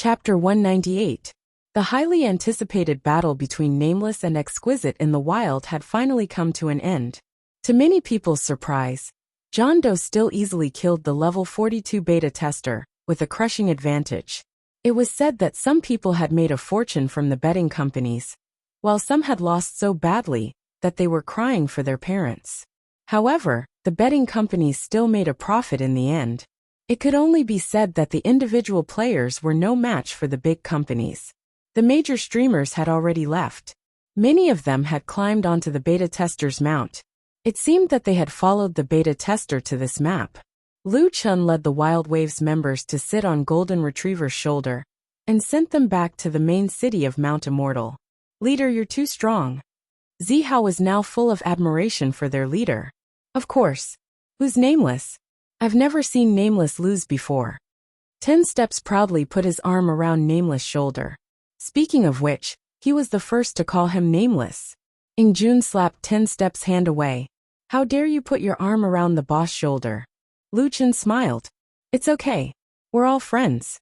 Chapter 198. The highly anticipated battle between Nameless and Exquisite in the wild had finally come to an end. To many people's surprise, John Doe still easily killed the level 42 beta tester, with a crushing advantage. It was said that some people had made a fortune from the betting companies, while some had lost so badly that they were crying for their parents. However, the betting companies still made a profit in the end. It could only be said that the individual players were no match for the big companies. The major streamers had already left. Many of them had climbed onto the beta tester's mount. It seemed that they had followed the beta tester to this map. Liu Chun led the Wild Waves members to sit on Golden Retriever's shoulder and sent them back to the main city of Mount Immortal. "Leader, you're too strong." Zihao was now full of admiration for their leader. "Of course. Who's Nameless? I've never seen Nameless lose before." 10 Steps proudly put his arm around Nameless' shoulder. Speaking of which, he was the first to call him Nameless. Ingjun slapped 10 Steps' hand away. "How dare you put your arm around the boss' shoulder?" Liu Chun smiled. "It's okay. We're all friends."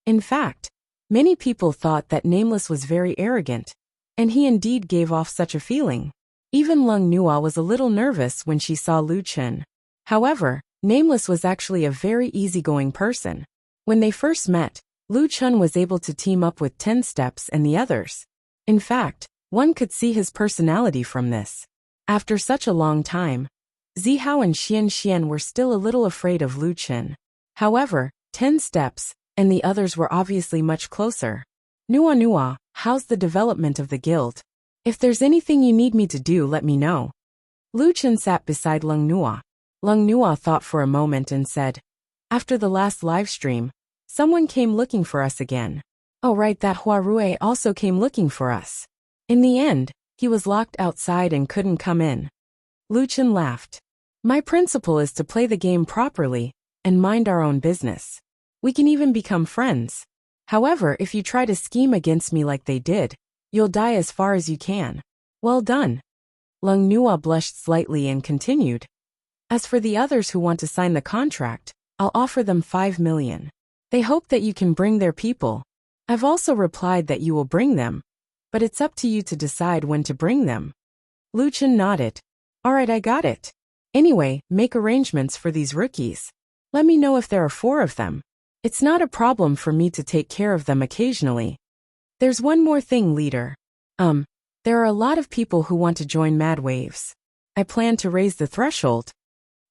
In fact, many people thought that Nameless was very arrogant, and he indeed gave off such a feeling. Even Lung Nua was a little nervous when she saw Liu Chun. However, Nameless was actually a very easygoing person. When they first met, Liu Chun was able to team up with 10 Steps and the others. In fact, one could see his personality from this. After such a long time, Zihao and Xian were still a little afraid of Liu Chun. However, 10 Steps and the others were obviously much closer. Nua, how's the development of the guild? If there's anything you need me to do, let me know." Liu Chun sat beside Lung Nua. Lung Nua thought for a moment and said, "After the last live stream, someone came looking for us again." "Oh right, that Huarue also came looking for us. In the end, he was locked outside and couldn't come in." Liu Chun laughed. "My principle is to play the game properly and mind our own business. We can even become friends. However, if you try to scheme against me like they did, you'll die as far as you can." "Well done." Lung Nua blushed slightly and continued, "As for the others who want to sign the contract, I'll offer them 5 million. They hope that you can bring their people. I've also replied that you will bring them, but it's up to you to decide when to bring them." Liu Chun nodded. "Alright, I got it. Anyway, make arrangements for these rookies. Let me know if there are 4 of them. It's not a problem for me to take care of them occasionally. There's one more thing, leader. There are a lot of people who want to join Mad Waves. I plan to raise the threshold."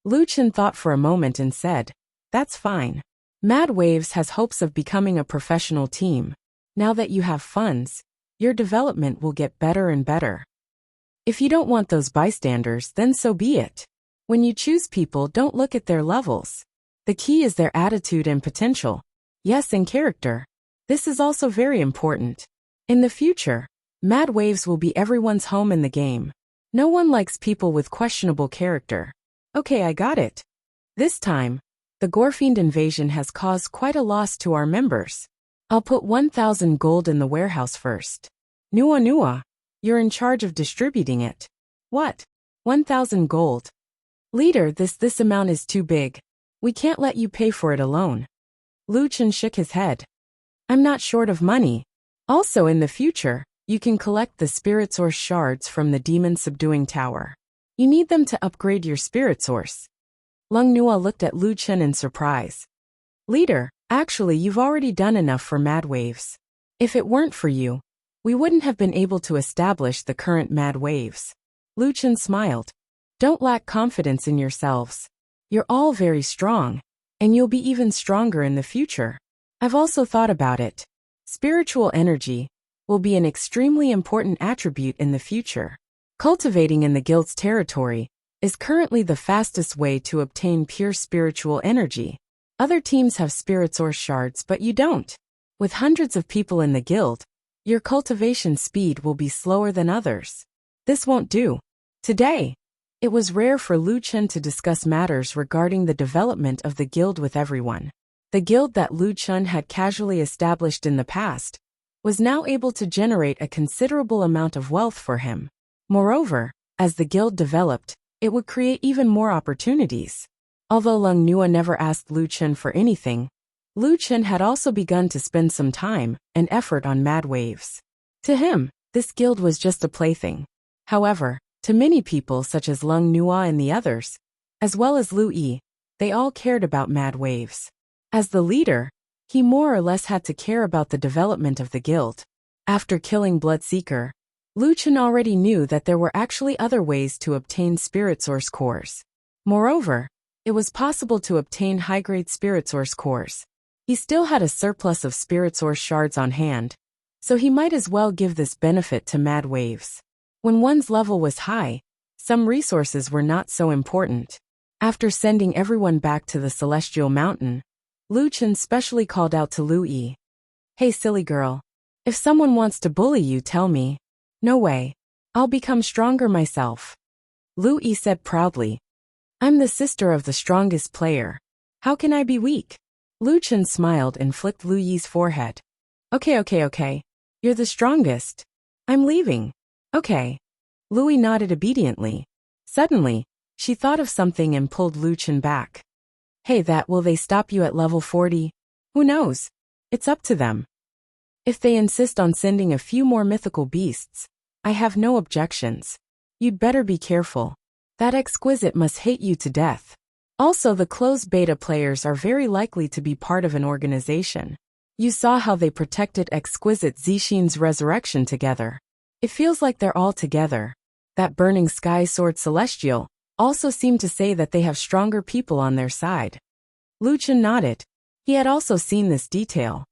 Liu Chun thought for a moment and said, "That's fine. Mad Waves has hopes of becoming a professional team. Now that you have funds, your development will get better and better. If you don't want those bystanders, then so be it. When you choose people, don't look at their levels. The key is their attitude and potential. Yes, and character. This is also very important. In the future, Mad Waves will be everyone's home in the game. No one likes people with questionable character." "Okay, I got it. This time, the Gorefiend invasion has caused quite a loss to our members. I'll put 1,000 gold in the warehouse first. Nua, you're in charge of distributing it." "What? 1,000 gold? Leader, this amount is too big. We can't let you pay for it alone." Liu Chun shook his head. "I'm not short of money. Also, in the future, you can collect the Spirit Source shards from the Demon Subduing Tower. You need them to upgrade your Spirit Source." Lung Nua looked at Liu Chun in surprise. "Leader, actually you've already done enough for Mad Waves. If it weren't for you, we wouldn't have been able to establish the current Mad Waves." Liu Chun smiled. "Don't lack confidence in yourselves. You're all very strong, and you'll be even stronger in the future. I've also thought about it. Spiritual energy will be an extremely important attribute in the future. Cultivating in the guild's territory is currently the fastest way to obtain pure spiritual energy. Other teams have Spirit Source shards, but you don't. With hundreds of people in the guild, your cultivation speed will be slower than others. This won't do." Today, it was rare for Liu Chun to discuss matters regarding the development of the guild with everyone. The guild that Liu Chun had casually established in the past was now able to generate a considerable amount of wealth for him. Moreover, as the guild developed, it would create even more opportunities. Although Lung Nua never asked Liu Chun for anything, Lu Chen had also begun to spend some time and effort on Mad Waves. To him, this guild was just a plaything. However, to many people such as Lung Nua and the others, as well as Lu Yi, they all cared about Mad Waves. As the leader, he more or less had to care about the development of the guild. After killing Bloodseeker, Lu Chen already knew that there were actually other ways to obtain Spirit Source cores. Moreover, it was possible to obtain high-grade Spirit Source cores. He still had a surplus of Spirit Source shards on hand, so he might as well give this benefit to Mad Waves. When one's level was high, some resources were not so important. After sending everyone back to the Celestial Mountain, Lu Chen specially called out to Lu Yi. "Hey silly girl. If someone wants to bully you, tell me." "No way. I'll become stronger myself," Lu Yi said proudly. "I'm the sister of the strongest player. How can I be weak?" Lu Chen smiled and flicked Lu Yi's forehead. Okay. You're the strongest. I'm leaving." "Okay." Lu Yi nodded obediently. Suddenly, she thought of something and pulled Lu Chen back. "Hey, will they stop you at level 40? Who knows? It's up to them. If they insist on sending a few more mythical beasts, I have no objections. You'd better be careful. That exquisite must hate you to death. Also, the closed beta players are very likely to be part of an organization. You saw how they protected exquisite Zixin's resurrection together. It feels like they're all together. That Burning Sky Sword Celestial also seemed to say that they have stronger people on their side." Lu Chen nodded. He had also seen this detail.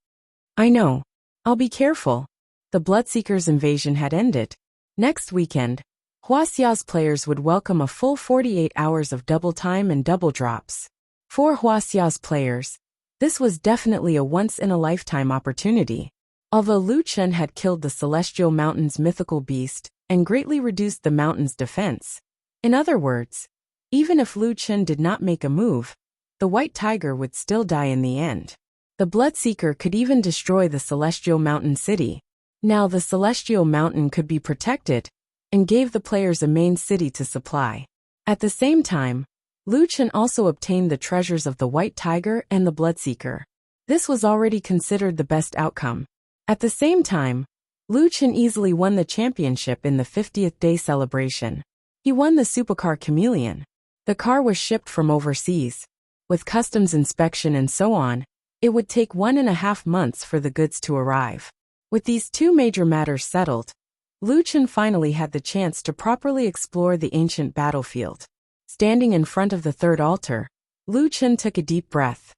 "I know. I'll be careful." The Bloodseekers' invasion had ended. Next weekend, Wuxia's players would welcome a full 48 hours of double time and double drops. For Wuxia's players, this was definitely a once-in-a-lifetime opportunity. Although Lu Chen had killed the Celestial Mountain's mythical beast and greatly reduced the mountain's defense. In other words, even if Lu Chen did not make a move, the White Tiger would still die in the end. The Bloodseeker could even destroy the Celestial Mountain city. Now the Celestial Mountain could be protected and gave the players a main city to supply. At the same time, Lu Chen also obtained the treasures of the White Tiger and the Bloodseeker. This was already considered the best outcome. At the same time, Lu Chen easily won the championship in the 50th day celebration. He won the supercar Chameleon. The car was shipped from overseas. With customs inspection and so on, it would take 1.5 months for the goods to arrive. With these two major matters settled, Lu Chen finally had the chance to properly explore the ancient battlefield. Standing in front of the third altar, Lu Chen took a deep breath.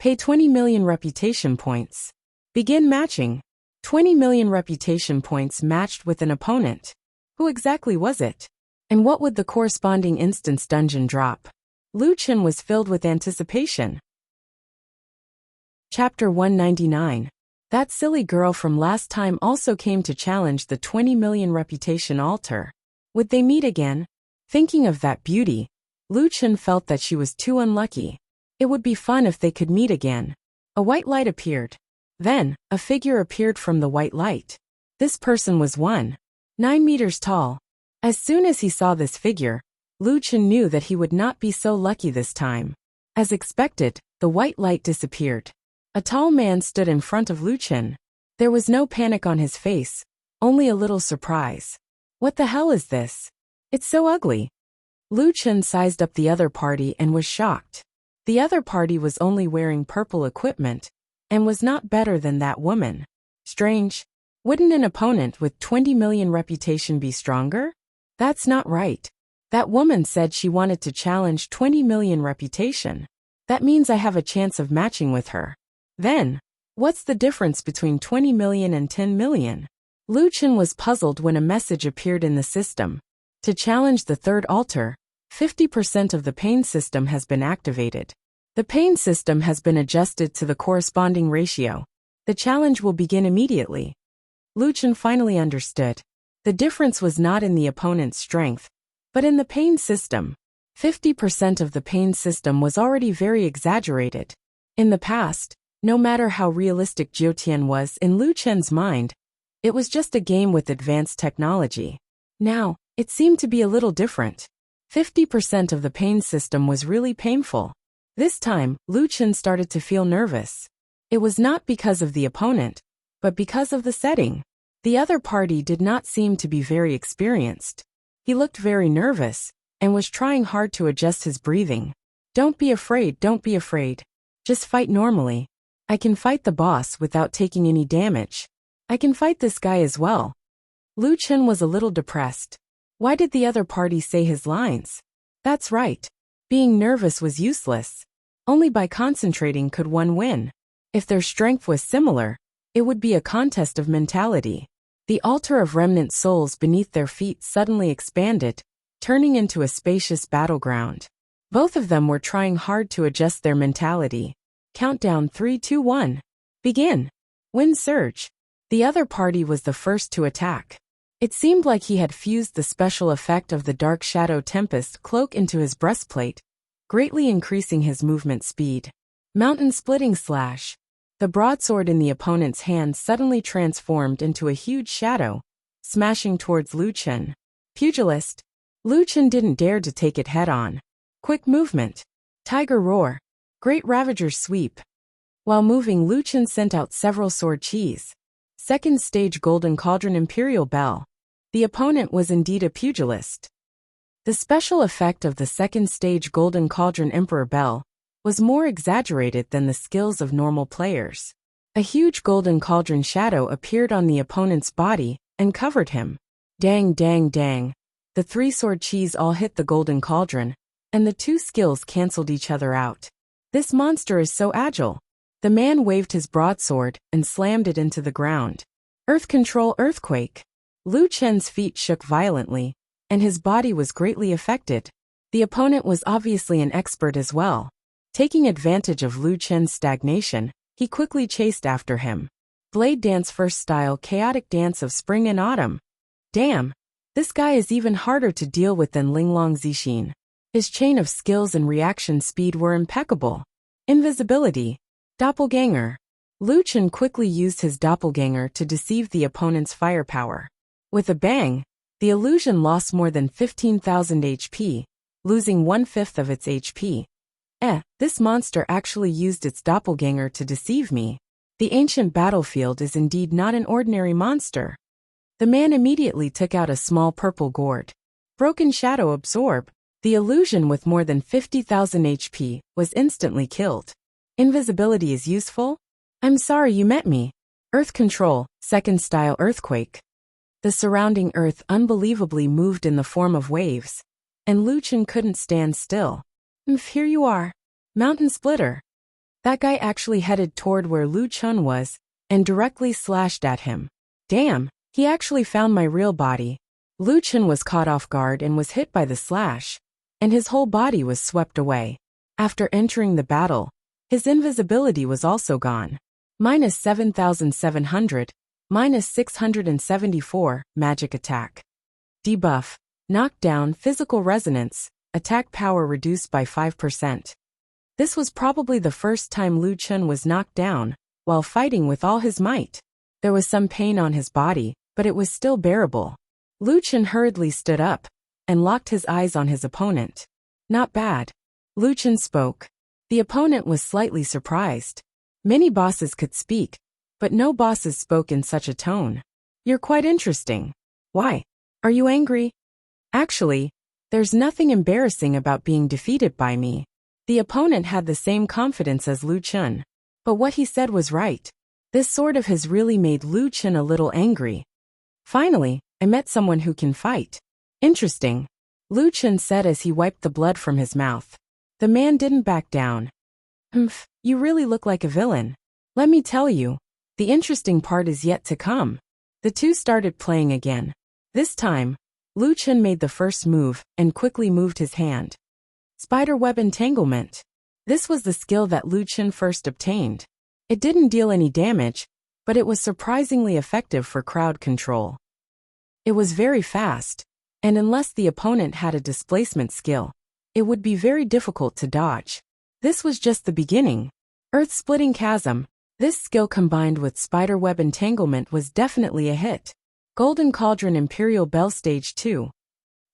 Pay 20 million reputation points. Begin matching. 20 million reputation points matched with an opponent. Who exactly was it? And what would the corresponding instance dungeon drop? Lu Chen was filled with anticipation. Chapter 199. That silly girl from last time also came to challenge the 20 million reputation altar. Would they meet again? Thinking of that beauty, Lu Chen felt that she was too unlucky. It would be fun if they could meet again. A white light appeared. Then, a figure appeared from the white light. This person was 1.9 meters tall. As soon as he saw this figure, Lu Chen knew that he would not be so lucky this time. As expected, the white light disappeared. A tall man stood in front of Lu Chen. There was no panic on his face, only a little surprise. What the hell is this? It's so ugly. Lu Chen sized up the other party and was shocked. The other party was only wearing purple equipment, and was not better than that woman. Strange. Wouldn't an opponent with 20 million reputation be stronger? That's not right. That woman said she wanted to challenge 20 million reputation. That means I have a chance of matching with her. Then, what's the difference between 20 million and 10 million? Lu Chen was puzzled when a message appeared in the system. To challenge the third altar, 50% of the pain system has been activated. The pain system has been adjusted to the corresponding ratio. The challenge will begin immediately. Lu Chen finally understood. The difference was not in the opponent's strength, but in the pain system. 50% of the pain system was already very exaggerated. In the past, no matter how realistic Jiutian was in Lu Chen's mind, it was just a game with advanced technology. Now, it seemed to be a little different. 50% of the pain system was really painful. This time, Lu Chen started to feel nervous. It was not because of the opponent, but because of the setting. The other party did not seem to be very experienced. He looked very nervous, and was trying hard to adjust his breathing. Don't be afraid, don't be afraid. Just fight normally. I can fight the boss without taking any damage. I can fight this guy as well. Lu Chen was a little depressed. Why did the other party say his lines? That's right. Being nervous was useless. Only by concentrating could one win. If their strength was similar, it would be a contest of mentality. The altar of remnant souls beneath their feet suddenly expanded, turning into a spacious battleground. Both of them were trying hard to adjust their mentality. Countdown 3, 2, 1. Begin. Wind surge. The other party was the first to attack. It seemed like he had fused the special effect of the Dark Shadow Tempest cloak into his breastplate, greatly increasing his movement speed. Mountain splitting slash. The broadsword in the opponent's hand suddenly transformed into a huge shadow, smashing towards Lu Chen. Pugilist. Lu Chen didn't dare to take it head-on. Quick movement. Tiger roar. Great Ravager's sweep. While moving, Lu Chen sent out several sword cheese. Second stage Golden Cauldron Imperial Bell. The opponent was indeed a pugilist. The special effect of the second stage Golden Cauldron Emperor Bell was more exaggerated than the skills of normal players. A huge golden cauldron shadow appeared on the opponent's body and covered him. Dang, dang, dang. The three sword cheese all hit the golden cauldron, and the two skills cancelled each other out. This monster is so agile. The man waved his broadsword and slammed it into the ground. Earth control earthquake. Lu Chen's feet shook violently, and his body was greatly affected. The opponent was obviously an expert as well. Taking advantage of Lu Chen's stagnation, he quickly chased after him. Blade dance first style chaotic dance of spring and autumn. Damn, this guy is even harder to deal with than Linglong Zixin. His chain of skills and reaction speed were impeccable. Invisibility. Doppelganger. Lu Chen quickly used his doppelganger to deceive the opponent's firepower. With a bang, the illusion lost more than 15,000 HP, losing 1/5 of its HP. This monster actually used its doppelganger to deceive me. The ancient battlefield is indeed not an ordinary monster. The man immediately took out a small purple gourd. Broken Shadow Absorb. The illusion with more than 50,000 HP was instantly killed. Invisibility is useful? I'm sorry you met me. Earth Control, second style earthquake. The surrounding earth unbelievably moved in the form of waves, and Lu Chen couldn't stand still. Here you are. Mountain Splitter. That guy actually headed toward where Lu Chen was, and directly slashed at him. Damn, he actually found my real body. Lu Chen was caught off guard and was hit by the slash, and his whole body was swept away. After entering the battle, his invisibility was also gone. Minus 7,700, minus 674, magic attack. Debuff. Knockdown physical resonance, attack power reduced by 5%. This was probably the first time Lu Chen was knocked down, while fighting with all his might. There was some pain on his body, but it was still bearable. Lu Chen hurriedly stood up, and locked his eyes on his opponent. Not bad. Lu Chen spoke. The opponent was slightly surprised. Many bosses could speak, but no bosses spoke in such a tone. You're quite interesting. Why? Are you angry? Actually, there's nothing embarrassing about being defeated by me. The opponent had the same confidence as Lu Chen. But what he said was right. This sword of his really made Lu Chen a little angry. Finally, I met someone who can fight. Interesting. Lu Chen said as he wiped the blood from his mouth. The man didn't back down. You really look like a villain. Let me tell you, the interesting part is yet to come. The two started playing again. This time, Lu Chen made the first move and quickly moved his hand. Spiderweb Entanglement. This was the skill that Lu Chen first obtained. It didn't deal any damage, but it was surprisingly effective for crowd control. It was very fast, and unless the opponent had a displacement skill, it would be very difficult to dodge. This was just the beginning. Earth-splitting chasm. This skill combined with spiderweb entanglement was definitely a hit. Golden Cauldron Imperial Bell Stage 2.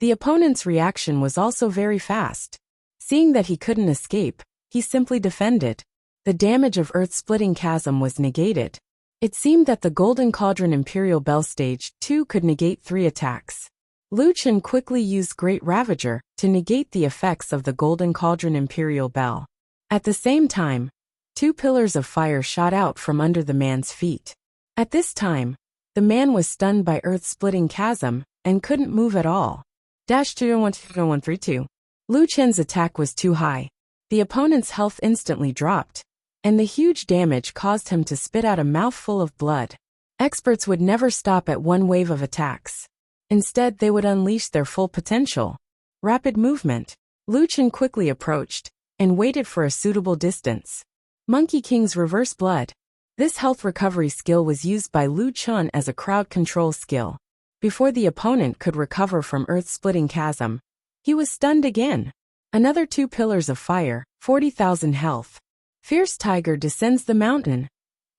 The opponent's reaction was also very fast. Seeing that he couldn't escape, he simply defended. The damage of Earth-splitting chasm was negated. It seemed that the Golden Cauldron Imperial Bell Stage 2 could negate 3 attacks. Lu Chen quickly used Great Ravager to negate the effects of the Golden Cauldron Imperial Bell. At the same time, 2 pillars of fire shot out from under the man's feet. At this time, the man was stunned by Earth-splitting chasm and couldn't move at all. -2-1-1-3-2. Lu Chen's attack was too high. The opponent's health instantly dropped, and the huge damage caused him to spit out a mouthful of blood. Experts would never stop at one wave of attacks. Instead, they would unleash their full potential. Rapid movement. Lu Chen quickly approached and waited for a suitable distance. Monkey King's Reverse Blood. This health recovery skill was used by Lu Chen as a crowd control skill. Before the opponent could recover from Earth-splitting chasm, he was stunned again. Another 2 pillars of fire, 40,000 health. Fierce Tiger descends the mountain.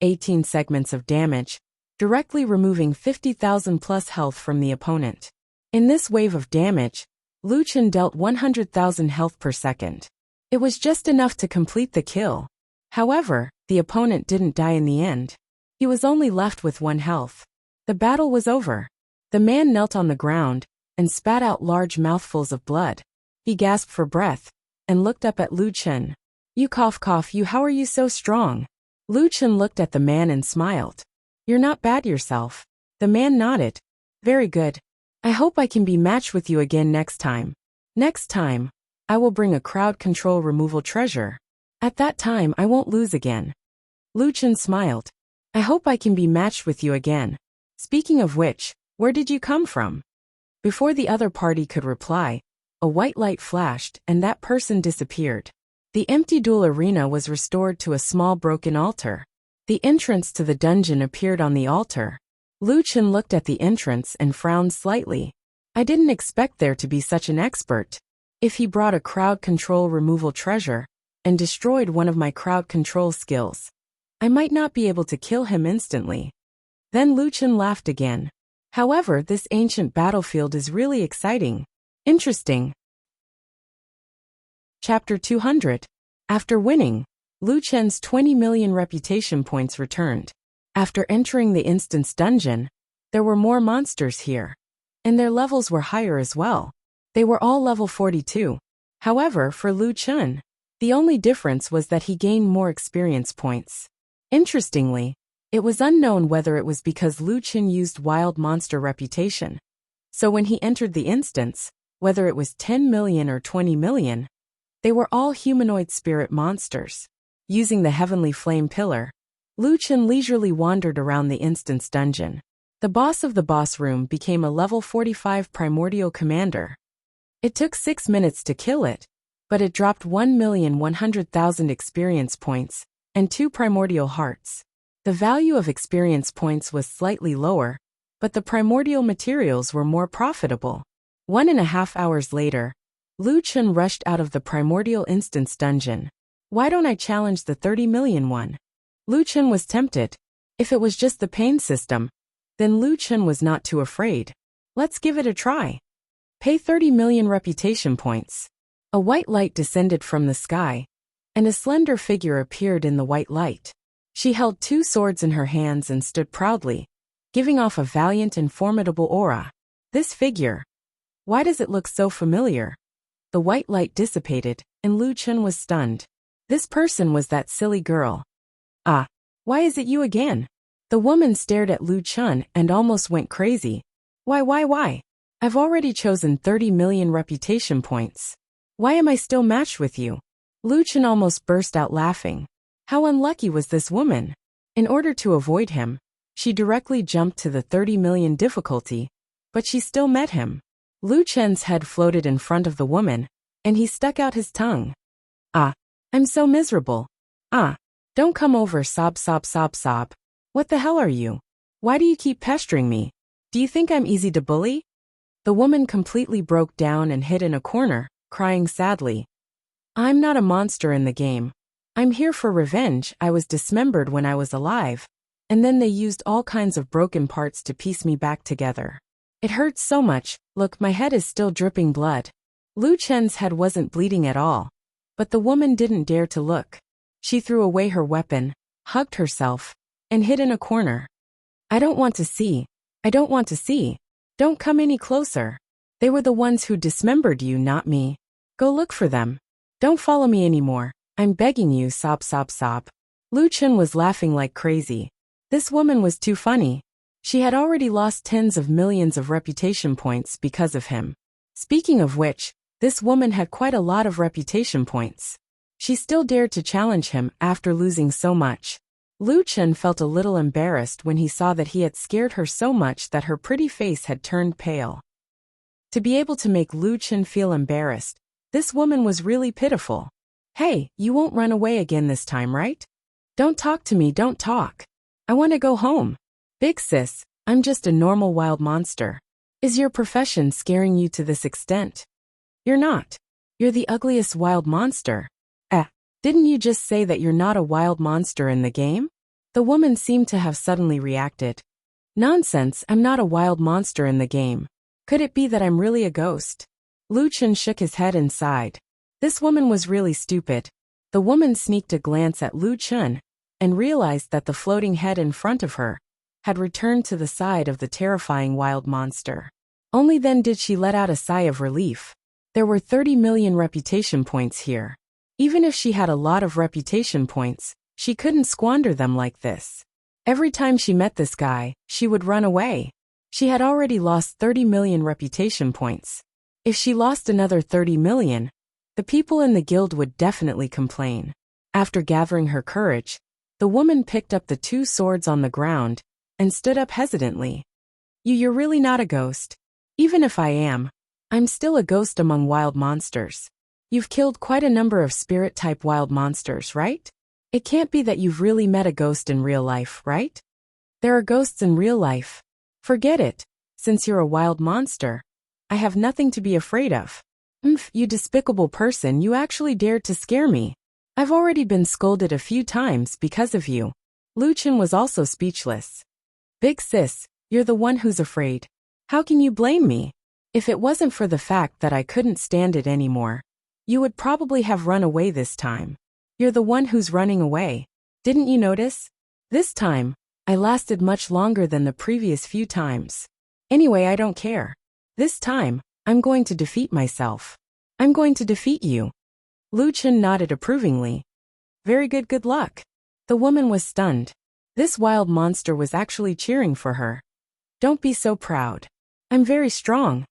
18 segments of damage, directly removing 50,000 plus health from the opponent. In this wave of damage, Lu Chen dealt 100,000 health per second. It was just enough to complete the kill. However, the opponent didn't die in the end. He was only left with 1 health. The battle was over. The man knelt on the ground and spat out large mouthfuls of blood. He gasped for breath and looked up at Lu Chen. "You cough, you, how are you so strong?" Lu Chen looked at the man and smiled. "You're not bad yourself." The man nodded. "Very good. I hope I can be matched with you again next time. Next time, I will bring a crowd control removal treasure. At that time I won't lose again." Lu Chen smiled. "I hope I can be matched with you again. Speaking of which, where did you come from?" Before the other party could reply, a white light flashed and that person disappeared. The empty duel arena was restored to a small broken altar. The entrance to the dungeon appeared on the altar. Lu Chen looked at the entrance and frowned slightly. "I didn't expect there to be such an expert. If he brought a crowd control removal treasure and destroyed one of my crowd control skills, I might not be able to kill him instantly." Then Lu Chen laughed again. "However, this ancient battlefield is really exciting. Interesting." Chapter 200. After winning, Lu Chen's 20 million reputation points returned. After entering the instance dungeon, there were more monsters here, and their levels were higher as well. They were all level 42. However, for Lu Chen, the only difference was that he gained more experience points. Interestingly, it was unknown whether it was because Lu Chen used wild monster reputation. So when he entered the instance, whether it was 10 million or 20 million, they were all humanoid spirit monsters. Using the heavenly flame pillar, Lu Chen leisurely wandered around the instance dungeon. The boss of the boss room became a level 45 primordial commander. It took 6 minutes to kill it, but it dropped 1,100,000 experience points and 2 primordial hearts. The value of experience points was slightly lower, but the primordial materials were more profitable. 1.5 hours later, Lu Chen rushed out of the primordial instance dungeon. Why don't I challenge the 30 million one? Lu Chen was tempted. If it was just the pain system, then Lu Chen was not too afraid. Let's give it a try. Pay 30 million reputation points. A white light descended from the sky, and a slender figure appeared in the white light. She held 2 swords in her hands and stood proudly, giving off a valiant and formidable aura. This figure. Why does it look so familiar? The white light dissipated, and Lu Chen was stunned. This person was that silly girl. "Ah, why is it you again?" The woman stared at Lu Chen and almost went crazy. Why? I've already chosen 30 million reputation points. Why am I still matched with you?" Lu Chen almost burst out laughing. How unlucky was this woman? In order to avoid him, she directly jumped to the 30 million difficulty, but she still met him. Lu Chen's head floated in front of the woman, and he stuck out his tongue. "Ah, I'm so miserable. Ah, don't come over, sob. What the hell are you? Why do you keep pestering me? Do you think I'm easy to bully?" The woman completely broke down and hid in a corner, crying sadly. "I'm not a monster in the game. I'm here for revenge. I was dismembered when I was alive, and then they used all kinds of broken parts to piece me back together. It hurts so much. Look, my head is still dripping blood." Lu Chen's head wasn't bleeding at all, but the woman didn't dare to look. She threw away her weapon, hugged herself, and hid in a corner. I don't want to see. I don't want to see. Don't come any closer. They were the ones who dismembered you, not me. Go look for them. Don't follow me anymore. I'm begging you, sob, sob, sob. Lu Chen was laughing like crazy. This woman was too funny. She had already lost tens of millions of reputation points because of him. Speaking of which, this woman had quite a lot of reputation points. She still dared to challenge him after losing so much. Lu Chen felt a little embarrassed when he saw that he had scared her so much that her pretty face had turned pale. To be able to make Lu Chen feel embarrassed, this woman was really pitiful. Hey, you won't run away again this time, right? Don't talk to me, don't talk. I want to go home. Big sis, I'm just a normal wild monster. Is your profession scaring you to this extent? You're not. You're the ugliest wild monster. Didn't you just say that you're not a wild monster in the game? The woman seemed to have suddenly reacted. Nonsense, I'm not a wild monster in the game. Could it be that I'm really a ghost? Lu Chen shook his head and sighed. This woman was really stupid. The woman sneaked a glance at Lu Chen and realized that the floating head in front of her had returned to the side of the terrifying wild monster. Only then did she let out a sigh of relief. There were 30 million reputation points here. Even if she had a lot of reputation points, she couldn't squander them like this. Every time she met this guy, she would run away. She had already lost 30 million reputation points. If she lost another 30 million, the people in the guild would definitely complain. After gathering her courage, the woman picked up the two swords on the ground and stood up hesitantly. You're really not a ghost. Even if I am, I'm still a ghost among wild monsters. You've killed quite a number of spirit-type wild monsters, right? It can't be that you've really met a ghost in real life, right? There are ghosts in real life. Forget it. Since you're a wild monster, I have nothing to be afraid of. You despicable person, you actually dared to scare me. I've already been scolded a few times because of you. Lu Chen was also speechless. Big sis, you're the one who's afraid. How can you blame me? If it wasn't for the fact that I couldn't stand it anymore, you would probably have run away this time. You're the one who's running away. Didn't you notice? This time, I lasted much longer than the previous few times. Anyway, I don't care. This time, I'm going to defeat myself. I'm going to defeat you. Lu Chen nodded approvingly. Very good, good luck. The woman was stunned. This wild monster was actually cheering for her. Don't be so proud. I'm very strong.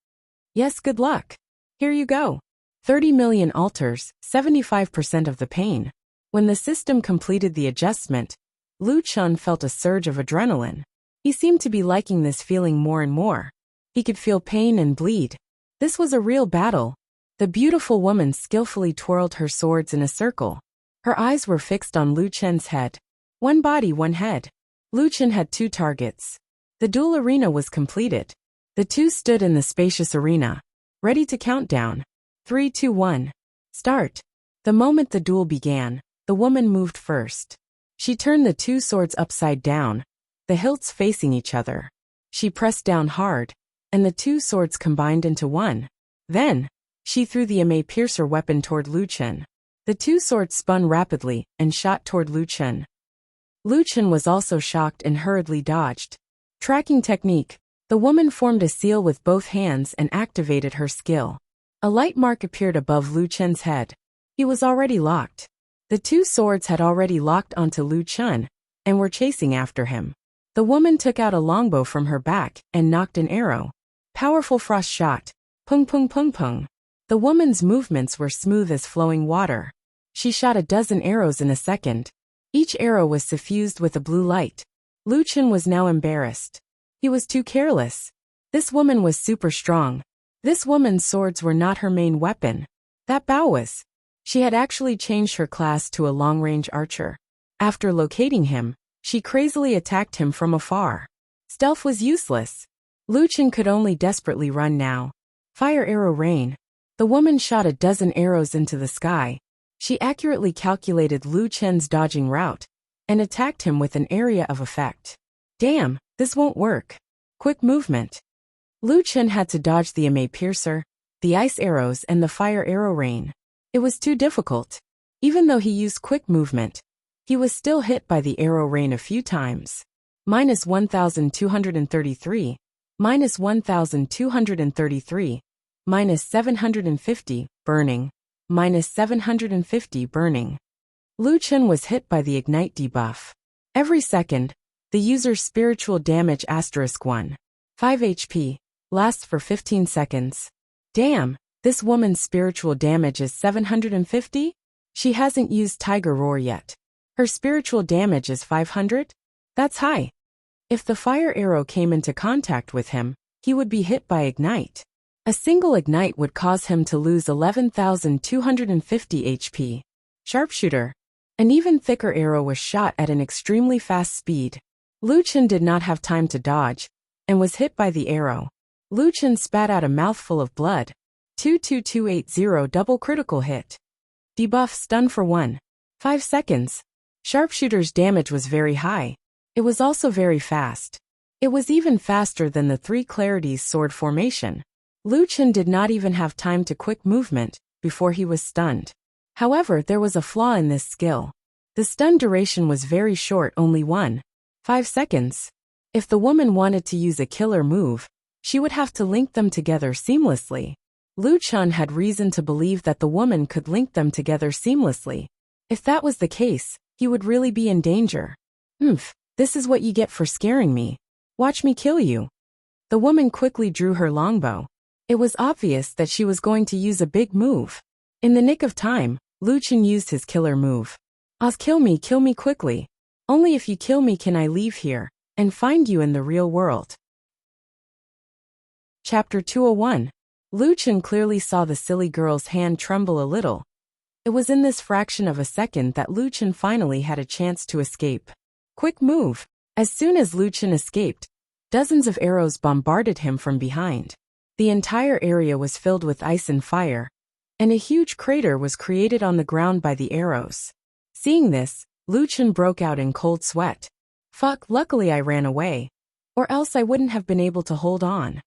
Yes, good luck. Here you go. 30 million altars, 75% of the pain. When the system completed the adjustment, Lu Chen felt a surge of adrenaline. He seemed to be liking this feeling more and more. He could feel pain and bleed. This was a real battle. The beautiful woman skillfully twirled her swords in a circle. Her eyes were fixed on Lu Chen's head. One body, one head. Lu Chen had two targets. The duel arena was completed. The two stood in the spacious arena, ready to count down. 3, 2, 1. Start. The moment the duel began, the woman moved first. She turned the two swords upside down, the hilts facing each other. She pressed down hard, and the two swords combined into one. Then, she threw the eme piercer weapon toward Lu Chen. The two swords spun rapidly and shot toward Lu Chen. Lu Chen was also shocked and hurriedly dodged. Tracking technique. The woman formed a seal with both hands and activated her skill. A light mark appeared above Lu Chen's head. He was already locked. The two swords had already locked onto Lu Chen and were chasing after him. The woman took out a longbow from her back and knocked an arrow. Powerful frost shot. Pung pung pung pung. The woman's movements were smooth as flowing water. She shot a dozen arrows in a second. Each arrow was suffused with a blue light. Lu Chen was now embarrassed. He was too careless. This woman was super strong. This woman's swords were not her main weapon. That Bao was. She had actually changed her class to a long-range archer. After locating him, she crazily attacked him from afar. Stealth was useless. Lu Chen could only desperately run now. Fire arrow rain. The woman shot a dozen arrows into the sky. She accurately calculated Lu Chen's dodging route and attacked him with an area of effect. Damn, this won't work. Quick movement. Lu Chen had to dodge the eme piercer, the ice arrows and the fire arrow rain. It was too difficult. Even though he used quick movement, He was still hit by the arrow rain a few times. -1233, -1233, -750, burning, -750 burning. Lu Chen was hit by the ignite debuff. Every second, the user's spiritual damage *1. 5 HP, lasts for 15 seconds. Damn, this woman's spiritual damage is 750? She hasn't used Tiger Roar yet. Her spiritual damage is 500? That's high. If the fire arrow came into contact with him, he would be hit by ignite. A single ignite would cause him to lose 11,250 HP. Sharpshooter. An even thicker arrow was shot at an extremely fast speed. Lu Chen did not have time to dodge, and was hit by the arrow. Lu Chen spat out a mouthful of blood. 22280 double critical hit. Debuff stun for 1.5 seconds. Sharpshooter's damage was very high. It was also very fast. It was even faster than the 3 Clarities sword formation. Lu Chen did not even have time to quick movement before he was stunned. However, there was a flaw in this skill. The stun duration was very short, only 1.5 seconds. If the woman wanted to use a killer move, she would have to link them together seamlessly. Lu Chen had reason to believe that the woman could link them together seamlessly. If that was the case, he would really be in danger. This is what you get for scaring me. Watch me kill you. The woman quickly drew her longbow. It was obvious that she was going to use a big move. In the nick of time, Lu Chen used his killer move. Kill me quickly. Only if you kill me can I leave here and find you in the real world. Chapter 201. Lu Chen clearly saw the silly girl's hand tremble a little. It was in this fraction of a second that Lu Chen finally had a chance to escape. Quick move. As soon as Lu Chen escaped, dozens of arrows bombarded him from behind. The entire area was filled with ice and fire, and a huge crater was created on the ground by the arrows. Seeing this, Lu Chen broke out in cold sweat. Fuck, luckily I ran away. Or else I wouldn't have been able to hold on.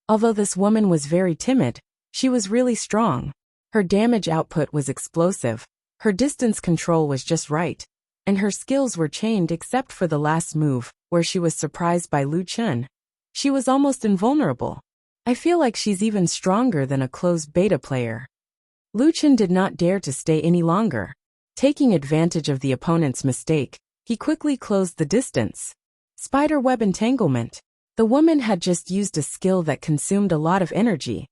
Although this woman was very timid, she was really strong. Her damage output was explosive, her distance control was just right, and her skills were chained except for the last move, where she was surprised by Lu Chen. She was almost invulnerable. I feel like she's even stronger than a closed beta player. Lu Chen did not dare to stay any longer. Taking advantage of the opponent's mistake, he quickly closed the distance. Spiderweb entanglement. The woman had just used a skill that consumed a lot of energy,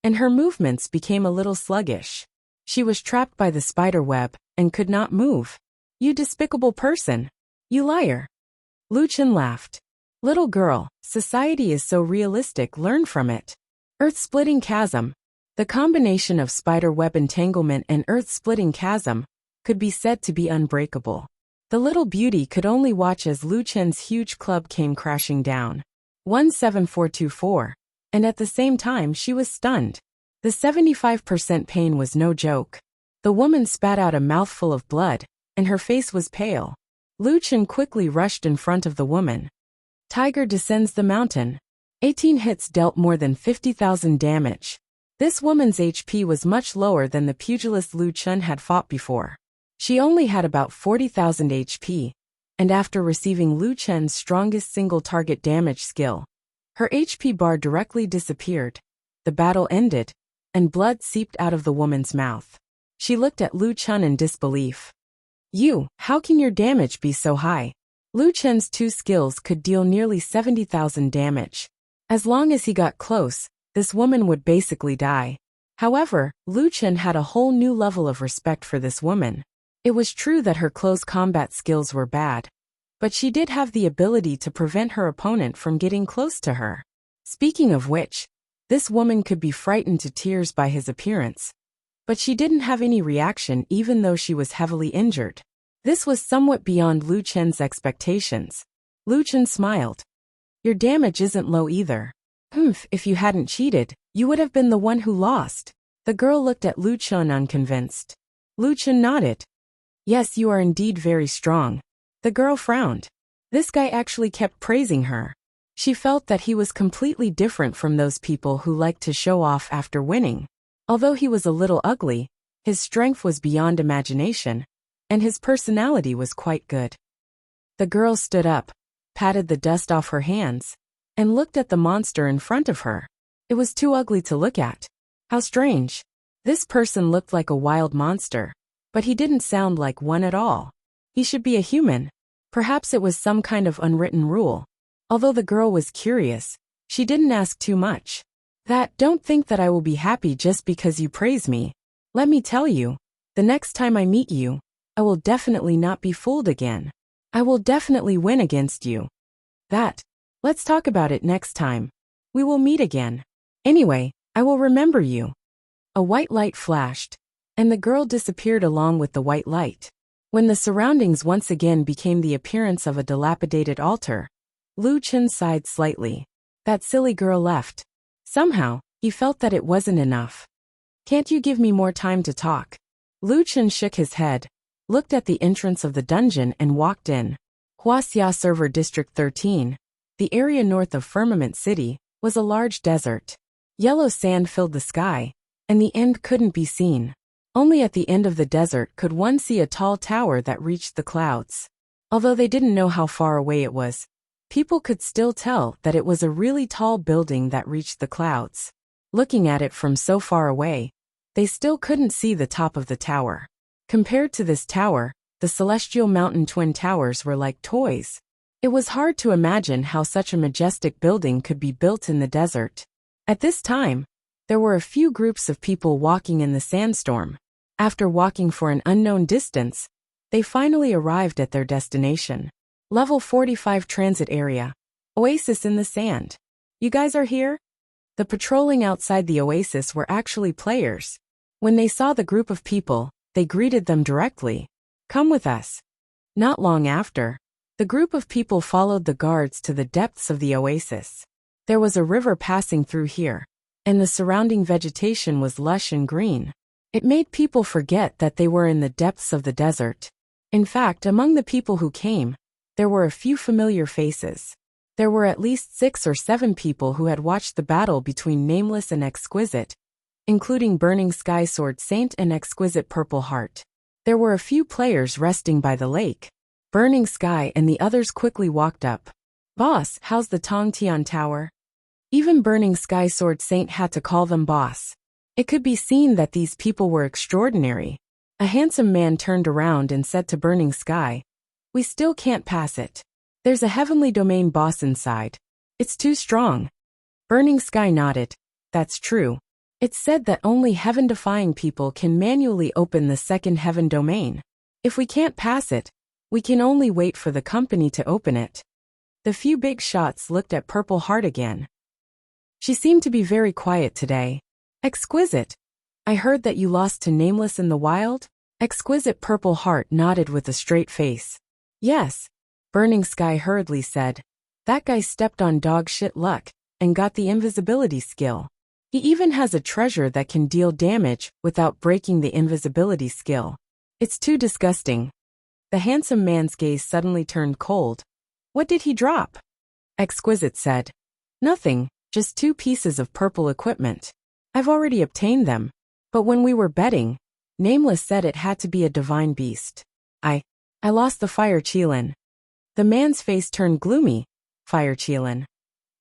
and her movements became a little sluggish. She was trapped by the spiderweb and could not move. You despicable person. You liar. Lu Chen laughed. Little girl, society is so realistic, learn from it. Earth-splitting chasm. The combination of spiderweb entanglement and earth-splitting chasm could be said to be unbreakable. The little beauty could only watch as Lu Chen's huge club came crashing down. 17424. And at the same time she was stunned. The 75% pain was no joke. The woman spat out a mouthful of blood, and her face was pale. Lu Chen quickly rushed in front of the woman. Tiger descends the mountain. 18 hits dealt more than 50,000 damage. This woman's HP was much lower than the pugilist Lu Chen had fought before. She only had about 40,000 HP, and after receiving Lu Chen's strongest single-target damage skill, her HP bar directly disappeared. The battle ended, and blood seeped out of the woman's mouth. She looked at Lu Chen in disbelief. How can your damage be so high? Lu Chen's 2 skills could deal nearly 70,000 damage. As long as he got close, this woman would basically die. However, Lu Chen had a whole new level of respect for this woman. It was true that her close combat skills were bad, but she did have the ability to prevent her opponent from getting close to her. Speaking of which, this woman could be frightened to tears by his appearance, but she didn't have any reaction even though she was heavily injured. This was somewhat beyond Lu Chen's expectations. Lu Chen smiled. Your damage isn't low either. If you hadn't cheated, you would have been the one who lost. The girl looked at Lu Chen unconvinced. Lu Chen nodded. Yes, you are indeed very strong. The girl frowned. This guy actually kept praising her. She felt that he was completely different from those people who like to show off after winning. Although he was a little ugly, his strength was beyond imagination, and his personality was quite good. The girl stood up, patted the dust off her hands, and looked at the monster in front of her. It was too ugly to look at. How strange. This person looked like a wild monster, but he didn't sound like one at all. He should be a human. Perhaps it was some kind of unwritten rule. Although the girl was curious, she didn't ask too much. Don't think that I will be happy just because you praise me. Let me tell you, the next time I meet you, I will definitely not be fooled again. I will definitely win against you. Let's talk about it next time. We will meet again. Anyway, I will remember you. A white light flashed, and the girl disappeared along with the white light. When the surroundings once again became the appearance of a dilapidated altar, Lu Chen sighed slightly. That silly girl left. Somehow, he felt that it wasn't enough. Can't you give me more time to talk? Lu Chen shook his head, looked at the entrance of the dungeon and walked in. Wuxia Server District 13, the area north of Firmament City, was a large desert. Yellow sand filled the sky, and the end couldn't be seen. Only at the end of the desert could one see a tall tower that reached the clouds. Although they didn't know how far away it was, people could still tell that it was a really tall building that reached the clouds. Looking at it from so far away, they still couldn't see the top of the tower. Compared to this tower, the Celestial Mountain Twin Towers were like toys. It was hard to imagine how such a majestic building could be built in the desert. At this time, there were a few groups of people walking in the sandstorm. After walking for an unknown distance, they finally arrived at their destination. Level 45 Transit Area. Oasis in the Sand. You guys are here? The patrolling outside the oasis were actually players. When they saw the group of people, they greeted them directly. Come with us. Not long after, the group of people followed the guards to the depths of the oasis. There was a river passing through here, and the surrounding vegetation was lush and green. It made people forget that they were in the depths of the desert. In fact, among the people who came, there were a few familiar faces. There were at least 6 or 7 people who had watched the battle between Nameless and Exquisite, including Burning Sky Sword Saint and Exquisite Purple Heart. There were a few players resting by the lake. Burning Sky and the others quickly walked up. Boss, how's the Tong Tian Tower? Even Burning Sky Sword Saint had to call them boss. It could be seen that these people were extraordinary. A handsome man turned around and said to Burning Sky, "We still can't pass it. There's a heavenly domain boss inside. It's too strong." Burning Sky nodded. That's true. It's said that only heaven-defying people can manually open the second heaven domain. If we can't pass it, we can only wait for the company to open it. The few big shots looked at Purple Heart again. She seemed to be very quiet today. Exquisite. I heard that you lost to Nameless in the wild? Exquisite Purple Heart nodded with a straight face. Yes. Burning Sky hurriedly said. That guy stepped on dog shit luck, and got the invisibility skill. He even has a treasure that can deal damage without breaking the invisibility skill. It's too disgusting. The handsome man's gaze suddenly turned cold. What did he drop? Exquisite said. Nothing, just 2 pieces of purple equipment. I've already obtained them, but when we were betting, Nameless said it had to be a divine beast. I lost the Fire Qilin. The man's face turned gloomy. Fire Qilin.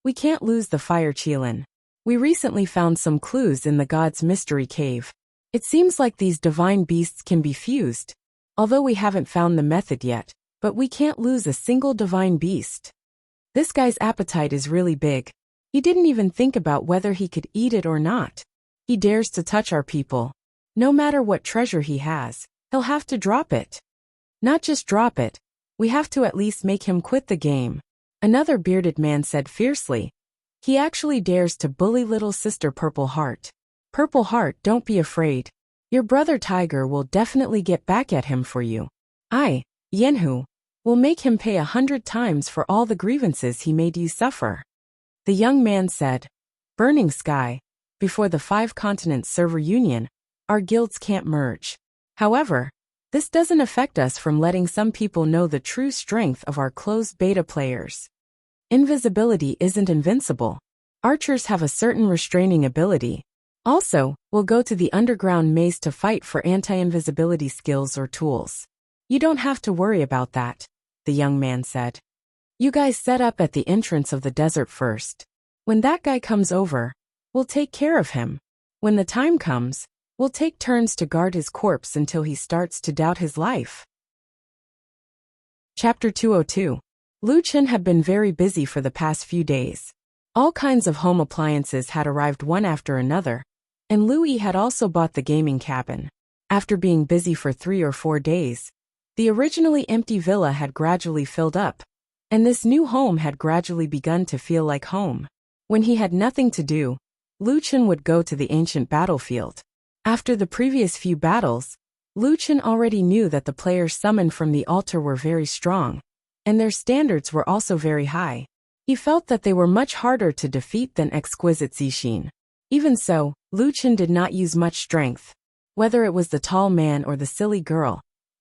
We can't lose the Fire Qilin. We recently found some clues in the God's Mystery Cave. It seems like these divine beasts can be fused, although we haven't found the method yet, but we can't lose a single divine beast. This guy's appetite is really big. He didn't even think about whether he could eat it or not. He dares to touch our people. No matter what treasure he has, he'll have to drop it. Not just drop it, we have to at least make him quit the game. Another bearded man said fiercely. He actually dares to bully little sister Purple Heart. Purple Heart, don't be afraid. Your brother Tiger will definitely get back at him for you. Yenhu, will make him pay 100 times for all the grievances he made you suffer. The young man said, Burning Sky, before the 5 continents server union, our guilds can't merge. However, this doesn't affect us from letting some people know the true strength of our closed beta players. Invisibility isn't invincible. Archers have a certain restraining ability. Also, we'll go to the underground maze to fight for anti-invisibility skills or tools. You don't have to worry about that, the young man said. You guys set up at the entrance of the desert first. When that guy comes over, we'll take care of him. When the time comes, we'll take turns to guard his corpse until he starts to doubt his life. Chapter 202. Lu Chen had been very busy for the past few days. All kinds of home appliances had arrived one after another, and Louis had also bought the gaming cabin. After being busy for 3 or 4 days, the originally empty villa had gradually filled up, and this new home had gradually begun to feel like home. When he had nothing to do, Lu Chen would go to the ancient battlefield. After the previous few battles, Lu Chen already knew that the players summoned from the altar were very strong, and their standards were also very high. He felt that they were much harder to defeat than exquisite Zixin. Even so, Lu Chen did not use much strength. Whether it was the tall man or the silly girl,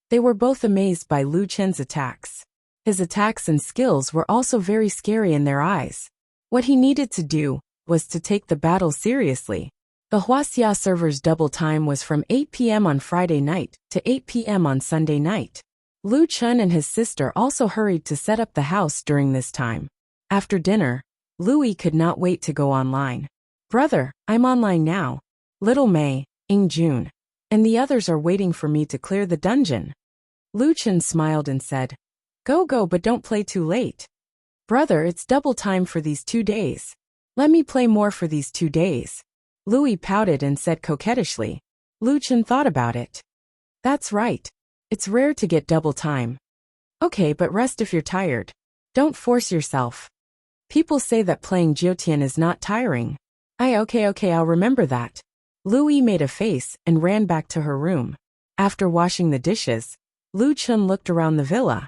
they were both amazed by Lu Chen's attacks. His attacks and skills were also very scary in their eyes. What he needed to do was to take the battle seriously. The Wuxia server's double time was from 8 p.m. on Friday night to 8 p.m. on Sunday night. Lu Chen and his sister also hurried to set up the house during this time. After dinner, Louis could not wait to go online. Brother, I'm online now. Little Mei, Ing Jun, and the others are waiting for me to clear the dungeon. Lu Chen smiled and said, Go, but don't play too late. Brother, it's double time for these 2 days. Let me play more for these 2 days. Louis pouted and said coquettishly. Lu Chen thought about it. That's right. It's rare to get double time. Okay, but rest if you're tired. Don't force yourself. People say that playing Jiutian is not tiring. Okay, I'll remember that. Louis made a face and ran back to her room. After washing the dishes, Lu Chen looked around the villa.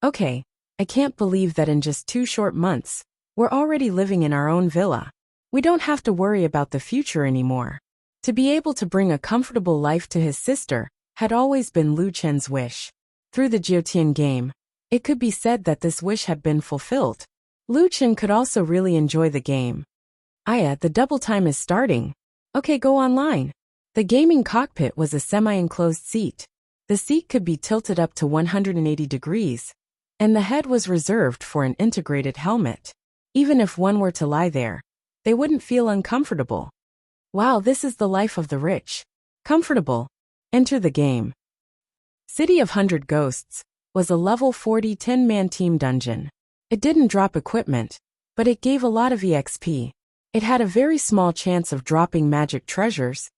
Okay, I can't believe that in just 2 short months, we're already living in our own villa. We don't have to worry about the future anymore. To be able to bring a comfortable life to his sister had always been Lu Chen's wish. Through the Jiutian game, it could be said that this wish had been fulfilled. Lu Chen could also really enjoy the game. The double time is starting. Okay, go online. The gaming cockpit was a semi-enclosed seat. The seat could be tilted up to 180 degrees, and the head was reserved for an integrated helmet. Even if one were to lie there, they wouldn't feel uncomfortable. Wow, this is the life of the rich. Comfortable. Enter the game. City of 100 Ghosts was a level 40 10-man team dungeon. It didn't drop equipment, but it gave a lot of EXP. It had a very small chance of dropping magic treasures,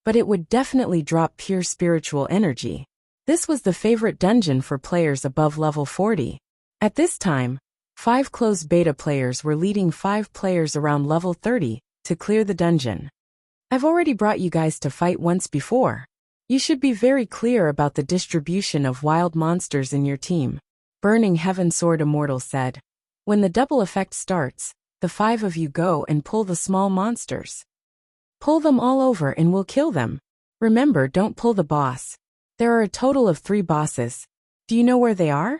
but it would definitely drop pure spiritual energy. This was the favorite dungeon for players above level 40. At this time, 5 closed beta players were leading 5 players around level 30 to clear the dungeon. I've already brought you guys to fight once before. You should be very clear about the distribution of wild monsters in your team. Burning Heaven Sword Immortal said. When the double effect starts, the 5 of you go and pull the small monsters. Pull them all over and we'll kill them. Remember, don't pull the boss. There are a total of 3 bosses. Do you know where they are?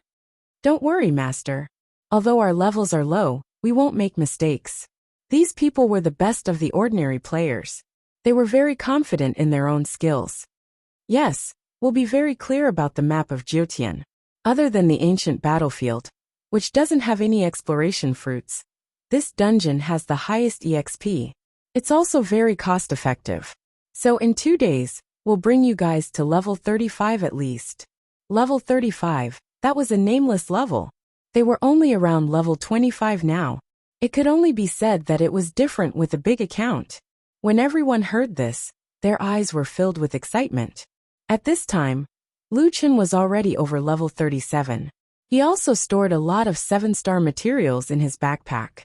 Don't worry, Master. Although our levels are low, we won't make mistakes. These people were the best of the ordinary players. They were very confident in their own skills. Yes, we'll be very clear about the map of Jiutian. Other than the ancient battlefield, which doesn't have any exploration fruits, this dungeon has the highest EXP. It's also very cost-effective. So in 2 days, we'll bring you guys to level 35 at least. Level 35, that was a nameless level. They were only around level 25 now. It could only be said that it was different with a big account. When everyone heard this, their eyes were filled with excitement. At this time, Lu Chen was already over level 37. He also stored a lot of 7-star materials in his backpack.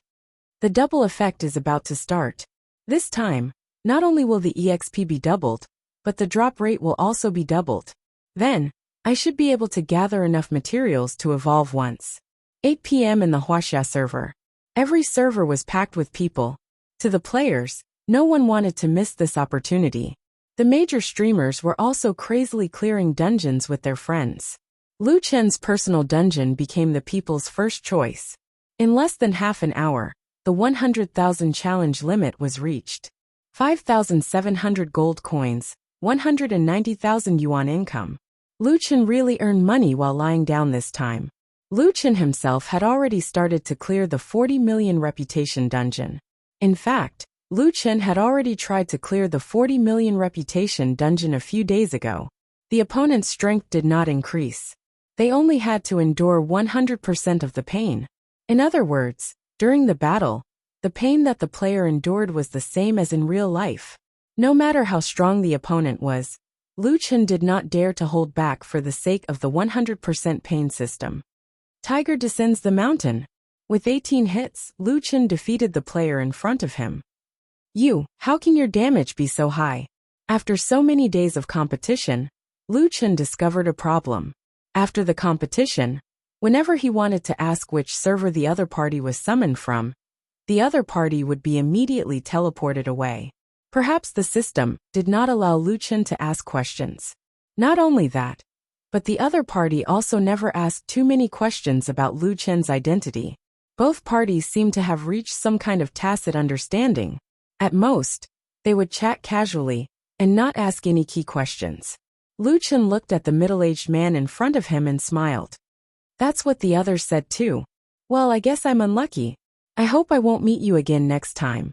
The double effect is about to start. This time, not only will the EXP be doubled, but the drop rate will also be doubled. Then, I should be able to gather enough materials to evolve once. 8 p.m. in the Wuxia server. Every server was packed with people. To the players, no one wanted to miss this opportunity. The major streamers were also crazily clearing dungeons with their friends. Lu Chen's personal dungeon became the people's first choice. In less than half an hour, the 100,000 challenge limit was reached. 5,700 gold coins, 190,000 yuan income. Lu Chen really earned money while lying down this time. Lu Chen himself had already started to clear the 40 million reputation dungeon. In fact, Lu Chen had already tried to clear the 40 million reputation dungeon a few days ago. The opponent's strength did not increase. They only had to endure 100% of the pain. In other words, during the battle, the pain that the player endured was the same as in real life. No matter how strong the opponent was, Lu Chen did not dare to hold back for the sake of the 100% pain system. Tiger descends the mountain. With 18 hits, Lu Chen defeated the player in front of him. How can your damage be so high? After so many days of competition, Lu Chen discovered a problem. After the competition, whenever he wanted to ask which server the other party was summoned from, the other party would be immediately teleported away. Perhaps the system did not allow Lu Chen to ask questions. Not only that, but the other party also never asked too many questions about Lu Chen's identity. Both parties seemed to have reached some kind of tacit understanding. At most, they would chat casually and not ask any key questions. Lu Chen looked at the middle-aged man in front of him and smiled. That's what the others said too. Well, I guess I'm unlucky. I hope I won't meet you again next time.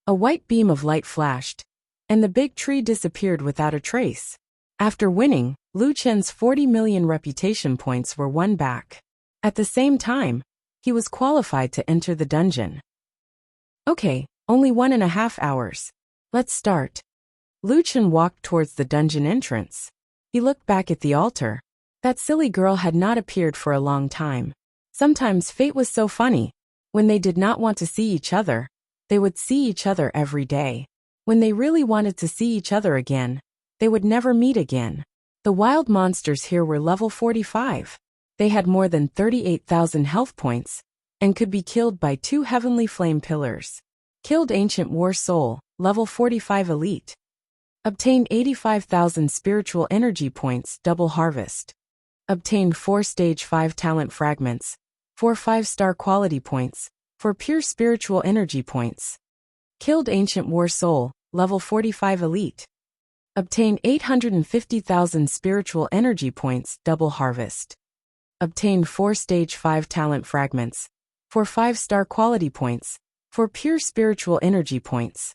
A white beam of light flashed, and the big tree disappeared without a trace. After winning, Lu Chen's 40 million reputation points were won back. At the same time, he was qualified to enter the dungeon. Okay, only 1.5 hours. Let's start. Lu Chen walked towards the dungeon entrance. He looked back at the altar. That silly girl had not appeared for a long time. Sometimes fate was so funny. When they did not want to see each other, they would see each other every day. When they really wanted to see each other again, they would never meet again. The wild monsters here were level 45. They had more than 38,000 health points, and could be killed by 2 heavenly flame pillars. Killed Ancient War Soul, level 45 elite. Obtained 85,000 spiritual energy points, double harvest. Obtained 4 stage 5 talent fragments, 4 5-star quality points, for pure spiritual energy points. Killed Ancient War Soul, level 45 elite. Obtained 850,000 spiritual energy points, double harvest. Obtained 4 stage 5 talent fragments, for 5-star quality points, for pure spiritual energy points.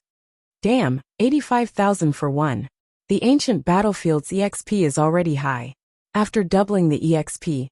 Damn, 85,000 for one. The ancient battlefield's EXP is already high. After doubling the EXP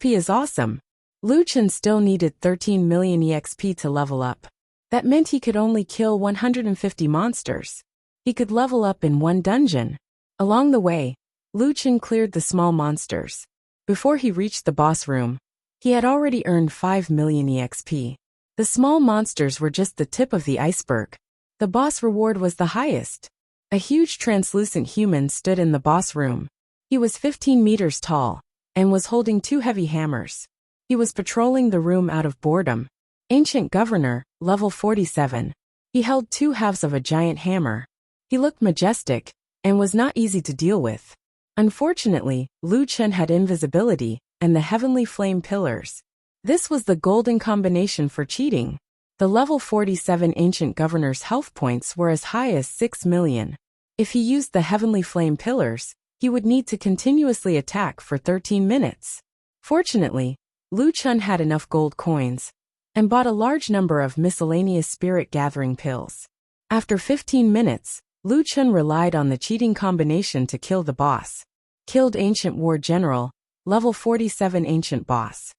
is awesome. Lu Chen still needed 13 million EXP to level up. That meant he could only kill 150 monsters. He could level up in one dungeon. Along the way, Lu Chen cleared the small monsters. Before he reached the boss room, he had already earned 5 million EXP. The small monsters were just the tip of the iceberg. The boss reward was the highest. A huge translucent human stood in the boss room. He was 15 meters tall, and was holding 2 heavy hammers. He was patrolling the room out of boredom. Ancient Governor, level 47. He held 2 halves of a giant hammer. He looked majestic, and was not easy to deal with. Unfortunately, Lu Chen had invisibility, and the heavenly flame pillars. This was the golden combination for cheating. The level 47 Ancient Governor's health points were as high as 6 million. If he used the heavenly flame pillars, he would need to continuously attack for 13 minutes. Fortunately, Lu Chen had enough gold coins, and bought a large number of miscellaneous spirit gathering pills. After 15 minutes, Lu Chen relied on the cheating combination to kill the boss. Killed Ancient War General, level 47 Ancient Boss.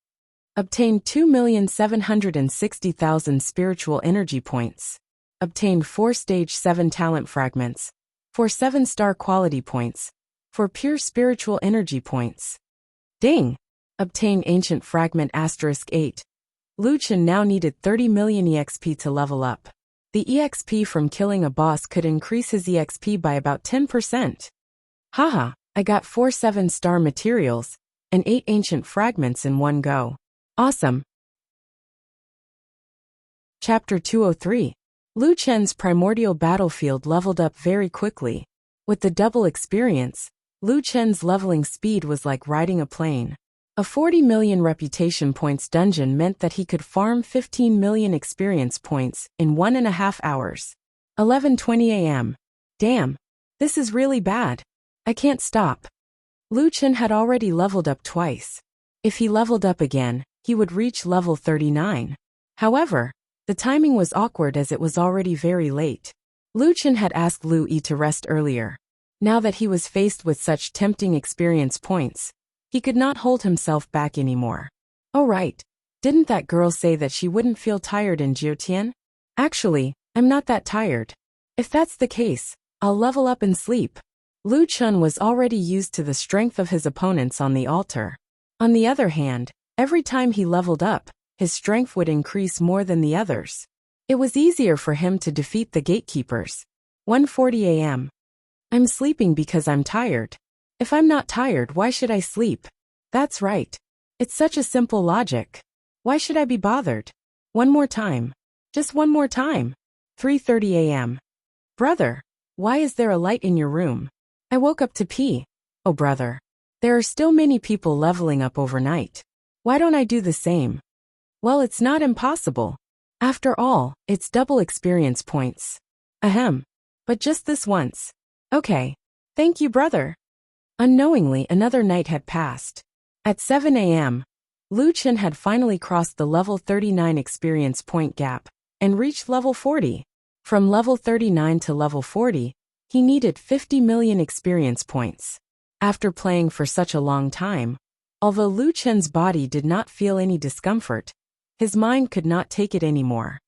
Obtained 2,760,000 spiritual energy points. Obtained 4 stage 7 talent fragments, for 7-star quality points, for pure spiritual energy points. Ding! Obtained Ancient Fragment *8. Lu Chen now needed 30 million EXP to level up. The EXP from killing a boss could increase his EXP by about 10%. Haha, I got 4 7-star materials, and 8 ancient fragments in one go. Awesome. Chapter 203. Lu Chen's primordial battlefield leveled up very quickly. With the double experience, Lu Chen's leveling speed was like riding a plane. A 40 million reputation points dungeon meant that he could farm 15 million experience points in 1.5 hours. 11:20 a.m. Damn, this is really bad. I can't stop. Lu Chen had already leveled up twice. If he leveled up again, he would reach level 39. However, the timing was awkward as it was already very late. Lu Chen had asked Lu Yi to rest earlier. Now that he was faced with such tempting experience points, he could not hold himself back anymore. Oh right, didn't that girl say that she wouldn't feel tired in Jiutian? Actually, I'm not that tired. If that's the case, I'll level up and sleep. Lu Chen was already used to the strength of his opponents on the altar. On the other hand, every time he leveled up, his strength would increase more than the others. It was easier for him to defeat the gatekeepers. 1:40 a.m. I'm sleeping because I'm tired. If I'm not tired, why should I sleep? That's right. It's such a simple logic. Why should I be bothered? One more time. Just one more time. 3:30 a.m. Brother, why is there a light in your room? I woke up to pee. Oh brother, there are still many people leveling up overnight. Why don't I do the same? Well, it's not impossible. After all, it's double experience points. Ahem. But just this once. Okay. Thank you, brother. Unknowingly, another night had passed. At 7 a.m., Lu Chen had finally crossed the level 39 experience point gap and reached level 40. From level 39 to level 40, he needed 50 million experience points. After playing for such a long time, although Lu Chen's body did not feel any discomfort, his mind could not take it anymore.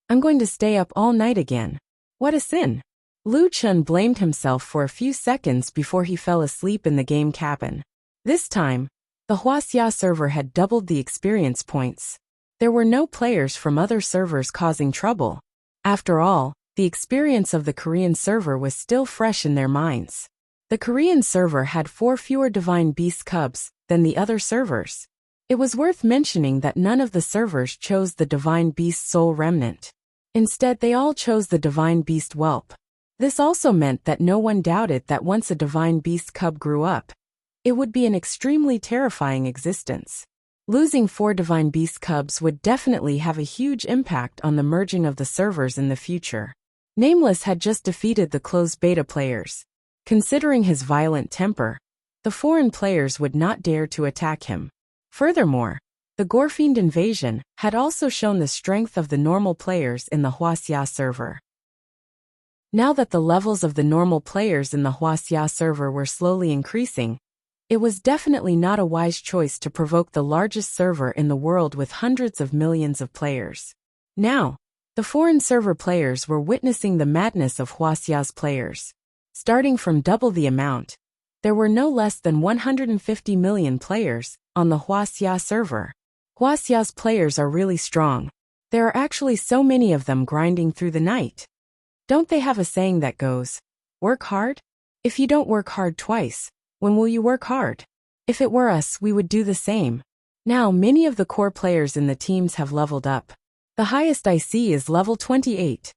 I'm going to stay up all night again. What a sin! Lu Chen blamed himself for a few seconds before he fell asleep in the game cabin. This time, the Wuxia server had doubled the experience points. There were no players from other servers causing trouble. After all, the experience of the Korean server was still fresh in their minds. The Korean server had 4 fewer Divine Beast cubs than the other servers. It was worth mentioning that none of the servers chose the Divine Beast Soul Remnant. Instead, they all chose the Divine Beast Whelp. This also meant that no one doubted that once a Divine Beast cub grew up, it would be an extremely terrifying existence. Losing 4 Divine Beast cubs would definitely have a huge impact on the merging of the servers in the future. Nameless had just defeated the closed beta players. Considering his violent temper, the foreign players would not dare to attack him. Furthermore, the Gorefiend invasion had also shown the strength of the normal players in the Wuxia server. Now that the levels of the normal players in the Wuxia server were slowly increasing, it was definitely not a wise choice to provoke the largest server in the world with hundreds of millions of players. Now, the foreign server players were witnessing the madness of Wuxia's players. Starting from double the amount, there were no less than 150 million players on the Wuxia server. Wuxia's players are really strong. There are actually so many of them grinding through the night. Don't they have a saying that goes, work hard? If you don't work hard twice, when will you work hard? If it were us, we would do the same. Now, many of the core players in the teams have leveled up. The highest I see is level 28.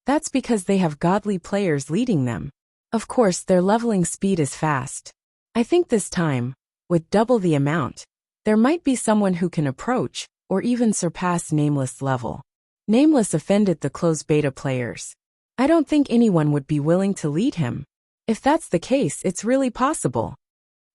That's because they have godly players leading them. Of course, their leveling speed is fast. I think this time, with double the amount, there might be someone who can approach, or even surpass Nameless level. Nameless offended the closed beta players. I don't think anyone would be willing to lead him. If that's the case, it's really possible.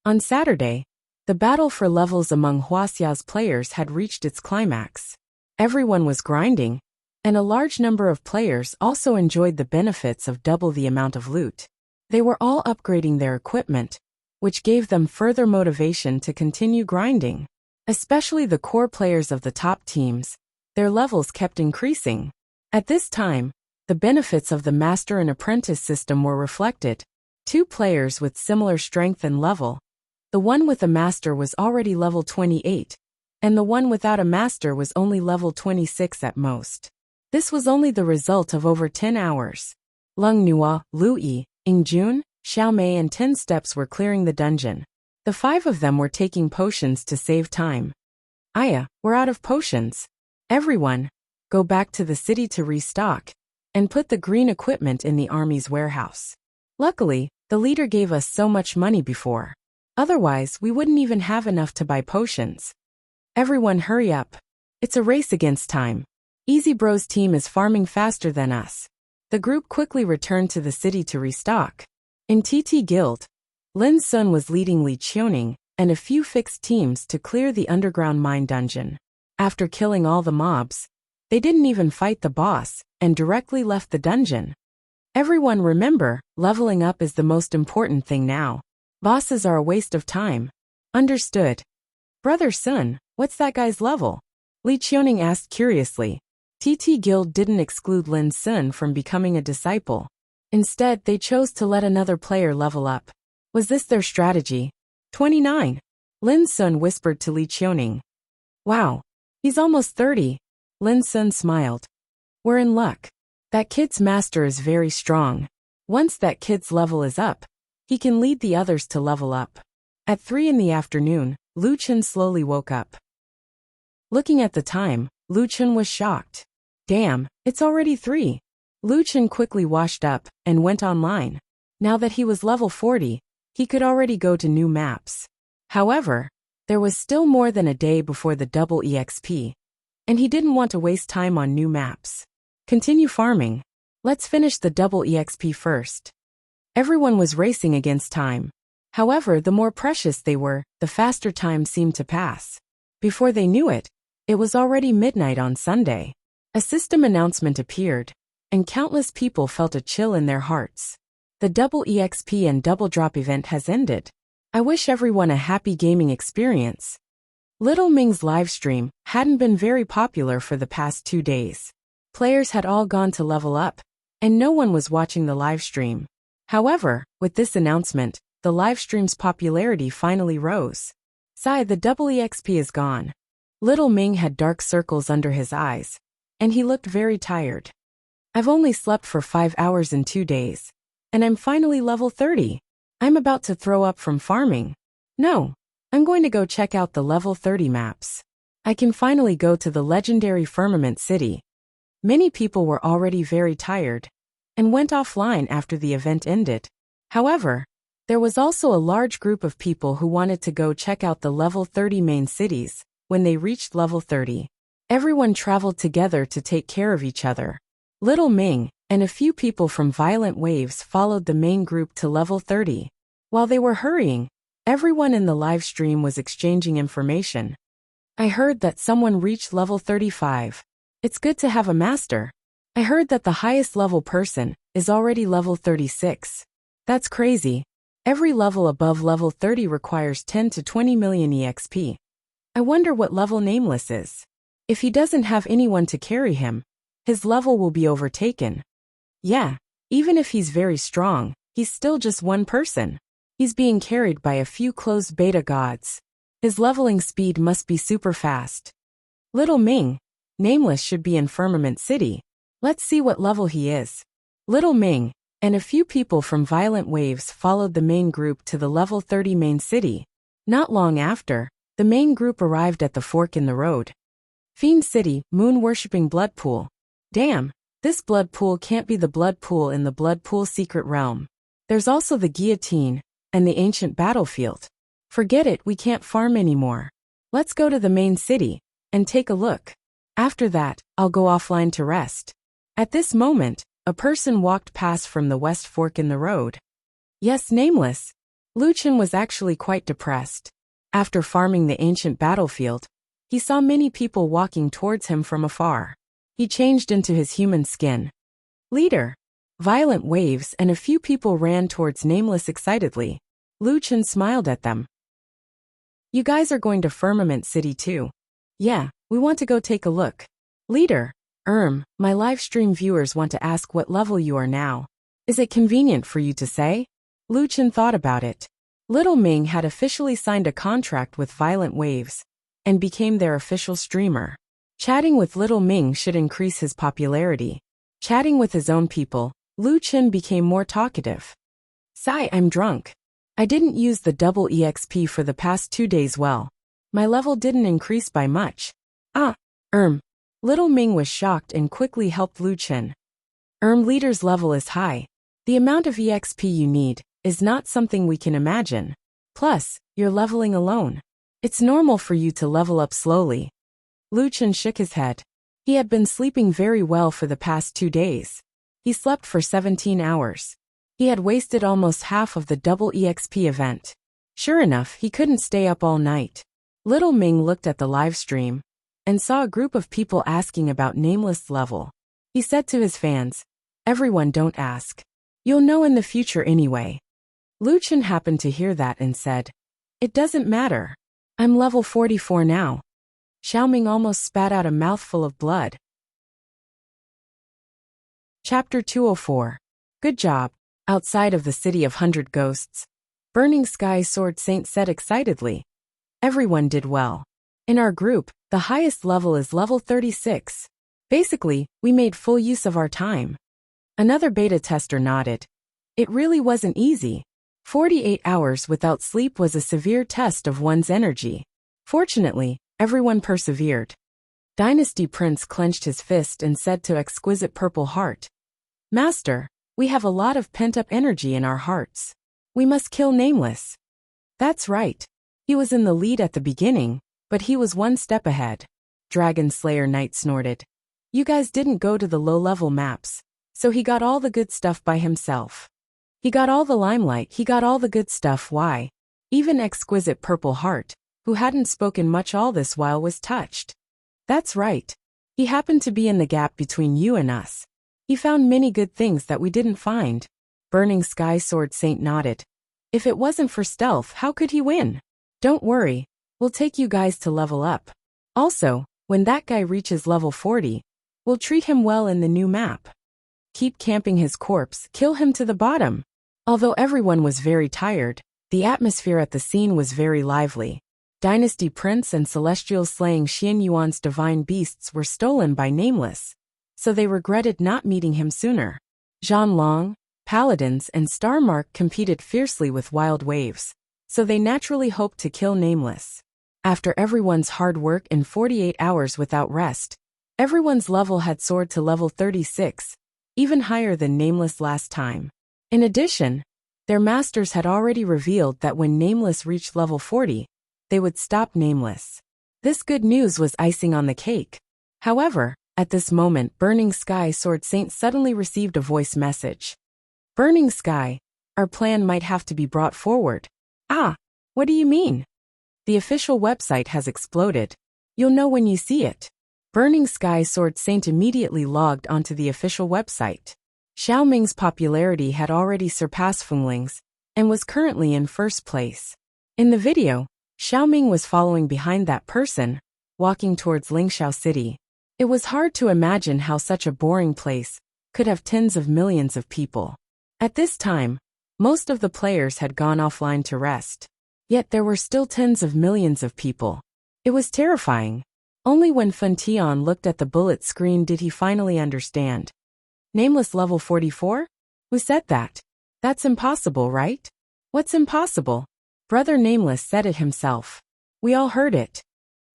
On Saturday, the battle for levels among Wuxia's players had reached its climax. Everyone was grinding, and a large number of players also enjoyed the benefits of double the amount of loot. They were all upgrading their equipment, which gave them further motivation to continue grinding. Especially the core players of the top teams, their levels kept increasing. At this time, the benefits of the Master and Apprentice system were reflected. 2 players with similar strength and level. The one with a Master was already level 28, and the one without a Master was only level 26 at most. This was only the result of over 10 hours. Lung Nua, Lu Yi, Ingjun, Xiaomei and 10 Steps were clearing the dungeon. The 5 of them were taking potions to save time. Aya, we're out of potions. Everyone, go back to the city to restock, and put the green equipment in the army's warehouse. Luckily, the leader gave us so much money before. Otherwise, we wouldn't even have enough to buy potions. Everyone hurry up. It's a race against time. Easy Bro's team is farming faster than us. The group quickly returned to the city to restock. In TT Guild, Lin Sun was leading Li Qiuning and a few fixed teams to clear the underground mine dungeon. After killing all the mobs, they didn't even fight the boss and directly left the dungeon. Everyone remember, leveling up is the most important thing now. Bosses are a waste of time. Understood. Brother Sun, what's that guy's level? Li Qiuning asked curiously. TT Guild didn't exclude Lin Sun from becoming a disciple. Instead, they chose to let another player level up. Was this their strategy? 29. Lin Sun whispered to Li Qiuning. Wow. He's almost 30. Lin Sun smiled. We're in luck. That kid's master is very strong. Once that kid's level is up, he can lead the others to level up. At 3 in the afternoon, Lu Chen slowly woke up. Looking at the time, Lu Chen was shocked. Damn, it's already 3. Lu Chen quickly washed up and went online. Now that he was level 40, he could already go to new maps. However, there was still more than a day before the double EXP, and he didn't want to waste time on new maps. Continue farming. Let's finish the double EXP first. Everyone was racing against time. However, the more precious they were, the faster time seemed to pass. Before they knew it, it was already midnight on Sunday. A system announcement appeared, and countless people felt a chill in their hearts. The double EXP and double drop event has ended. I wish everyone a happy gaming experience. Little Ming's livestream hadn't been very popular for the past 2 days. Players had all gone to level up, and no one was watching the livestream. However, with this announcement, the livestream's popularity finally rose. Sigh, the double EXP is gone. Little Ming had dark circles under his eyes, and he looked very tired. I've only slept for 5 hours in 2 days, and I'm finally level 30. I'm about to throw up from farming. No, I'm going to go check out the level 30 maps. I can finally go to the legendary Firmament City. Many people were already very tired and went offline after the event ended. However, there was also a large group of people who wanted to go check out the level 30 main cities. When they reached level 30, everyone traveled together to take care of each other. Little Ming and a few people from Violent Waves followed the main group to level 30. While they were hurrying, everyone in the live stream was exchanging information. I heard that someone reached level 35. It's good to have a master. I heard that the highest level person is already level 36. That's crazy. Every level above level 30 requires 10 to 20 million EXP. I wonder what level Nameless is. If he doesn't have anyone to carry him, his level will be overtaken. Yeah, even if he's very strong, he's still just one person. He's being carried by a few closed beta gods. His leveling speed must be super fast. Little Ming, Nameless should be in Firmament City. Let's see what level he is. Little Ming and a few people from Violent Waves followed the main group to the level 30 main city. Not long after, the main group arrived at the fork in the road. Fiend City, moon-worshipping blood pool. Damn, this blood pool can't be the blood pool in the blood pool secret realm. There's also the guillotine and the ancient battlefield. Forget it, we can't farm anymore. Let's go to the main city and take a look. After that, I'll go offline to rest. At this moment, a person walked past from the west fork in the road. Yes, Nameless. Lu Chen was actually quite depressed. After farming the ancient battlefield, he saw many people walking towards him from afar. He changed into his human skin. Leader. Violent Waves and a few people ran towards Nameless excitedly. Lu Chen smiled at them. You guys are going to Firmament City too? Yeah, we want to go take a look. Leader. My live stream viewers want to ask what level you are now. Is it convenient for you to say? Lu Chen thought about it. Little Ming had officially signed a contract with Violent Waves and became their official streamer. Chatting with Little Ming should increase his popularity. Chatting with his own people, Lu Chen became more talkative. Sigh, I'm drunk. I didn't use the double EXP for the past 2 days well. My level didn't increase by much. Little Ming was shocked and quickly helped Lu Chen. Leader's level is high. The amount of EXP you need is not something we can imagine. Plus, you're leveling alone. It's normal for you to level up slowly. Lu Chen shook his head. He had been sleeping very well for the past 2 days. He slept for 17 hours. He had wasted almost half of the double EXP event. Sure enough, he couldn't stay up all night. Little Ming looked at the live stream and saw a group of people asking about Nameless level. He said to his fans, "Everyone, don't ask. You'll know in the future anyway." Lu Chen happened to hear that and said, "It doesn't matter. I'm level 44 now." Xiaoming almost spat out a mouthful of blood. Chapter 204. Good job. Outside of the city of 100 ghosts, Burning Sky Sword Saint said excitedly. Everyone did well. In our group, the highest level is level 36. Basically, we made full use of our time. Another beta tester nodded. It really wasn't easy. 48 hours without sleep was a severe test of one's energy. Fortunately, everyone persevered. Dynasty Prince clenched his fist and said to Exquisite Purple Heart, "Master, we have a lot of pent-up energy in our hearts. We must kill Nameless." That's right. He was in the lead at the beginning, but he was one step ahead. Dragon Slayer Knight snorted. You guys didn't go to the low-level maps, so he got all the good stuff by himself. He got all the limelight, he got all the good stuff. Why? Even Exquisite Purple Heart, who hadn't spoken much all this while, was touched. That's right. He happened to be in the gap between you and us. He found many good things that we didn't find. Burning Sky Sword Saint nodded. If it wasn't for stealth, how could he win? Don't worry, we'll take you guys to level up. Also, when that guy reaches level 40, we'll treat him well in the new map. Keep camping his corpse, kill him to the bottom. Although everyone was very tired, the atmosphere at the scene was very lively. Dynasty Prince and Celestial slaying Xian Yuan's divine beasts were stolen by Nameless, so they regretted not meeting him sooner. Zhan Long, Paladins and Starmark competed fiercely with Wild Waves, so they naturally hoped to kill Nameless. After everyone's hard work in 48 hours without rest, everyone's level had soared to level 36, even higher than Nameless last time. In addition, their masters had already revealed that when Nameless reached level 40, they would stop Nameless. This good news was icing on the cake. However, at this moment, Burning Sky Sword Saint suddenly received a voice message. Burning Sky, our plan might have to be brought forward. Ah, what do you mean? The official website has exploded. You'll know when you see it. Burning Sky Sword Saint immediately logged onto the official website. Xiaoming's popularity had already surpassed Fungling's, and was currently in first place. In the video, Xiaoming was following behind that person, walking towards Lingxiao City. It was hard to imagine how such a boring place could have tens of millions of people. At this time, most of the players had gone offline to rest. Yet there were still tens of millions of people. It was terrifying. Only when Funtion looked at the bullet screen did he finally understand. Nameless level 44? Who said that? That's impossible, right? What's impossible? Brother Nameless said it himself. We all heard it.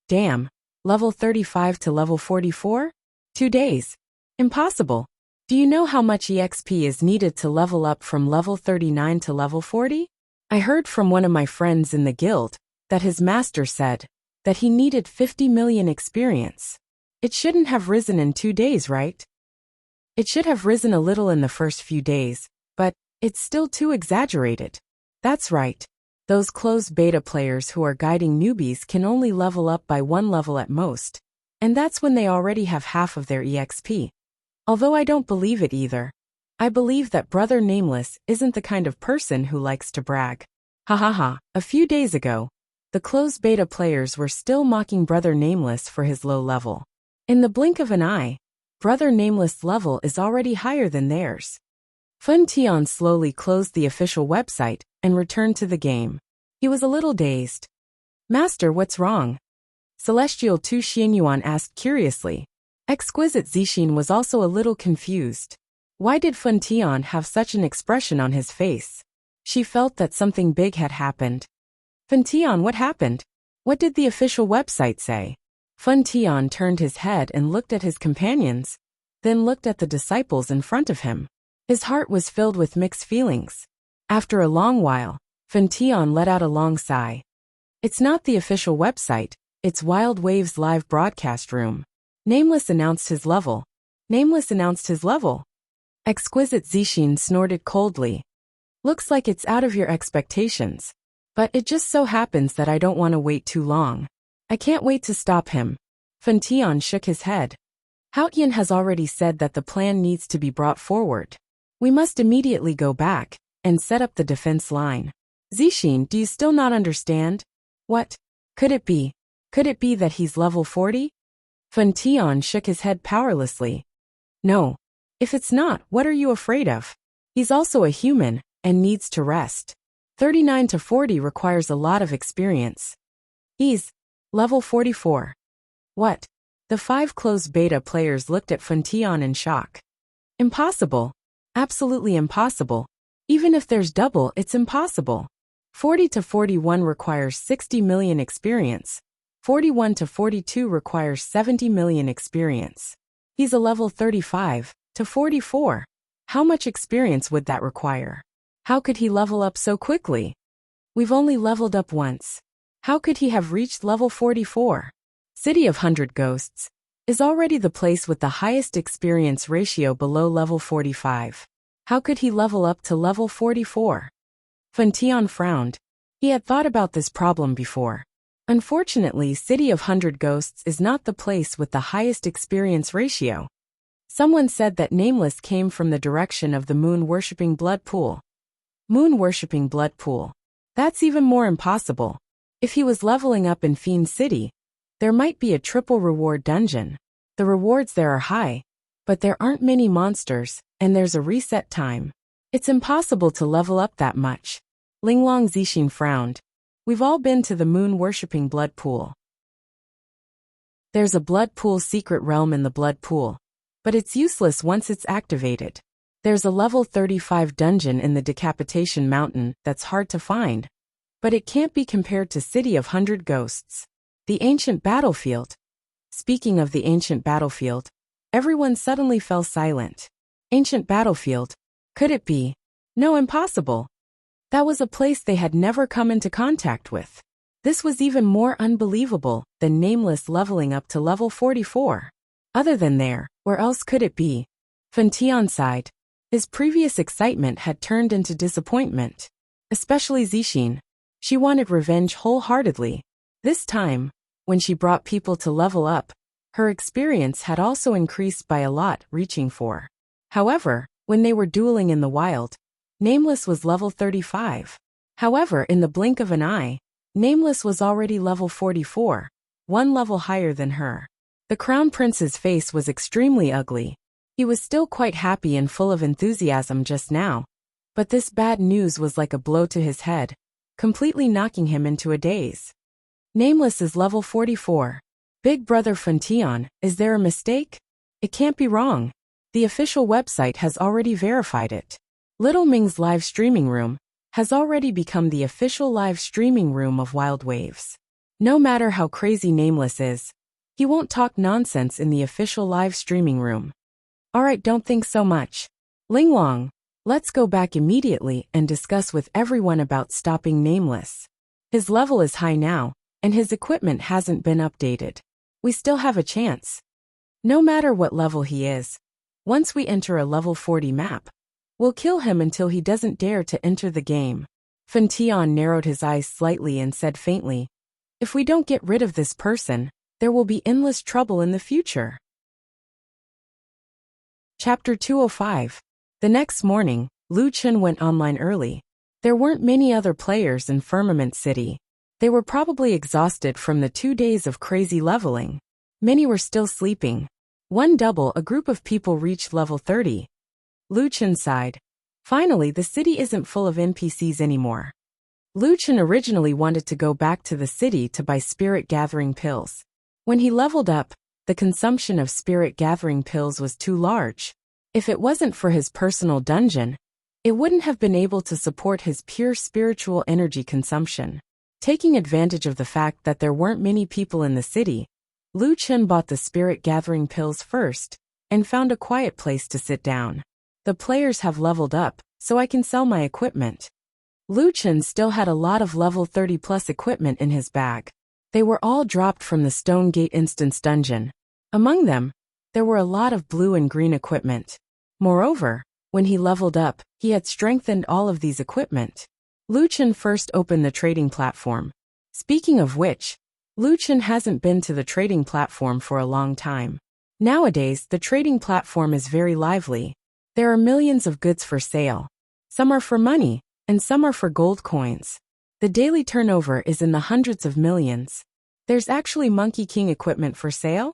Damn. Level 35 to level 44? 2 days. Impossible. Do you know how much EXP is needed to level up from level 39 to level 40? I heard from one of my friends in the guild that his master said that he needed 50 million experience. It shouldn't have risen in 2 days, right? It should have risen a little in the first few days, but it's still too exaggerated. That's right. Those closed beta players who are guiding newbies can only level up by 1 level at most, and that's when they already have half of their EXP. Although I don't believe it either. I believe that Brother Nameless isn't the kind of person who likes to brag. Ha ha ha. A few days ago, the closed beta players were still mocking Brother Nameless for his low level. In the blink of an eye, Brother Nameless' level is already higher than theirs. Funtion slowly closed the official website and returned to the game. He was a little dazed. Master, what's wrong? Celestial Tu Xianyuan asked curiously. Exquisite Zixin was also a little confused. Why did Funtion have such an expression on his face? She felt that something big had happened. Funtion, what happened? What did the official website say? Funtion turned his head and looked at his companions, then looked at the disciples in front of him. His heart was filled with mixed feelings. After a long while, Funtion let out a long sigh. It's not the official website, it's Wild Waves live broadcast room. Nameless announced his level. Nameless announced his level. Exquisite Zixin snorted coldly. Looks like it's out of your expectations. But it just so happens that I don't want to wait too long. I can't wait to stop him. Fan Tian shook his head. Haotian has already said that the plan needs to be brought forward. We must immediately go back and set up the defense line. Zixin, do you still not understand? What? Could it be? Could it be that he's level 40? Fan Tian shook his head powerlessly. No. If it's not, what are you afraid of? He's also a human and needs to rest. 39 to 40 requires a lot of experience. He's level 44. What? The 5 closed beta players looked at Fan Tian in shock. Impossible. Absolutely impossible. Even if there's double, it's impossible. 40 to 41 requires 60 million experience. 41 to 42 requires 70 million experience. He's a level 35 to 44. How much experience would that require? How could he level up so quickly? We've only leveled up once. How could he have reached level 44? City of 100 Ghosts is already the place with the highest experience ratio below level 45. How could he level up to level 44? Fan Tian frowned. He had thought about this problem before. Unfortunately, City of 100 Ghosts is not the place with the highest experience ratio. Someone said that Nameless came from the direction of the moon-worshipping blood pool. Moon-worshipping blood pool. That's even more impossible. If he was leveling up in Fiend City, there might be a triple reward dungeon. The rewards there are high, but there aren't many monsters, and there's a reset time. It's impossible to level up that much. Linglong Zixin frowned. We've all been to the moon-worshipping blood pool. There's a blood pool secret realm in the blood pool, but it's useless once it's activated. There's a level 35 dungeon in the Decapitation Mountain that's hard to find, but it can't be compared to City of 100 Ghosts. The ancient battlefield. Speaking of the ancient battlefield, everyone suddenly fell silent. Ancient battlefield. Could it be? No, impossible. That was a place they had never come into contact with. This was even more unbelievable than Nameless leveling up to level 44. Other than there, where else could it be? Fan Tian sighed. His previous excitement had turned into disappointment. Especially Zixin. She wanted revenge wholeheartedly. This time, when she brought people to level up, her experience had also increased by a lot, reaching for. However, when they were dueling in the wild, Nameless was level 35. However, in the blink of an eye, Nameless was already level 44, one level higher than her. The Crown Prince's face was extremely ugly. He was still quite happy and full of enthusiasm just now, but this bad news was like a blow to his head, completely knocking him into a daze. Nameless is level 44. Big Brother Fan Tian, is there a mistake? It can't be wrong. The official website has already verified it. Little Ming's live streaming room has already become the official live streaming room of Wild Waves. No matter how crazy Nameless is, he won't talk nonsense in the official live streaming room. Alright, don't think so much. Linglong, let's go back immediately and discuss with everyone about stopping Nameless. His level is high now, and his equipment hasn't been updated. We still have a chance. No matter what level he is, once we enter a level 40 map, we'll kill him until he doesn't dare to enter the game. Fan Tian narrowed his eyes slightly and said faintly, if we don't get rid of this person, there will be endless trouble in the future. Chapter 205. The next morning, Lu Chen went online early. There weren't many other players in Firmament City. They were probably exhausted from the 2 days of crazy leveling. Many were still sleeping. A group of people reached level 30. Lu Chen sighed. Finally, the city isn't full of NPCs anymore. Lu Chen originally wanted to go back to the city to buy spirit gathering pills. When he leveled up, the consumption of spirit gathering pills was too large. If it wasn't for his personal dungeon, it wouldn't have been able to support his pure spiritual energy consumption. Taking advantage of the fact that there weren't many people in the city, Lu Chen bought the spirit gathering pills first, and found a quiet place to sit down. The players have leveled up, so I can sell my equipment. Lu Chen still had a lot of level 30 plus equipment in his bag. They were all dropped from the Stone Gate Instance dungeon. Among them, there were a lot of blue and green equipment. Moreover, When he leveled up, he had strengthened all of these equipment. Lu Chen first opened the trading platform. Speaking of which, Lu Chen hasn't been to the trading platform for a long time. Nowadays, the trading platform is very lively. There are millions of goods for sale. Some are for money, and some are for gold coins. The daily turnover is in the hundreds of millions. There's actually Monkey King equipment for sale?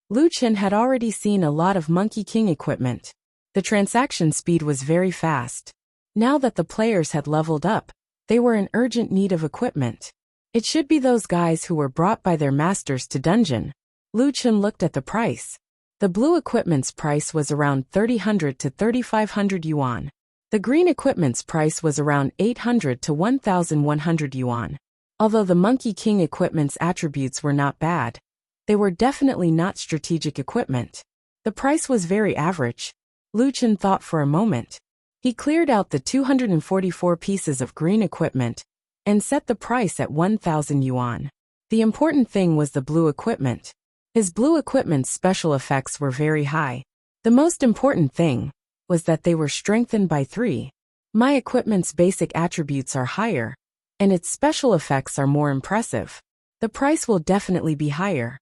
Lu Chen had already seen a lot of Monkey King equipment. The transaction speed was very fast. Now that the players had leveled up, they were in urgent need of equipment. It should be those guys who were brought by their masters to dungeon. Lu Chen looked at the price. The blue equipment's price was around 300 to 3,500 yuan. The green equipment's price was around 800 to 1,100 yuan. Although the Monkey King equipment's attributes were not bad, they were definitely not strategic equipment. The price was very average. Lu Chen thought for a moment. He cleared out the 244 pieces of green equipment and set the price at 1,000 yuan. The important thing was the blue equipment. His blue equipment's special effects were very high. The most important thing was that they were strengthened by 3. My equipment's basic attributes are higher, and its special effects are more impressive. The price will definitely be higher.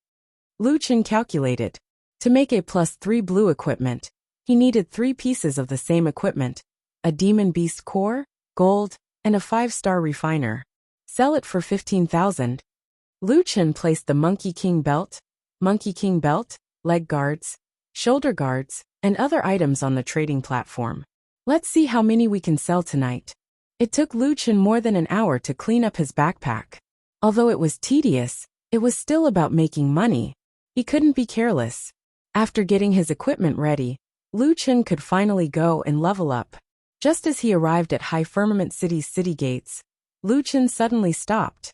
Lu Chen calculated. To make a +3 blue equipment, he needed 3 pieces of the same equipment, a Demon Beast core, gold, and a 5-star refiner. Sell it for 15,000. Lu Chen placed the Monkey King belt, leg guards, shoulder guards, and other items on the trading platform. Let's see how many we can sell tonight. It took Lu Chen more than an hour to clean up his backpack. Although it was tedious, it was still about making money. He couldn't be careless. After getting his equipment ready, Lu Chen could finally go and level up. Just as he arrived at High Firmament City's city gates, Lu Chen suddenly stopped.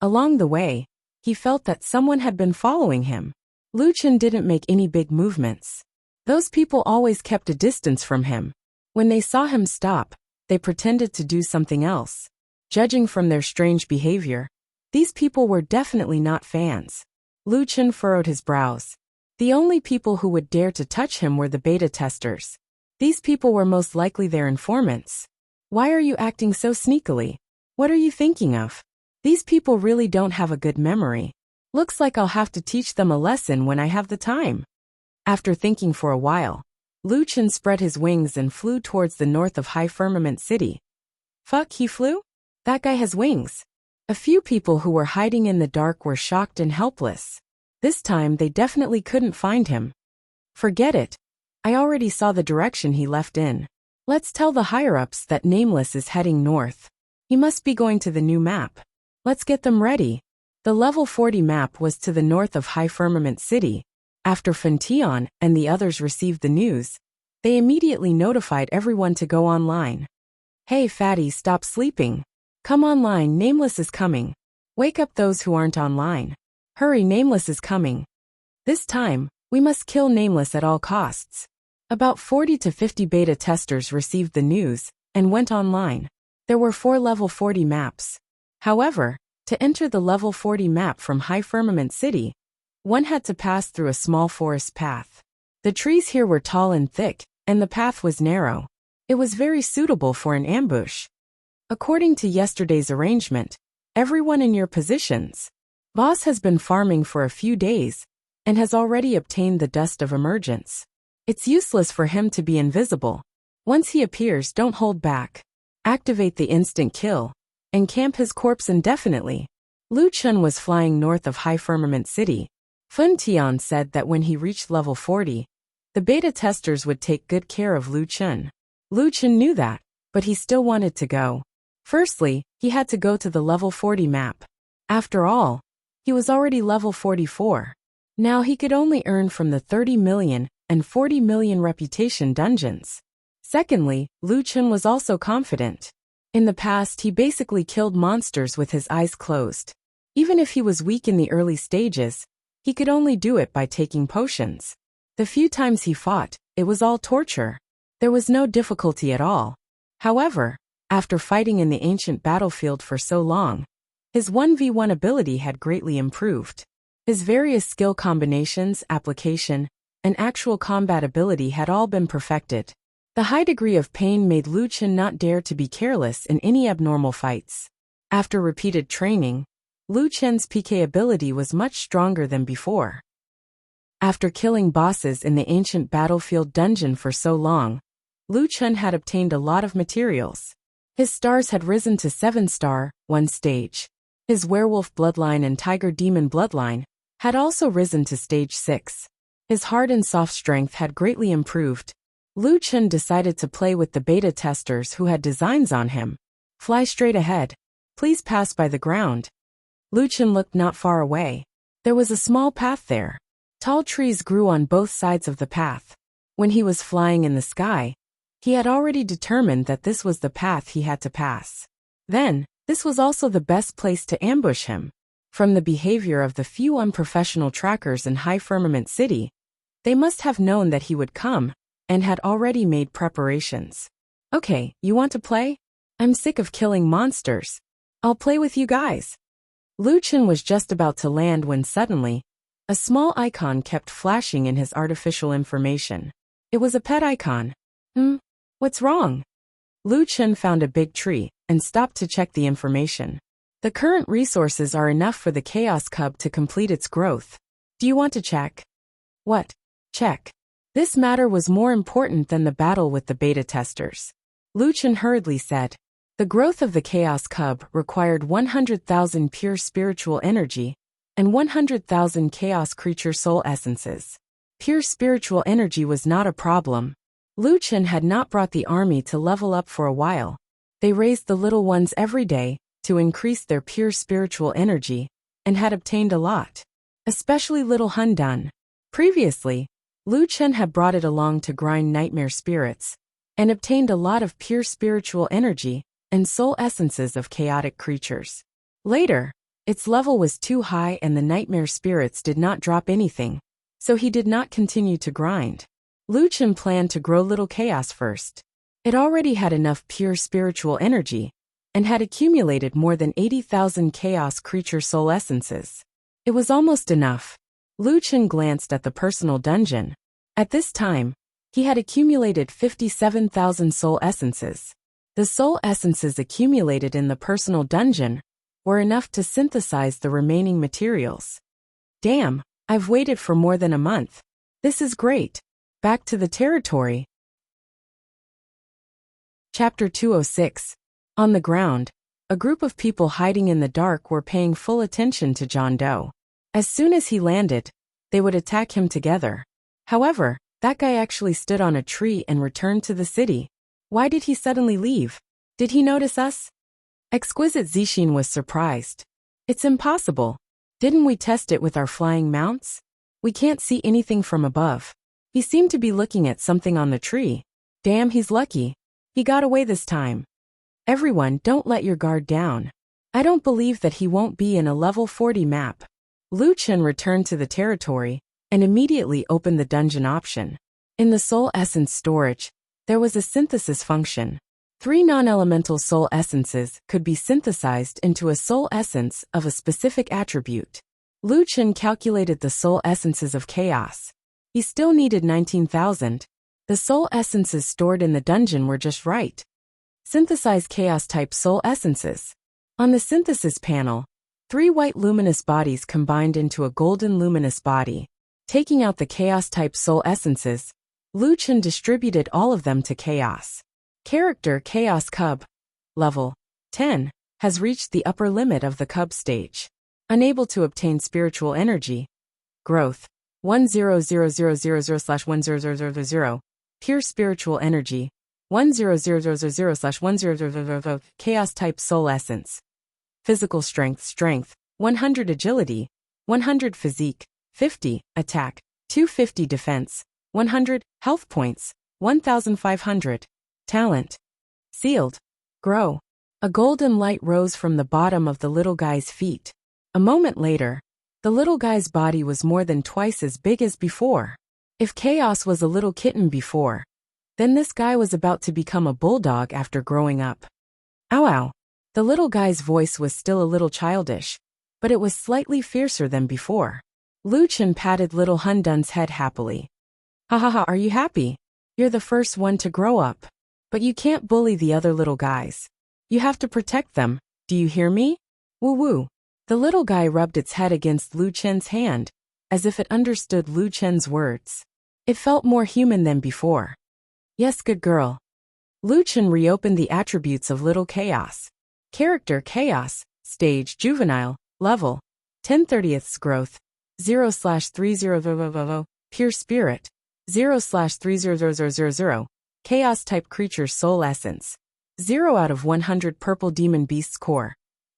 Along the way, he felt that someone had been following him. Lu Chen didn't make any big movements. Those people always kept a distance from him. When they saw him stop, they pretended to do something else. Judging from their strange behavior, these people were definitely not fans. Lu Chen furrowed his brows. The only people who would dare to touch him were the beta testers. These people were most likely their informants. Why are you acting so sneakily? What are you thinking of? These people really don't have a good memory. Looks like I'll have to teach them a lesson when I have the time. After thinking for a while, Lu Chen spread his wings and flew towards the north of High Firmament City. Fuck, he flew? That guy has wings. A few people who were hiding in the dark were shocked and helpless. This time they definitely couldn't find him. Forget it. I already saw the direction he left in. Let's tell the higher-ups that Nameless is heading north. He must be going to the new map. Let's get them ready. The level 40 map was to the north of High Firmament City. After Fen Tian and the others received the news, they immediately notified everyone to go online. Hey fatty, stop sleeping. Come online, Nameless is coming. Wake up those who aren't online. Hurry, Nameless is coming. This time, we must kill Nameless at all costs. About 40 to 50 beta testers received the news and went online. There were 4 level 40 maps. However, to enter the level 40 map from High Firmament City, one had to pass through a small forest path. The trees here were tall and thick, and the path was narrow. It was very suitable for an ambush. According to yesterday's arrangement, everyone in your positions. Boss has been farming for a few days and has already obtained the dust of emergence. It's useless for him to be invisible. Once he appears, don't hold back. Activate the instant kill and camp his corpse indefinitely. Lu Chen was flying north of High Firmament City. Fen Tian said that when he reached level 40, the beta testers would take good care of Lu Chen. Lu Chen knew that, but he still wanted to go. Firstly, he had to go to the level 40 map. After all, he was already level 44. Now he could only earn from the 30 million and 40 million reputation dungeons. Secondly, Lu Chen was also confident. In the past, he basically killed monsters with his eyes closed. Even if he was weak in the early stages, he could only do it by taking potions. The few times he fought, it was all torture. There was no difficulty at all. However, after fighting in the ancient battlefield for so long, his 1v1 ability had greatly improved. His various skill combinations, application, and actual combat ability had all been perfected. The high degree of pain made Lu Chen not dare to be careless in any abnormal fights. After repeated training, Lu Chen's PK ability was much stronger than before. After killing bosses in the ancient battlefield dungeon for so long, Lu Chen had obtained a lot of materials. His stars had risen to 7-star, 1 stage. His werewolf bloodline and tiger demon bloodline had also risen to stage 6. His hard and soft strength had greatly improved. Lu Chen decided to play with the beta testers who had designs on him. Fly straight ahead. Please pass by the ground. Lu Chen looked not far away. There was a small path there. Tall trees grew on both sides of the path. When he was flying in the sky, he had already determined that this was the path he had to pass. Then, this was also the best place to ambush him. From the behavior of the few unprofessional trackers in High Firmament City, they must have known that he would come, and had already made preparations. Okay, you want to play? I'm sick of killing monsters. I'll play with you guys. Lu Chen was just about to land when suddenly, a small icon kept flashing in his artificial information. It was a pet icon. What's wrong? Lu Chen found a big tree, and stopped to check the information. The current resources are enough for the Chaos Cub to complete its growth. Do you want to check? What? Check. This matter was more important than the battle with the beta testers. Lu Chen hurriedly said. The growth of the Chaos Cub required 100,000 pure spiritual energy and 100,000 Chaos Creature Soul Essences. Pure spiritual energy was not a problem. Lu Chen had not brought the army to level up for a while. They raised the little ones every day to increase their pure spiritual energy, and had obtained a lot. Especially little Hun Dun. Previously, Lu Chen had brought it along to grind nightmare spirits, and obtained a lot of pure spiritual energy and soul essences of chaotic creatures. Later, its level was too high and the nightmare spirits did not drop anything, so he did not continue to grind. Lu Chen planned to grow little chaos first. It already had enough pure spiritual energy, and had accumulated more than 80,000 chaos creature soul essences. It was almost enough. Lu Chen glanced at the personal dungeon. At this time, he had accumulated 57,000 soul essences. The soul essences accumulated in the personal dungeon were enough to synthesize the remaining materials. Damn, I've waited for more than a month. This is great. Back to the territory. Chapter 206. On the ground, a group of people hiding in the dark were paying full attention to John Doe. As soon as he landed, they would attack him together. However, that guy actually stood on a tree and returned to the city. Why did he suddenly leave? Did he notice us? Exquisite Zixin was surprised. It's impossible. Didn't we test it with our flying mounts? We can't see anything from above. He seemed to be looking at something on the tree. Damn, he's lucky. He got away this time. Everyone, don't let your guard down. I don't believe that he won't be in a level 40 map. Lu Chen returned to the territory, and immediately opened the dungeon option. In the soul essence storage, there was a synthesis function. 3 non-elemental soul essences could be synthesized into a soul essence of a specific attribute. Lu Chen calculated the soul essences of chaos. He still needed 19,000. The soul essences stored in the dungeon were just right. Synthesize chaos-type soul essences. On the synthesis panel, 3 white luminous bodies combined into a golden luminous body. Taking out the chaos-type soul essences, Lu Chen distributed all of them to chaos. Character Chaos Cub. Level 10. Has reached the upper limit of the Cub stage. Unable to obtain spiritual energy. Growth 10000/10000. Pure spiritual energy 10000/10000. Chaos type soul essence. Physical strength 100 agility, 100 physique, 50 attack, 250 defense, 100 health points, 1,500. Talent. Sealed. Grow. A golden light rose from the bottom of the little guy's feet. A moment later, the little guy's body was more than twice as big as before. If Chaos was a little kitten before, then this guy was about to become a bulldog after growing up. Ow ow. The little guy's voice was still a little childish, but it was slightly fiercer than before. Lu Chen patted little Hun Dun's head happily. Ha ha ha, are you happy? You're the first one to grow up. But you can't bully the other little guys. You have to protect them, do you hear me? Woo woo. The little guy rubbed its head against Lu Chen's hand, as if it understood Lu Chen's words. It felt more human than before. Yes, good girl. Lu Chen reopened the attributes of Little Chaos. Character Chaos, Stage Juvenile, Level 10/30ths growth, 0/3000, Pure Spirit, 0/300000, Chaos Type Creature Soul Essence, 0 out of 100 Purple Demon Beast's Core,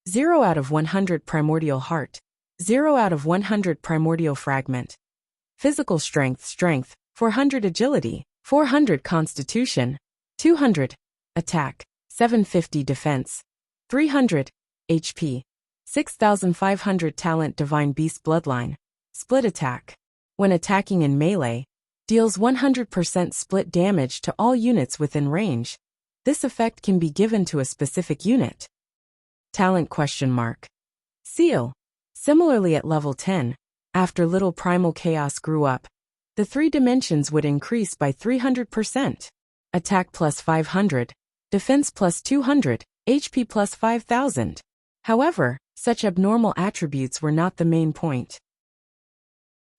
0 out of 100 Primordial Heart, 0 out of 100 Primordial Fragment. Physical Strength, 400 Agility, 400 Constitution, 200 Attack, 750 Defense, 300 HP, 6,500 Talent Divine Beast Bloodline, Split Attack. When attacking in melee, deals 100% split damage to all units within range. This effect can be given to a specific unit. Talent ? Seal. Similarly at level 10, after Little Primal Chaos grew up, the 3 dimensions would increase by 300%. Attack plus 500, Defense plus 200, HP plus 5,000. However, such abnormal attributes were not the main point.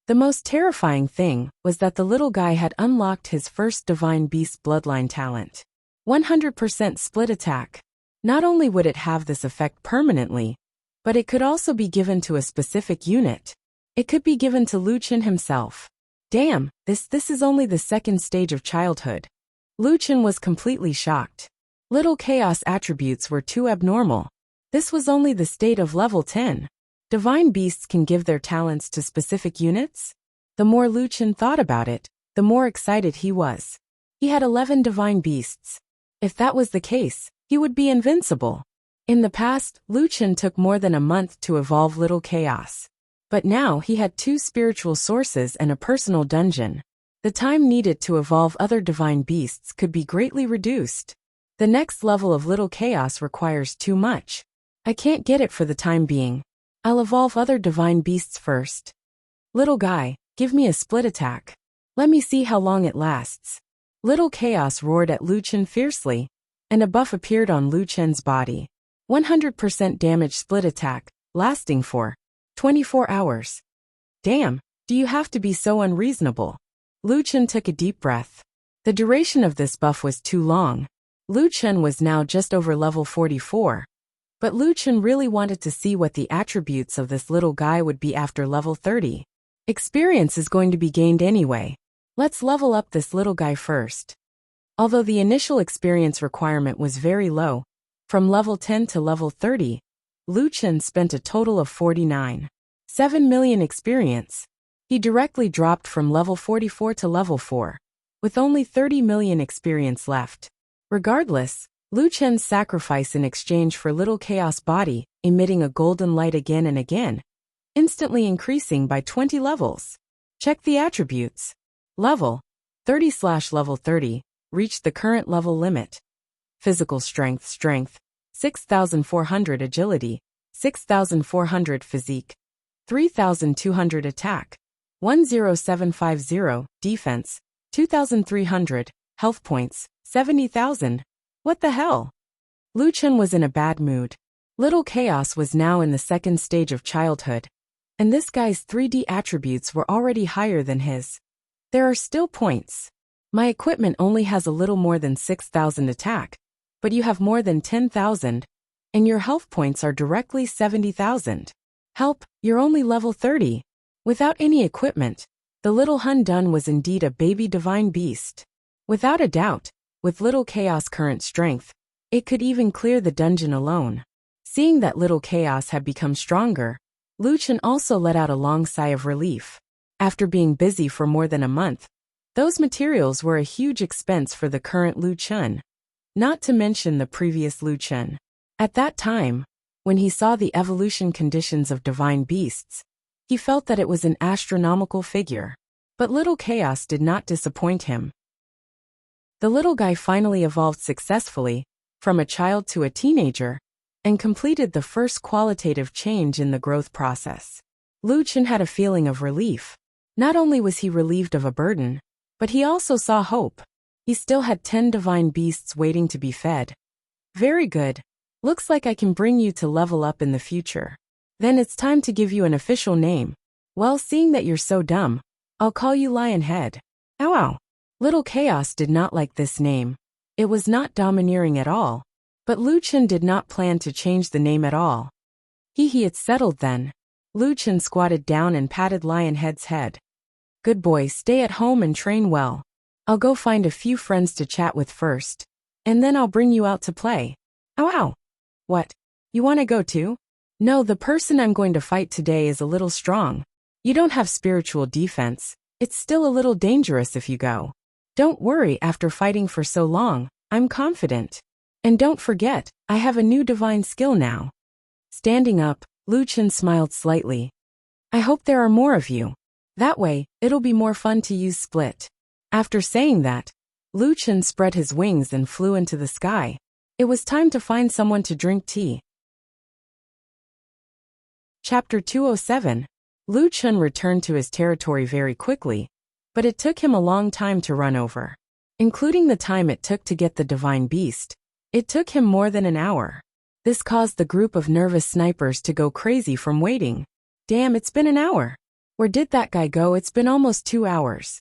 The most terrifying thing was that the little guy had unlocked his first Divine Beast Bloodline talent. 100% split attack. Not only would it have this effect permanently, but it could also be given to a specific unit. It could be given to Lu Chen himself. Damn, this is only the second stage of childhood. Lu Chen was completely shocked. Little Chaos attributes were too abnormal. This was only the state of level 10. Divine beasts can give their talents to specific units? The more Lu Chen thought about it, the more excited he was. He had 11 divine beasts. If that was the case, he would be invincible. In the past, Lu Chen took more than a month to evolve Little Chaos. But now he had 2 spiritual sources and a personal dungeon. The time needed to evolve other divine beasts could be greatly reduced. The next level of Little Chaos requires too much. I can't get it for the time being. I'll evolve other divine beasts first. Little guy, give me a split attack. Let me see how long it lasts. Little Chaos roared at Lu Chen fiercely, and a buff appeared on Lu Chen's body. 100% damage split attack, lasting for 24 hours. Damn, do you have to be so unreasonable? Lu Chen took a deep breath. The duration of this buff was too long. Lu Chen was now just over level 44. But Lu Chen really wanted to see what the attributes of this little guy would be after level 30. Experience is going to be gained anyway. Let's level up this little guy first. Although the initial experience requirement was very low, from level 10 to level 30, Lu Chen spent a total of 49.7 million experience. He directly dropped from level 44 to level 4, with only 30 million experience left. Regardless, Lu Chen's sacrifice in exchange for Little Chaos body, emitting a golden light again and again, instantly increasing by 20 levels. Check the attributes. Level 30/level 30, reached the current level limit. Physical strength, 6,400 agility, 6,400 physique, 3,200 attack, 10750 defense, 2,300 health points, 70,000. What the hell? Lu Chen was in a bad mood. Little Chaos was now in the second stage of childhood, and this guy's 3D attributes were already higher than his. There are still points. My equipment only has a little more than 6,000 attack, but you have more than 10,000, and your health points are directly 70,000. Help, you're only level 30. Without any equipment, the little Hun Dun was indeed a baby divine beast. Without a doubt, with Little Chaos' current strength, it could even clear the dungeon alone. Seeing that Little Chaos had become stronger, Lu Chen also let out a long sigh of relief. After being busy for more than a month, those materials were a huge expense for the current Lu Chen, not to mention the previous Lu Chen. At that time, when he saw the evolution conditions of divine beasts, he felt that it was an astronomical figure. But Little Chaos did not disappoint him. The little guy finally evolved successfully, from a child to a teenager, and completed the first qualitative change in the growth process. Lu Chen had a feeling of relief. Not only was he relieved of a burden, but he also saw hope. He still had 10 divine beasts waiting to be fed. Very good. Looks like I can bring you to level up in the future. Then it's time to give you an official name. Well, seeing that you're so dumb, I'll call you Lionhead. Ow ow. Little Chaos did not like this name. It was not domineering at all. But Lu Chen did not plan to change the name at all. It's settled then. Lu Chen squatted down and patted Lionhead's head. Good boy, stay at home and train well. I'll go find a few friends to chat with first. And then I'll bring you out to play. Ow ow. What? You want to go too? No, the person I'm going to fight today is a little strong. You don't have spiritual defense. It's still a little dangerous if you go. Don't worry, after fighting for so long, I'm confident. And don't forget, I have a new divine skill now. Standing up, Lu Chen smiled slightly. I hope there are more of you. That way, it'll be more fun to use split. After saying that, Lu Chen spread his wings and flew into the sky. It was time to find someone to drink tea. Chapter 207. Lu Chen returned to his territory very quickly, but it took him a long time to run over. Including the time it took to get the divine beast, it took him more than an hour. This caused the group of nervous snipers to go crazy from waiting. Damn, it's been an hour. Where did that guy go? It's been almost 2 hours.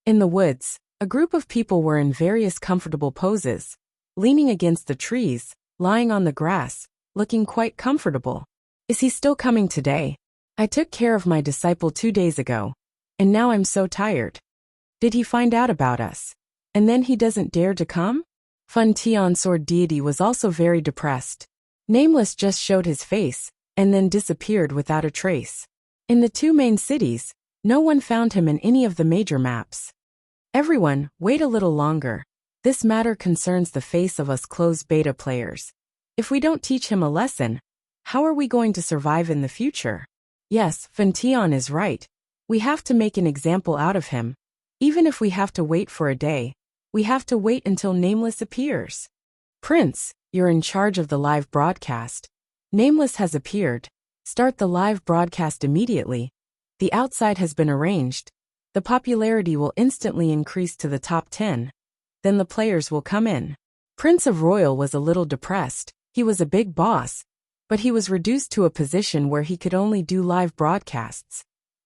In the woods, a group of people were in various comfortable poses, leaning against the trees, lying on the grass, looking quite comfortable. Is he still coming today? I took care of my disciple 2 days ago, and now I'm so tired. Did he find out about us? And then he doesn't dare to come? Fun Tian Sword Deity was also very depressed. Nameless just showed his face, and then disappeared without a trace. In the 2 main cities, no one found him in any of the major maps. Everyone, wait a little longer. This matter concerns the face of us closed beta players. If we don't teach him a lesson, how are we going to survive in the future? Yes, Fentian is right. We have to make an example out of him. Even if we have to wait for a day, we have to wait until Nameless appears. Prince, you're in charge of the live broadcast. Nameless has appeared. Start the live broadcast immediately. The outside has been arranged. The popularity will instantly increase to the top 10. Then the players will come in. Prince of Royal was a little depressed. He was a big boss, but he was reduced to a position where he could only do live broadcasts.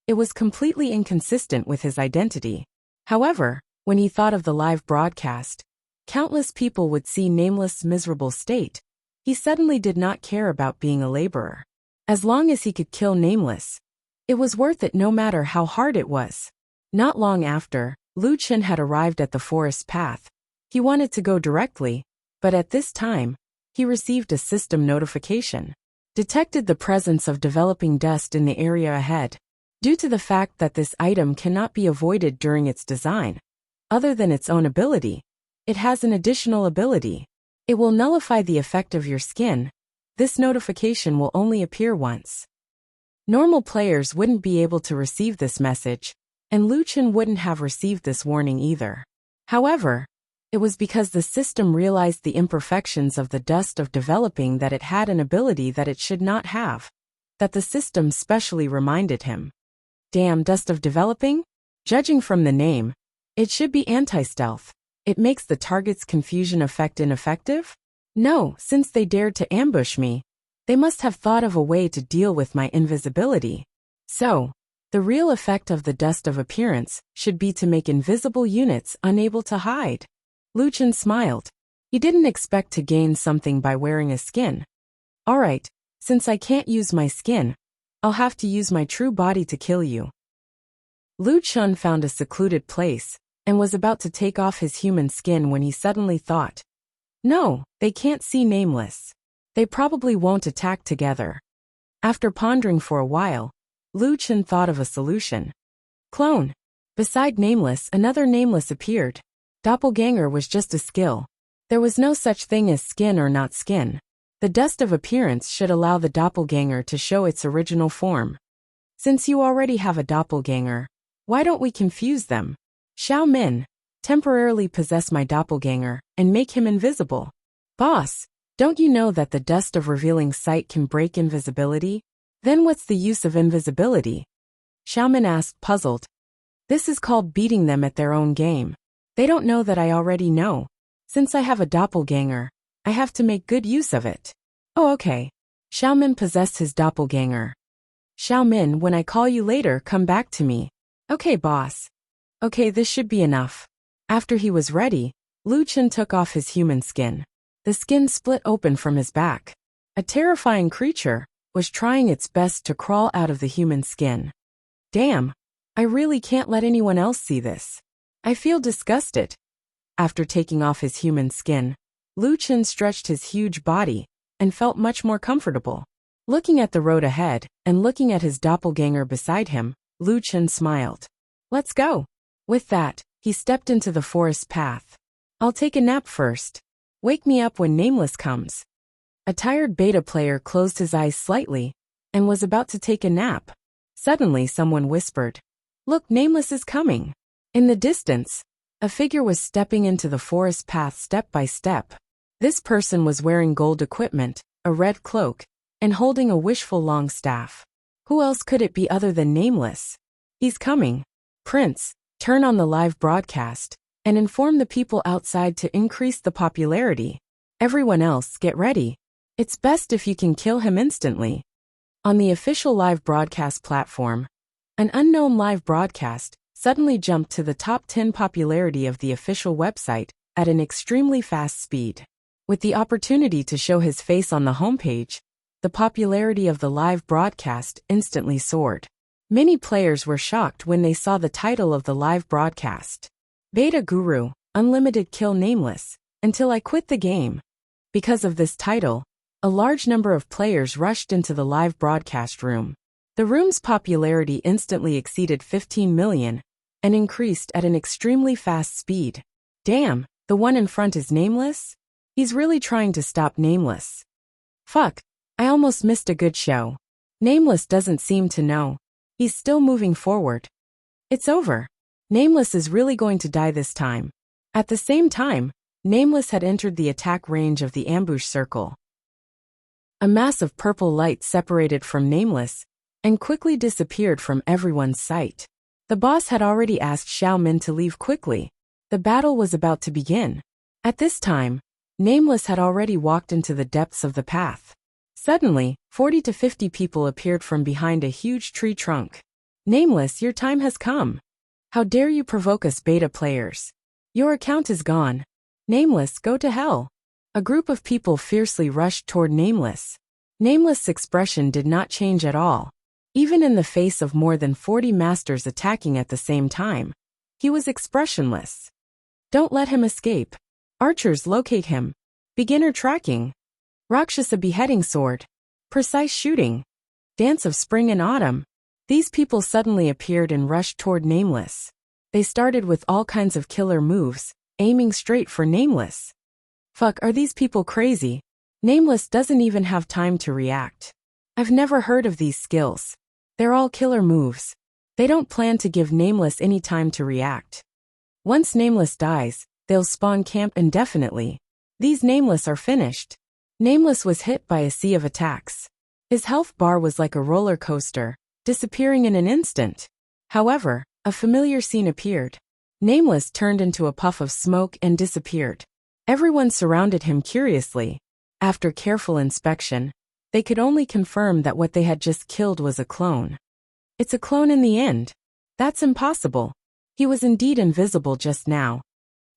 It was completely inconsistent with his identity. However, when he thought of the live broadcast, countless people would see Nameless' miserable state. He suddenly did not care about being a laborer. As long as he could kill Nameless, it was worth it no matter how hard it was. Not long after, Lu Chen had arrived at the forest path. He wanted to go directly, but at this time, he received a system notification. Detected the presence of developing dust in the area ahead. Due to the fact that this item cannot be avoided during its design, other than its own ability, it has an additional ability. It will nullify the effect of your skin. This notification will only appear once. Normal players wouldn't be able to receive this message, and Lu Chen wouldn't have received this warning either. However, it was because the system realized the imperfections of the dust of developing that it had an ability that it should not have, that the system specially reminded him. Damn, dust of developing? Judging from the name, it should be anti-stealth. It makes the target's confusion effect ineffective? No, since they dared to ambush me, they must have thought of a way to deal with my invisibility. So, the real effect of the dust of appearance should be to make invisible units unable to hide. Lu Chen smiled. He didn't expect to gain something by wearing a skin. Alright, since I can't use my skin, I'll have to use my true body to kill you. Lu Chen found a secluded place, and was about to take off his human skin when he suddenly thought, no, they can't see Nameless. They probably won't attack together. After pondering for a while, Lu Chen thought of a solution. Clone. Beside Nameless, another Nameless appeared. Doppelganger was just a skill. There was no such thing as skin or not skin. The dust of appearance should allow the doppelganger to show its original form. Since you already have a doppelganger, why don't we confuse them? Xiao Min, temporarily possess my doppelganger and make him invisible. Boss, don't you know that the dust of revealing sight can break invisibility? Then what's the use of invisibility? Xiao Min asked, puzzled. This is called beating them at their own game. They don't know that I already know. Since I have a doppelganger, I have to make good use of it. Oh, okay. Xiaomin possessed his doppelganger. Xiaomin, when I call you later, come back to me. Okay, boss. Okay, this should be enough. After he was ready, Lu Chen took off his human skin. The skin split open from his back. A terrifying creature was trying its best to crawl out of the human skin. Damn, I really can't let anyone else see this. I feel disgusted. After taking off his human skin, Lu Chen stretched his huge body and felt much more comfortable. Looking at the road ahead and looking at his doppelganger beside him, Lu Chen smiled. Let's go. With that, he stepped into the forest path. I'll take a nap first. Wake me up when Nameless comes. A tired beta player closed his eyes slightly and was about to take a nap. Suddenly someone whispered, Look, Nameless is coming. In the distance, a figure was stepping into the forest path step by step. This person was wearing gold equipment, a red cloak, and holding a wishful long staff. Who else could it be other than Nameless? He's coming. Prince, turn on the live broadcast and inform the people outside to increase the popularity. Everyone else, get ready. It's best if you can kill him instantly. On the official live broadcast platform, an unknown live broadcast suddenly jumped to the top 10 popularity of the official website at an extremely fast speed. With the opportunity to show his face on the homepage, the popularity of the live broadcast instantly soared. Many players were shocked when they saw the title of the live broadcast. Beta Guru, Unlimited Kill Nameless, until I quit the game. Because of this title, a large number of players rushed into the live broadcast room. The room's popularity instantly exceeded 15 million and increased at an extremely fast speed. Damn, the one in front is Nameless? He's really trying to stop Nameless. Fuck, I almost missed a good show. Nameless doesn't seem to know. He's still moving forward. It's over. Nameless is really going to die this time. At the same time, Nameless had entered the attack range of the ambush circle. A mass of purple light separated from Nameless and quickly disappeared from everyone's sight. The boss had already asked Xiaomin to leave quickly. The battle was about to begin. At this time, Nameless had already walked into the depths of the path. Suddenly, 40 to 50 people appeared from behind a huge tree trunk. Nameless, your time has come. How dare you provoke us beta players? Your account is gone. Nameless, go to hell. A group of people fiercely rushed toward Nameless. Nameless' expression did not change at all. Even in the face of more than 40 masters attacking at the same time, he was expressionless. Don't let him escape. Archers, locate him. Beginner tracking. Rakshasa beheading sword. Precise shooting. Dance of spring and autumn. These people suddenly appeared and rushed toward Nameless. They started with all kinds of killer moves, aiming straight for Nameless. Fuck, are these people crazy? Nameless doesn't even have time to react. I've never heard of these skills. They're all killer moves. They don't plan to give Nameless any time to react. Once Nameless dies, they'll spawn camp indefinitely. These Nameless are finished. Nameless was hit by a sea of attacks. His health bar was like a roller coaster, disappearing in an instant. However, a familiar scene appeared. Nameless turned into a puff of smoke and disappeared. Everyone surrounded him curiously. After careful inspection, they could only confirm that what they had just killed was a clone. It's a clone in the end. That's impossible. He was indeed invisible just now.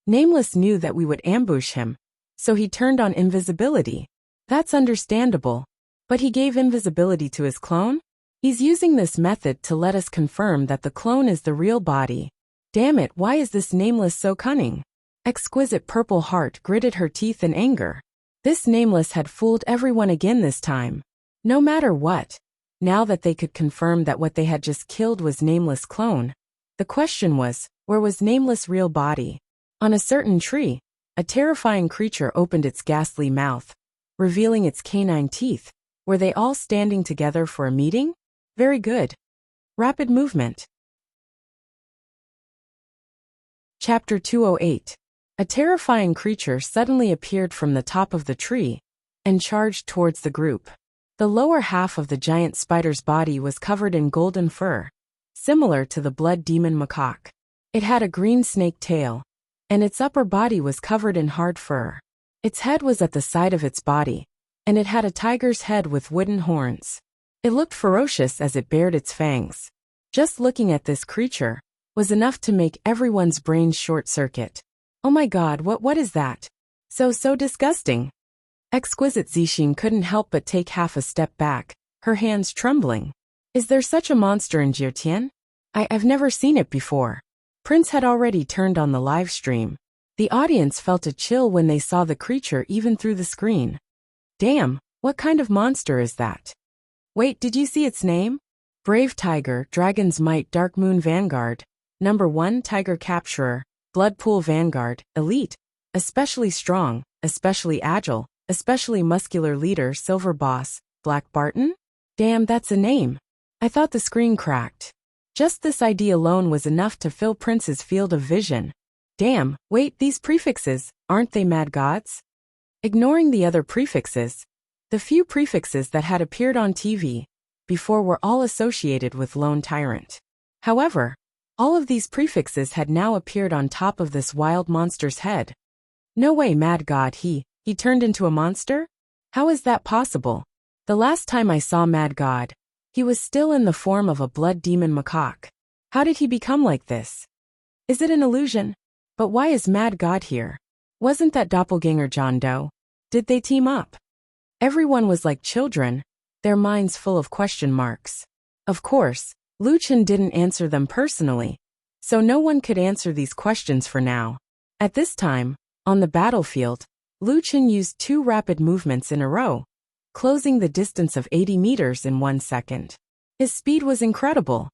Nameless knew that we would ambush him, so he turned on invisibility. That's understandable. But he gave invisibility to his clone? He's using this method to let us confirm that the clone is the real body. Damn it, why is this Nameless so cunning? Exquisite Purple Heart gritted her teeth in anger. This Nameless had fooled everyone again this time. No matter what, now that they could confirm that what they had just killed was Nameless' clone, the question was, where was Nameless' real body? On a certain tree, a terrifying creature opened its ghastly mouth, revealing its canine teeth. Were they all standing together for a meeting? Very good. Rapid movement. Chapter 208. A terrifying creature suddenly appeared from the top of the tree and charged towards the group. The lower half of the giant spider's body was covered in golden fur, similar to the blood demon macaque. It had a green snake tail and its upper body was covered in hard fur. Its head was at the side of its body, and it had a tiger's head with wooden horns. It looked ferocious as it bared its fangs. Just looking at this creature was enough to make everyone's brains short-circuit. Oh my god, what is that? So disgusting. Exquisite Zixin couldn't help but take half a step back, her hands trembling. Is there such a monster in Jiotian? I've never seen it before. Prince had already turned on the live stream. The audience felt a chill when they saw the creature even through the screen. Damn, what kind of monster is that? Wait, did you see its name? Brave Tiger, Dragon's Might, Dark Moon Vanguard, Number 1 Tiger Capturer, Blood Pool Vanguard, Elite, especially strong, especially agile, especially muscular leader, Silver Boss, Black Barton? Damn, that's a name. I thought the screen cracked. Just this idea alone was enough to fill Prince's field of vision. Damn, wait, these prefixes, aren't they mad gods? Ignoring the other prefixes, the few prefixes that had appeared on TV before were all associated with Lone Tyrant. However, all of these prefixes had now appeared on top of this wild monster's head. No way, mad god, he turned into a monster? How is that possible? The last time I saw Mad God, he was still in the form of a blood demon macaque. How did he become like this? Is it an illusion? But why is Mad God here? Wasn't that doppelganger John Doe? Did they team up? Everyone was like children, their minds full of question marks. Of course, Lu Chen didn't answer them personally, so no one could answer these questions for now. At this time, on the battlefield, Lu Chen used 2 rapid movements in a row, closing the distance of 80 meters in 1 second. His speed was incredible.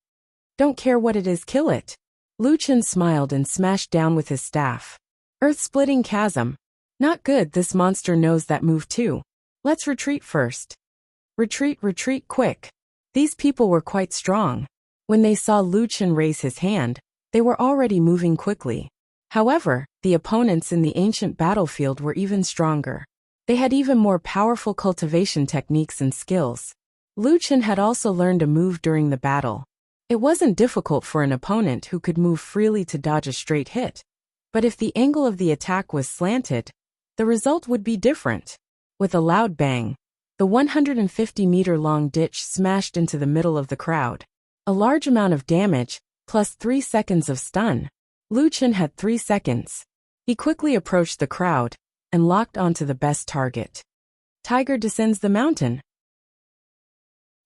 Don't care what it is, kill it. Lu Chen smiled and smashed down with his staff. Earth-splitting chasm. Not good, this monster knows that move too. Let's retreat first. Retreat quick. These people were quite strong. When they saw Lu Chen raise his hand, they were already moving quickly. However, the opponents in the ancient battlefield were even stronger. They had even more powerful cultivation techniques and skills. Lu Chen had also learned a move during the battle. It wasn't difficult for an opponent who could move freely to dodge a straight hit. But if the angle of the attack was slanted, the result would be different. With a loud bang, the 150-meter-long ditch smashed into the middle of the crowd. A large amount of damage, plus 3 seconds of stun. Lu Chen had 3 seconds. He quickly approached the crowd and locked onto the best target. Tiger descends the mountain.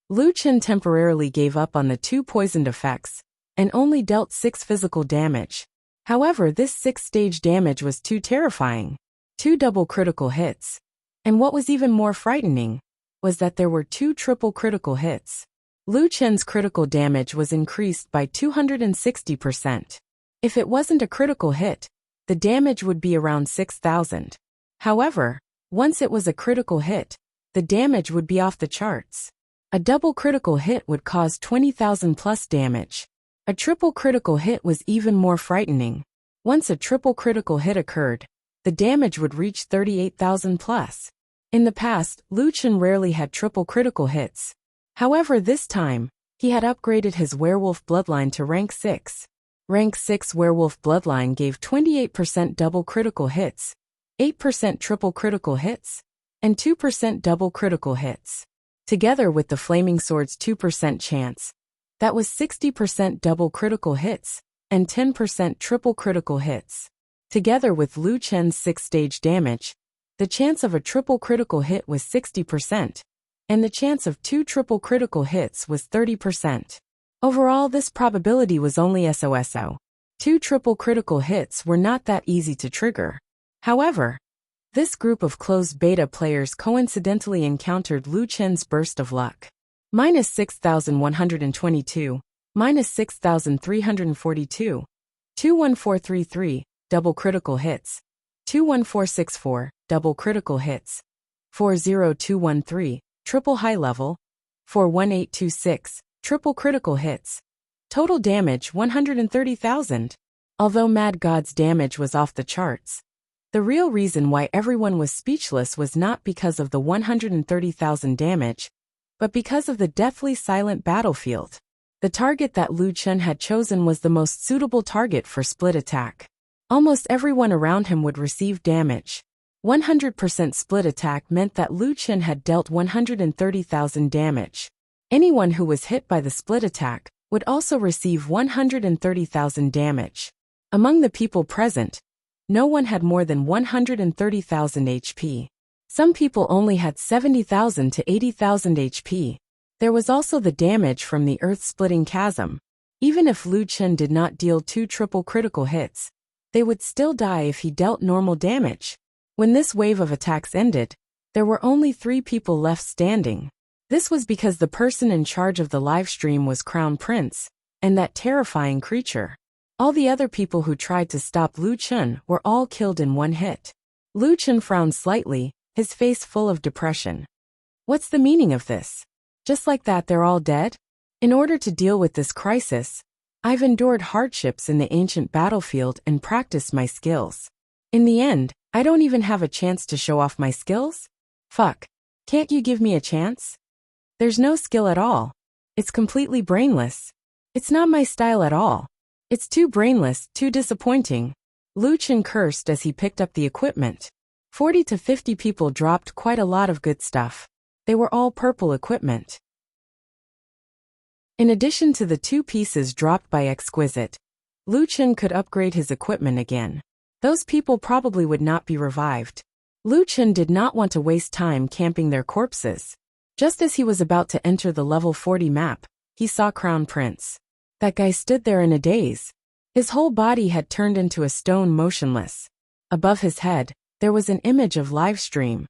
Lu Chen temporarily gave up on the 2 poisoned effects and only dealt 6 physical damage. However, this 6-stage damage was too terrifying. 2 double critical hits. And what was even more frightening was that there were 2 triple critical hits. Lu Chen's critical damage was increased by 260%. If it wasn't a critical hit, the damage would be around 6,000. However, once it was a critical hit, the damage would be off the charts. A double critical hit would cause 20,000 plus damage. A triple critical hit was even more frightening. Once a triple critical hit occurred, the damage would reach 38,000 plus. In the past, Lu Chen rarely had triple critical hits. However, this time, he had upgraded his werewolf bloodline to rank 6. Rank 6 werewolf bloodline gave 28% double critical hits, 8% triple critical hits, and 2% double critical hits. Together with the Flaming Sword's 2% chance, that was 60% double critical hits, and 10% triple critical hits. Together with Lu Chen's 6-stage damage, the chance of a triple critical hit was 60%, and the chance of 2 triple critical hits was 30%. Overall, this probability was only SOSO. 2 triple critical hits were not that easy to trigger. However, this group of closed beta players coincidentally encountered Lu Chen's burst of luck. Minus 6,122, minus 6,342, 21433, double critical hits, 21464, double critical hits, 40213, triple high level, 41826, triple critical hits. Total damage 130,000. Although Mad God's damage was off the charts, the real reason why everyone was speechless was not because of the 130,000 damage, but because of the deathly silent battlefield. The target that Lu Chen had chosen was the most suitable target for split attack. Almost everyone around him would receive damage. 100% split attack meant that Lu Chen had dealt 130,000 damage. Anyone who was hit by the split attack would also receive 130,000 damage. Among the people present, no one had more than 130,000 HP. Some people only had 70,000 to 80,000 HP. There was also the damage from the earth-splitting chasm. Even if Lu Chen did not deal 2 triple critical hits, they would still die if he dealt normal damage. When this wave of attacks ended, there were only 3 people left standing. This was because the person in charge of the live stream was Crown Prince, and that terrifying creature. All the other people who tried to stop Lu Chen were all killed in one hit. Lu Chen frowned slightly, his face full of depression. What's the meaning of this? Just like that they're all dead? In order to deal with this crisis, I've endured hardships in the ancient battlefield and practiced my skills. In the end, I don't even have a chance to show off my skills? Fuck. Can't you give me a chance? There's no skill at all. It's completely brainless. It's not my style at all. It's too brainless, too disappointing. Lu Chen cursed as he picked up the equipment. 40 to 50 people dropped quite a lot of good stuff. They were all purple equipment. In addition to the 2 pieces dropped by Exquisite, Lu Chen could upgrade his equipment again. Those people probably would not be revived. Lu Chen did not want to waste time camping their corpses. Just as he was about to enter the level 40 map, he saw Crown Prince. That guy stood there in a daze. His whole body had turned into a stone, motionless. Above his head, there was an image of live stream.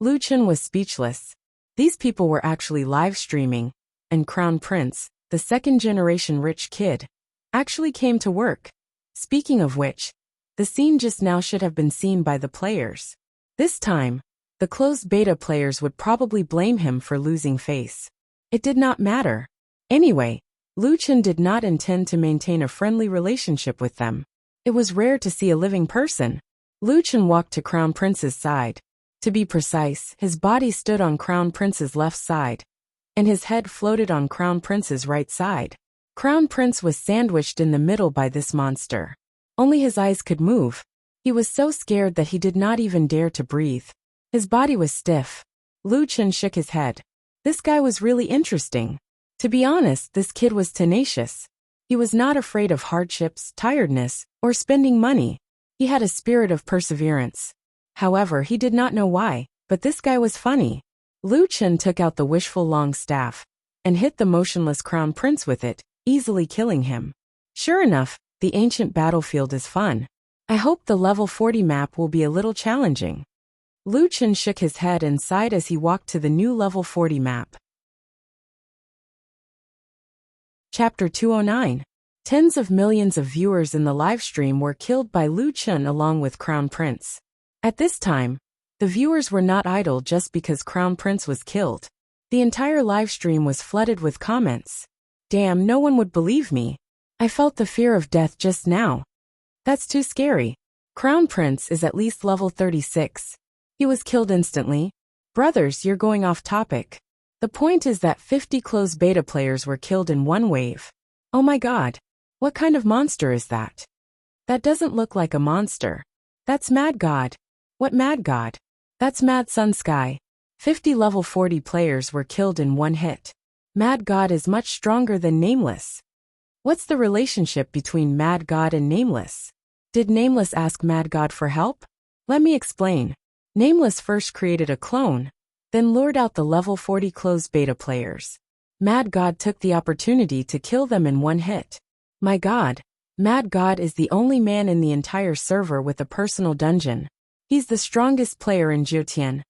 Lu Chen was speechless. These people were actually live streaming, and Crown Prince, the second-generation rich kid, actually came to work. Speaking of which, the scene just now should have been seen by the players. This time, the closed beta players would probably blame him for losing face. It did not matter. Anyway, Lu Chen did not intend to maintain a friendly relationship with them. It was rare to see a living person. Lu Chen walked to Crown Prince's side. To be precise, his body stood on Crown Prince's left side, and his head floated on Crown Prince's right side. Crown Prince was sandwiched in the middle by this monster. Only his eyes could move. He was so scared that he did not even dare to breathe. His body was stiff. Lu Chen shook his head. This guy was really interesting. To be honest, this kid was tenacious. He was not afraid of hardships, tiredness, or spending money. He had a spirit of perseverance. However, he did not know why, but this guy was funny. Lu Chen took out the wishful long staff and hit the motionless Crown Prince with it, easily killing him. Sure enough, the ancient battlefield is fun. I hope the level 40 map will be a little challenging. Lu Chen shook his head and sighed as he walked to the new level 40 map. Chapter 209. Tens of millions of viewers in the livestream were killed by Lu Chen along with Crown Prince. At this time, the viewers were not idle just because Crown Prince was killed. The entire livestream was flooded with comments. Damn, no one would believe me. I felt the fear of death just now. That's too scary. Crown Prince is at least level 36. He was killed instantly. Brothers, you're going off topic. The point is that 50 closed beta players were killed in one wave. Oh my god. What kind of monster is that? That doesn't look like a monster. That's Mad God. What Mad God? That's Mad Sun Sky. 50 level 40 players were killed in one hit. Mad God is much stronger than Nameless. What's the relationship between Mad God and Nameless? Did Nameless ask Mad God for help? Let me explain. Nameless first created a clone, then lured out the level 40 closed beta players. Mad God took the opportunity to kill them in one hit. My god, Mad God is the only man in the entire server with a personal dungeon. He's the strongest player in Jiutian.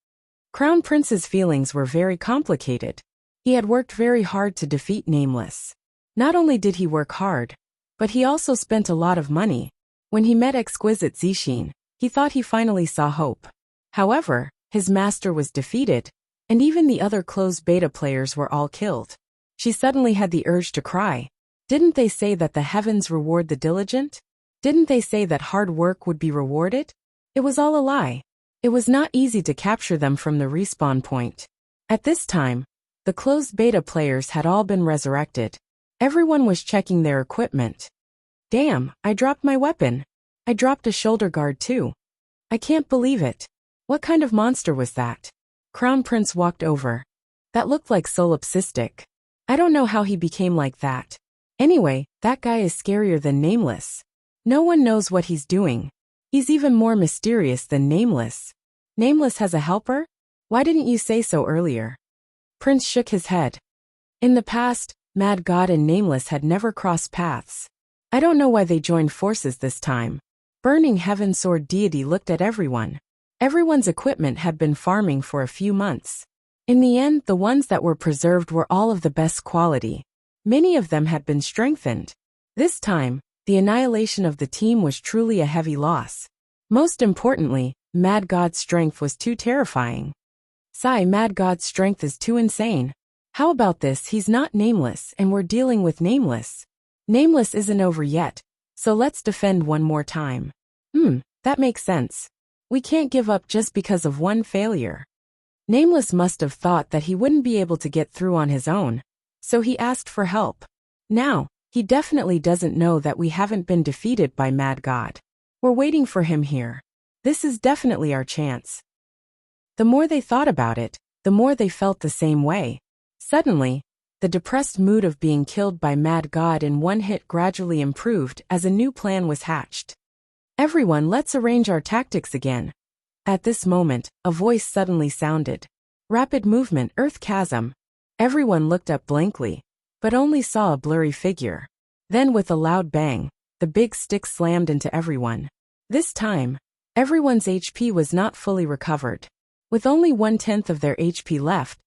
Crown Prince's feelings were very complicated. He had worked very hard to defeat Nameless. Not only did he work hard, but he also spent a lot of money. When he met Exquisite Zixin, he thought he finally saw hope. However, his master was defeated, and even the other closed beta players were all killed. She suddenly had the urge to cry. Didn't they say that the heavens reward the diligent? Didn't they say that hard work would be rewarded? It was all a lie. It was not easy to capture them from the respawn point. At this time, the closed beta players had all been resurrected. Everyone was checking their equipment. Damn, I dropped my weapon. I dropped a shoulder guard too. I can't believe it. What kind of monster was that? Crown Prince walked over. That looked like solipsistic. I don't know how he became like that. Anyway, that guy is scarier than Nameless. No one knows what he's doing. He's even more mysterious than Nameless. Nameless has a helper? Why didn't you say so earlier? Prince shook his head. In the past, Mad God and Nameless had never crossed paths. I don't know why they joined forces this time. Burning Heaven Sword Deity looked at everyone. Everyone's equipment had been farming for a few months. In the end, the ones that were preserved were all of the best quality. Many of them had been strengthened. This time, the annihilation of the team was truly a heavy loss. Most importantly, Mad God's strength was too terrifying. Sigh, Mad God's strength is too insane. How about this? He's not Nameless and we're dealing with Nameless. Nameless isn't over yet, so let's defend one more time. That makes sense. We can't give up just because of one failure. Nameless must have thought that he wouldn't be able to get through on his own, so he asked for help. Now, he definitely doesn't know that we haven't been defeated by Mad God. We're waiting for him here. This is definitely our chance. The more they thought about it, the more they felt the same way. Suddenly, the depressed mood of being killed by Mad God in one hit gradually improved as a new plan was hatched. Everyone, let's arrange our tactics again. At this moment, a voice suddenly sounded. Rapid movement, Earth Chasm. Everyone looked up blankly, but only saw a blurry figure. Then with a loud bang, the big stick slammed into everyone. This time, everyone's HP was not fully recovered. With only 1/10 of their HP left,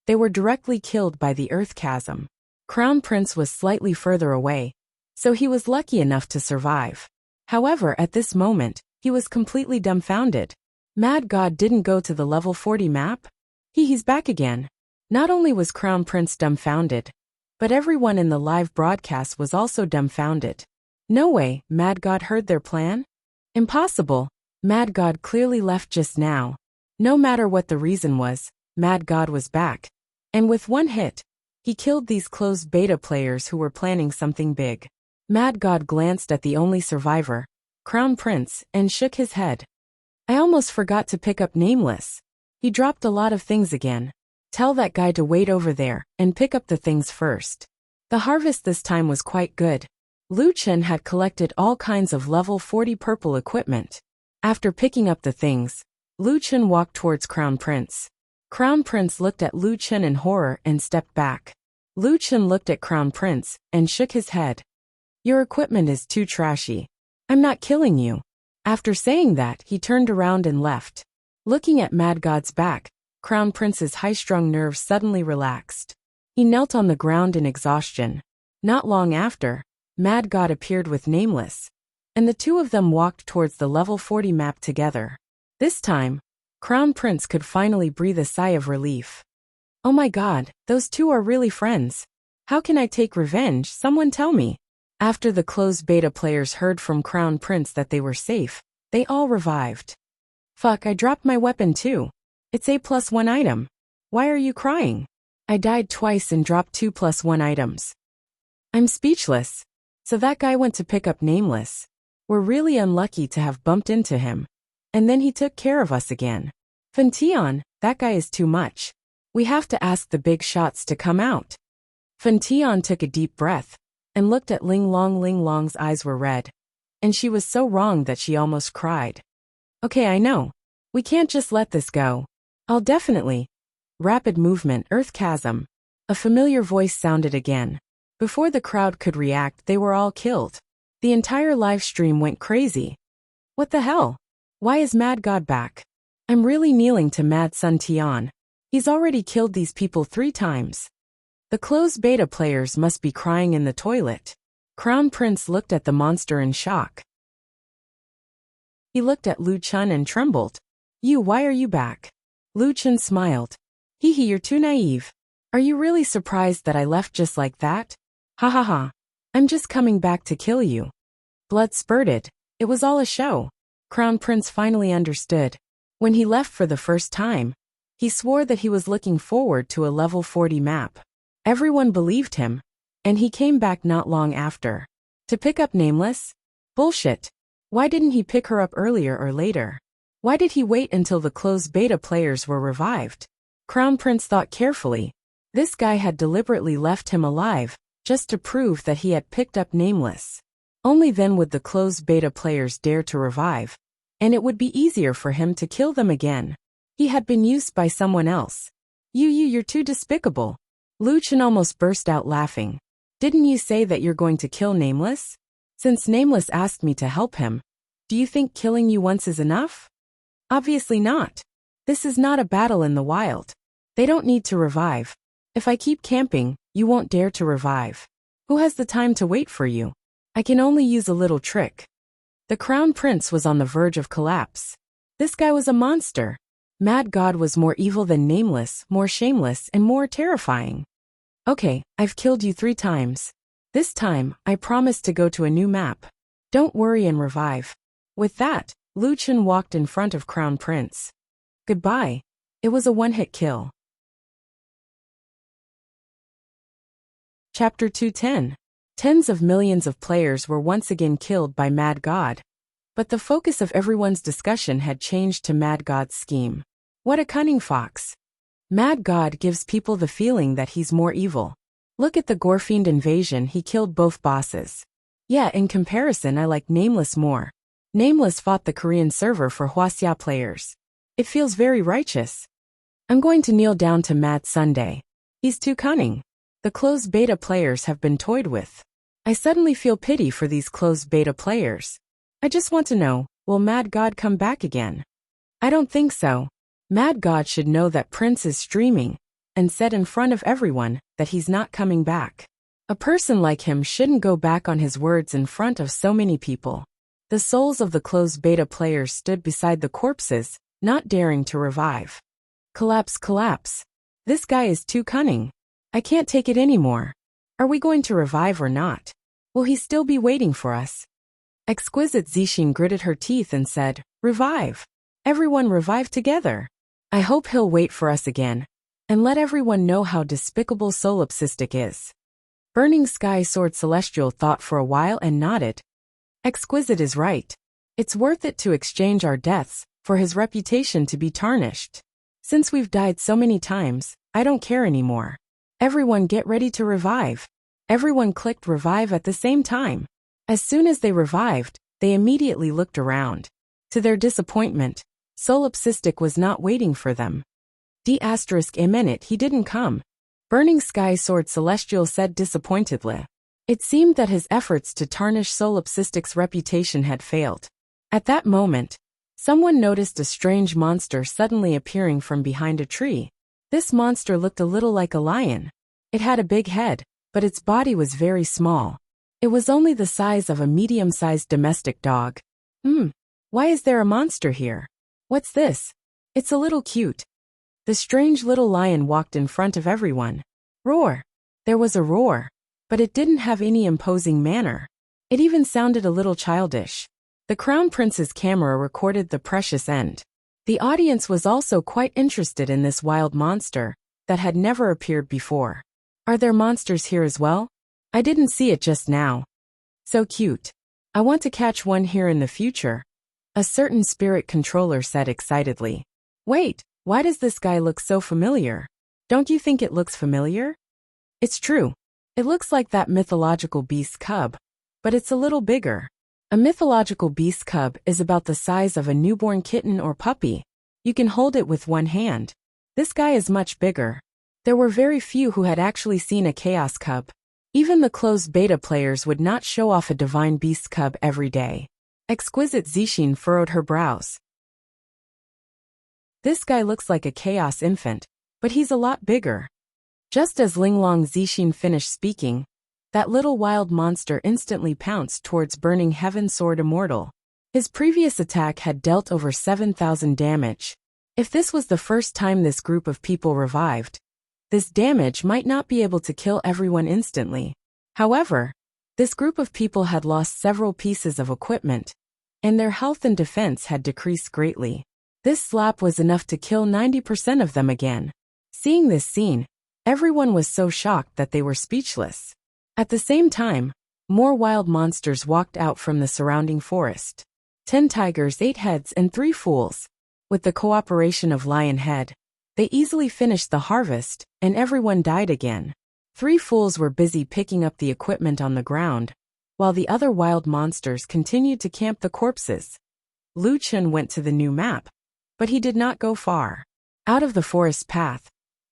they were directly killed by the Earth Chasm. Crown Prince was slightly further away, so he was lucky enough to survive. However, at this moment, he was completely dumbfounded. Mad God didn't go to the level 40 map? He's back again. Not only was Crown Prince dumbfounded, but everyone in the live broadcast was also dumbfounded. No way, Mad God heard their plan? Impossible. Mad God clearly left just now. No matter what the reason was, Mad God was back. And with one hit, he killed these closed beta players who were planning something big. Mad God glanced at the only survivor, Crown Prince, and shook his head. I almost forgot to pick up Nameless. He dropped a lot of things again. Tell that guy to wait over there and pick up the things first. The harvest this time was quite good. Lu Chen had collected all kinds of level 40 purple equipment. After picking up the things, Lu Chen walked towards Crown Prince. Crown Prince looked at Lu Chen in horror and stepped back. Lu Chen looked at Crown Prince and shook his head. Your equipment is too trashy. I'm not killing you. After saying that, he turned around and left. Looking at Mad God's back, Crown Prince's high-strung nerves suddenly relaxed. He knelt on the ground in exhaustion. Not long after, Mad God appeared with Nameless, and the two of them walked towards the level 40 map together. This time, Crown Prince could finally breathe a sigh of relief. Oh my God, those two are really friends. How can I take revenge? Someone tell me. After the closed beta players heard from Crown Prince that they were safe, they all revived. Fuck, I dropped my weapon too. It's a +1 item. Why are you crying? I died twice and dropped 2 +1 items. I'm speechless. So that guy went to pick up Nameless. We're really unlucky to have bumped into him. And then he took care of us again. Fention, that guy is too much. We have to ask the big shots to come out. Fention took a deep breath and looked at Ling Long. Ling Long's eyes were red, and she was so wrong that she almost cried. Okay, I know. We can't just let this go. I'll definitely. Rapid movement, Earth Chasm. A familiar voice sounded again. Before the crowd could react, they were all killed. The entire live stream went crazy. What the hell? Why is Mad God back? I'm really kneeling to Mad Sun Tian. He's already killed these people 3 times. The closed beta players must be crying in the toilet. Crown Prince looked at the monster in shock. He looked at Lu Chen and trembled. Why are you back? Lu Chen smiled. You're too naive. Are you really surprised that I left just like that? Ha ha ha. I'm just coming back to kill you. Blood spurted. It was all a show. Crown Prince finally understood. When he left for the first time, he swore that he was looking forward to a level 40 map. Everyone believed him, and he came back not long after. To pick up Nameless? Bullshit. Why didn't he pick her up earlier or later? Why did he wait until the closed beta players were revived? Crown Prince thought carefully. This guy had deliberately left him alive, just to prove that he had picked up Nameless. Only then would the closed beta players dare to revive, and it would be easier for him to kill them again. He had been used by someone else. You're too despicable. Lu Chen almost burst out laughing. Didn't you say that you're going to kill Nameless? Since Nameless asked me to help him, do you think killing you once is enough? Obviously not. This is not a battle in the wild. They don't need to revive. If I keep camping, you won't dare to revive. Who has the time to wait for you? I can only use a little trick. The Crown Prince was on the verge of collapse. This guy was a monster. Mad God was more evil than Nameless, more shameless, and more terrifying. Okay, I've killed you 3 times. This time, I promise to go to a new map. Don't worry and revive. With that, Lu Chen walked in front of Crown Prince. Goodbye. It was a one-hit kill. Chapter 210. Tens of millions of players were once again killed by Mad God. But the focus of everyone's discussion had changed to Mad God's scheme. What a cunning fox. Mad God gives people the feeling that he's more evil. Look at the Gorefiend invasion, he killed both bosses. Yeah, in comparison I like Nameless more. Nameless fought the Korean server for Wuxia players. It feels very righteous. I'm going to kneel down to Mad Sunday. He's too cunning. The closed beta players have been toyed with. I suddenly feel pity for these closed beta players. I just want to know, will Mad God come back again? I don't think so. Mad God should know that Prince is streaming, and said in front of everyone that he's not coming back. A person like him shouldn't go back on his words in front of so many people. The souls of the closed beta players stood beside the corpses, not daring to revive. Collapse, collapse. This guy is too cunning. I can't take it anymore. Are we going to revive or not? Will he still be waiting for us? Exquisite Zixin gritted her teeth and said, Revive. Everyone revive together. I hope he'll wait for us again, and let everyone know how despicable Solipsistic is. Burning Sky Sword Celestial thought for a while and nodded. Exquisite is right. It's worth it to exchange our deaths for his reputation to be tarnished. Since we've died so many times, I don't care anymore. Everyone get ready to revive. Everyone clicked revive at the same time. As soon as they revived, they immediately looked around. To their disappointment, Solipsistic was not waiting for them. A minute he didn't come. Burning Sky Sword Celestial said disappointedly. It seemed that his efforts to tarnish Solipsistic's reputation had failed. At that moment, someone noticed a strange monster suddenly appearing from behind a tree. This monster looked a little like a lion. It had a big head, but its body was very small. It was only the size of a medium-sized domestic dog. Why is there a monster here? What's this? It's a little cute. The strange little lion walked in front of everyone. Roar. There was a roar, but it didn't have any imposing manner. It even sounded a little childish. The Crown Prince's camera recorded the precious end. The audience was also quite interested in this wild monster that had never appeared before. Are there monsters here as well? I didn't see it just now. So cute. I want to catch one here in the future, a certain spirit controller said excitedly. Wait, why does this guy look so familiar? Don't you think it looks familiar? It's true. It looks like that mythological beast cub, but it's a little bigger. A mythological beast cub is about the size of a newborn kitten or puppy. You can hold it with one hand. This guy is much bigger. There were very few who had actually seen a chaos cub. Even the closed beta players would not show off a divine beast cub every day. Exquisite Zixin furrowed her brows. This guy looks like a chaos infant, but he's a lot bigger. Just as Linglong Zixin finished speaking, that little wild monster instantly pounced towards Burning Heaven Sword Immortal. His previous attack had dealt over 7,000 damage. If this was the first time this group of people revived, this damage might not be able to kill everyone instantly. However, this group of people had lost several pieces of equipment, and their health and defense had decreased greatly. This slap was enough to kill 90% of them again. Seeing this scene, everyone was so shocked that they were speechless. At the same time, more wild monsters walked out from the surrounding forest. 10 tigers, 8 heads, and 3 fools. With the cooperation of Lionhead, they easily finished the harvest, and everyone died again. 3 fools were busy picking up the equipment on the ground, while the other wild monsters continued to camp the corpses. Lu Chen went to the new map, but he did not go far. Out of the forest path,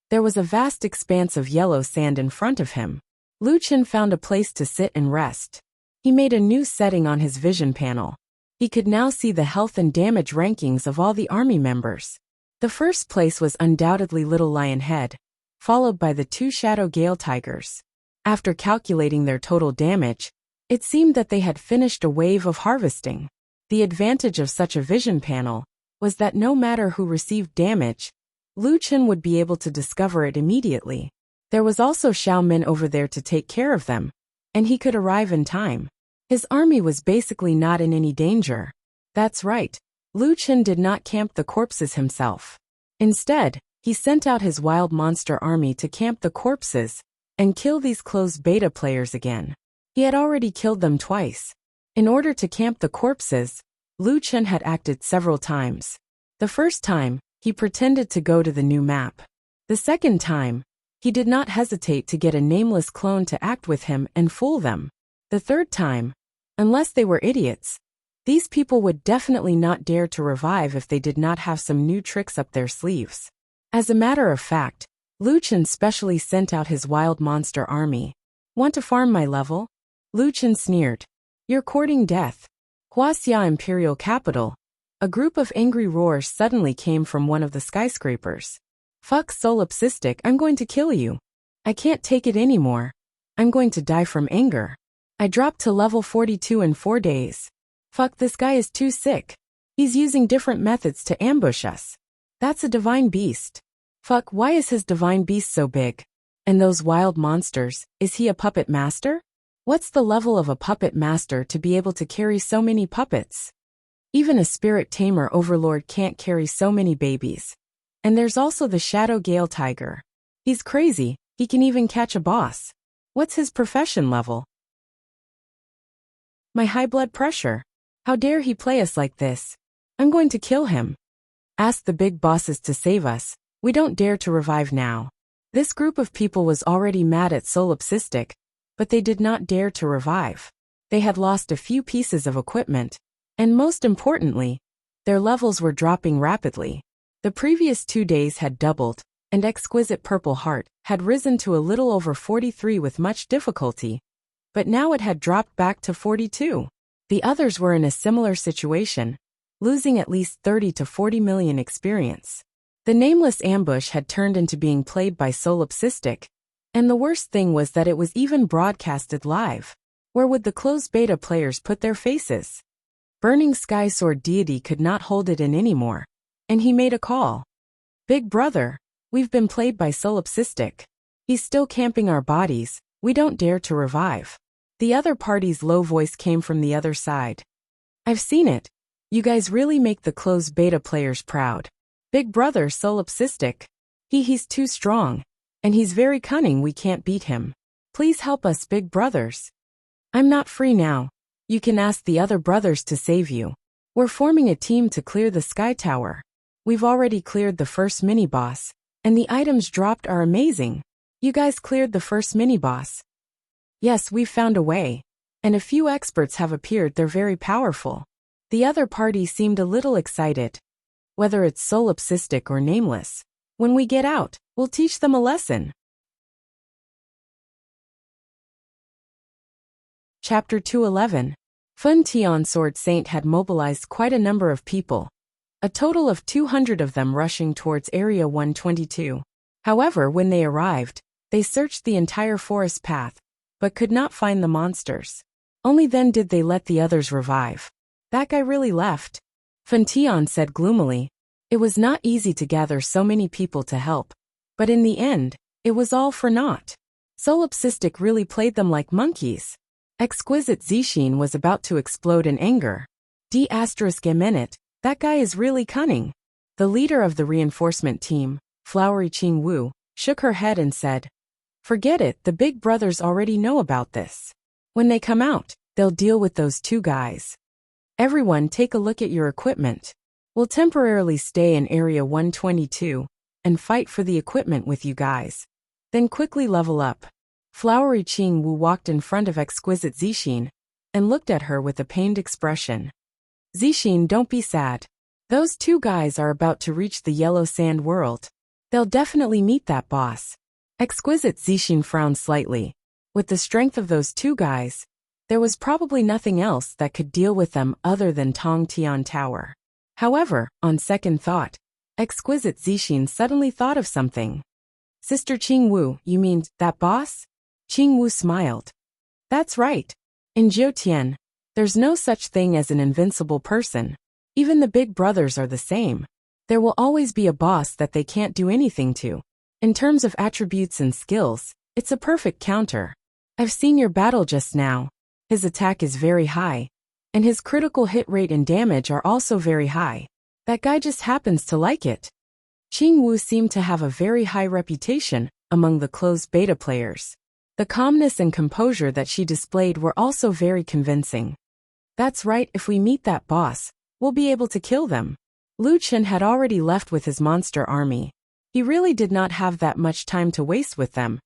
there was a vast expanse of yellow sand in front of him. Lu Chen found a place to sit and rest. He made a new setting on his vision panel. He could now see the health and damage rankings of all the army members. The first place was undoubtedly Little Lionhead, followed by the 2 Shadow Gale Tigers. After calculating their total damage, it seemed that they had finished a wave of harvesting. The advantage of such a vision panel was that no matter who received damage, Lu Chen would be able to discover it immediately. There was also Xiao Min over there to take care of them, and he could arrive in time. His army was basically not in any danger. That's right, Lu Chen did not camp the corpses himself. Instead, he sent out his wild monster army to camp the corpses and kill these closed beta players again. He had already killed them twice. In order to camp the corpses, Lu Chen had acted several times. The first time, he pretended to go to the new map. The second time, he did not hesitate to get a nameless clone to act with him and fool them. The third time, unless they were idiots, these people would definitely not dare to revive if they did not have some new tricks up their sleeves. As a matter of fact, Lu Chen specially sent out his wild monster army. Want to farm my level? Lu Chen sneered. You're courting death. Wuxia Imperial Capital. A group of angry roars suddenly came from one of the skyscrapers. Fuck solipsistic, I'm going to kill you. I can't take it anymore. I'm going to die from anger. I dropped to level 42 in 4 days. Fuck, this guy is too sick. He's using different methods to ambush us. That's a divine beast. Fuck, why is his divine beast so big? And those wild monsters, is he a puppet master? What's the level of a puppet master to be able to carry so many puppets? Even a spirit tamer overlord can't carry so many babies. And there's also the Shadow Gale Tiger. He's crazy, he can even catch a boss. What's his profession level? My high blood pressure. How dare he play us like this? I'm going to kill him. Ask the big bosses to save us. We don't dare to revive now. This group of people was already mad at solipsistic, but they did not dare to revive. They had lost a few pieces of equipment, and most importantly, their levels were dropping rapidly. The previous 2 days had doubled, and Exquisite Purple Heart had risen to a little over 43 with much difficulty, but now it had dropped back to 42. The others were in a similar situation, losing at least 30 to 40 million experience. The nameless ambush had turned into being played by solipsistic, and the worst thing was that it was even broadcasted live. Where would the closed beta players put their faces? Burning Sky Sword Deity could not hold it in anymore, and he made a call. Big brother, we've been played by solipsistic. He's still camping our bodies, we don't dare to revive. The other party's low voice came from the other side. I've seen it. You guys really make the closed beta players proud. Big brother solipsistic. He's too strong. And he's very cunning, we can't beat him. Please help us, big brothers. I'm not free now. You can ask the other brothers to save you. We're forming a team to clear the Sky Tower. We've already cleared the first mini-boss, and the items dropped are amazing. You guys cleared the first mini-boss. Yes, we've found a way. And a few experts have appeared, they're very powerful. The other party seemed a little excited. Whether it's solipsistic or nameless, when we get out, we'll teach them a lesson. Chapter 211. Fun Tian Sword Saint had mobilized quite a number of people, a total of 200 of them rushing towards Area 122. However, when they arrived, they searched the entire forest path, but could not find the monsters. Only then did they let the others revive. That guy really left. Fun Tian said gloomily. It was not easy to gather so many people to help, but in the end, it was all for naught. Solipsistic really played them like monkeys. Exquisite Zixin was about to explode in anger. D***minute, that guy is really cunning. The leader of the reinforcement team, Flowery Qing Wu, shook her head and said, Forget it, the big brothers already know about this. When they come out, they'll deal with those 2 guys. Everyone take a look at your equipment. We'll temporarily stay in Area 122 and fight for the equipment with you guys. Then quickly level up. Flowery Qing Wu walked in front of exquisite Zixin and looked at her with a pained expression. Zixin, don't be sad. Those two guys are about to reach the Yellow Sand world. They'll definitely meet that boss. Exquisite Zixin frowned slightly. With the strength of those two guys, there was probably nothing else that could deal with them other than Tong Tian Tower. However, on second thought, exquisite Zixin suddenly thought of something. Sister Qing Wu, you mean that boss? Qing Wu smiled. That's right. In Jiutian, there's no such thing as an invincible person. Even the big brothers are the same. There will always be a boss that they can't do anything to. In terms of attributes and skills, it's a perfect counter. I've seen your battle just now. His attack is very high, and his critical hit rate and damage are also very high. That guy just happens to like it. Qing Wu seemed to have a very high reputation among the closed beta players. The calmness and composure that she displayed were also very convincing. That's right, if we meet that boss, we'll be able to kill them. Lu Chen had already left with his monster army. He really did not have that much time to waste with them,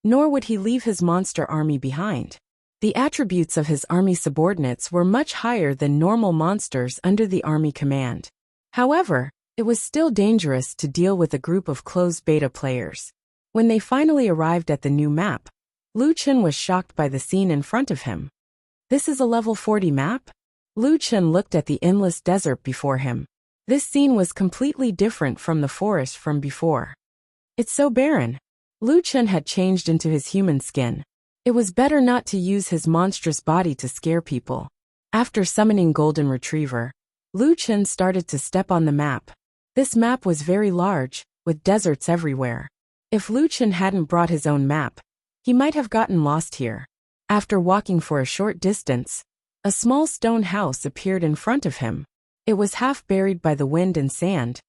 nor would he leave his monster army behind. The attributes of his army subordinates were much higher than normal monsters under the army command. However, it was still dangerous to deal with a group of closed beta players. When they finally arrived at the new map, Lu Chen was shocked by the scene in front of him. This is a level 40 map? Lu Chen looked at the endless desert before him. This scene was completely different from the forest from before. It's so barren. Lu Chen had changed into his human skin. It was better not to use his monstrous body to scare people. After summoning Golden Retriever, Lu Chen started to step on the map. This map was very large, with deserts everywhere. If Lu Chen hadn't brought his own map, he might have gotten lost here. After walking for a short distance, a small stone house appeared in front of him. It was half buried by the wind and sand.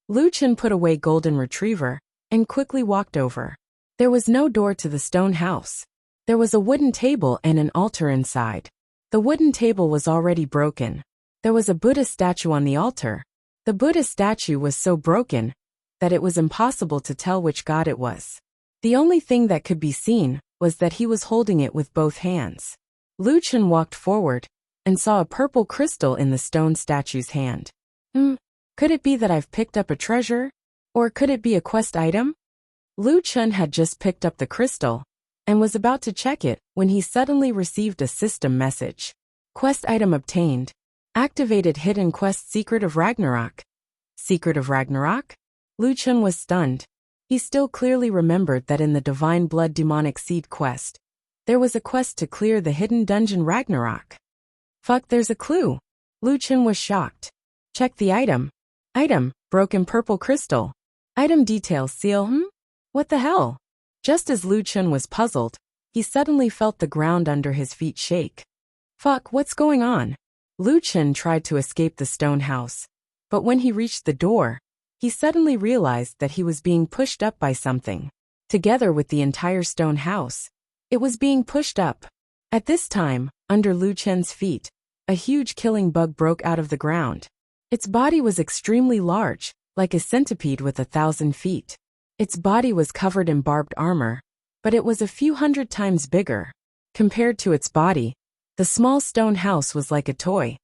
Lu Chen put away Golden Retriever and quickly walked over. There was no door to the stone house. There was a wooden table and an altar inside. The wooden table was already broken. There was a Buddha statue on the altar. The Buddha statue was so broken that it was impossible to tell which god it was. The only thing that could be seen was that he was holding it with both hands. Lu Chen walked forward and saw a purple crystal in the stone statue's hand. Could it be that I've picked up a treasure? Or could it be a quest item? Lu Chen had just picked up the crystal and was about to check it when he suddenly received a system message. Quest item obtained. Activated hidden quest Secret of Ragnarok. Secret of Ragnarok? Lu Chen was stunned. He still clearly remembered that in the Divine Blood Demonic Seed quest, there was a quest to clear the hidden dungeon Ragnarok. Fuck, there's a clue. Lu Chen was shocked. Check the item. Item, broken purple crystal. Item details seal, What the hell? Just as Lu Chen was puzzled, he suddenly felt the ground under his feet shake. Fuck, what's going on? Lu Chen tried to escape the stone house, but when he reached the door, he suddenly realized that he was being pushed up by something. Together with the entire stone house, it was being pushed up. At this time, under Lu Chen's feet, a huge killing bug broke out of the ground. Its body was extremely large, like a centipede with 1,000 feet. Its body was covered in barbed armor, but it was a few hundred times bigger. Compared to its body, the small stone house was like a toy.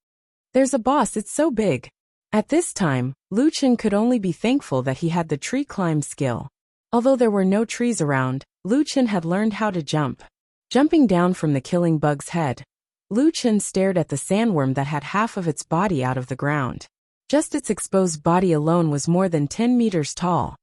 There's a boss, it's so big. At this time, Lu Chen could only be thankful that he had the tree climb skill. Although there were no trees around, Lu Chen had learned how to jump. Jumping down from the killing bug's head, Lu Chen stared at the sandworm that had half of its body out of the ground. Just its exposed body alone was more than 10 meters tall.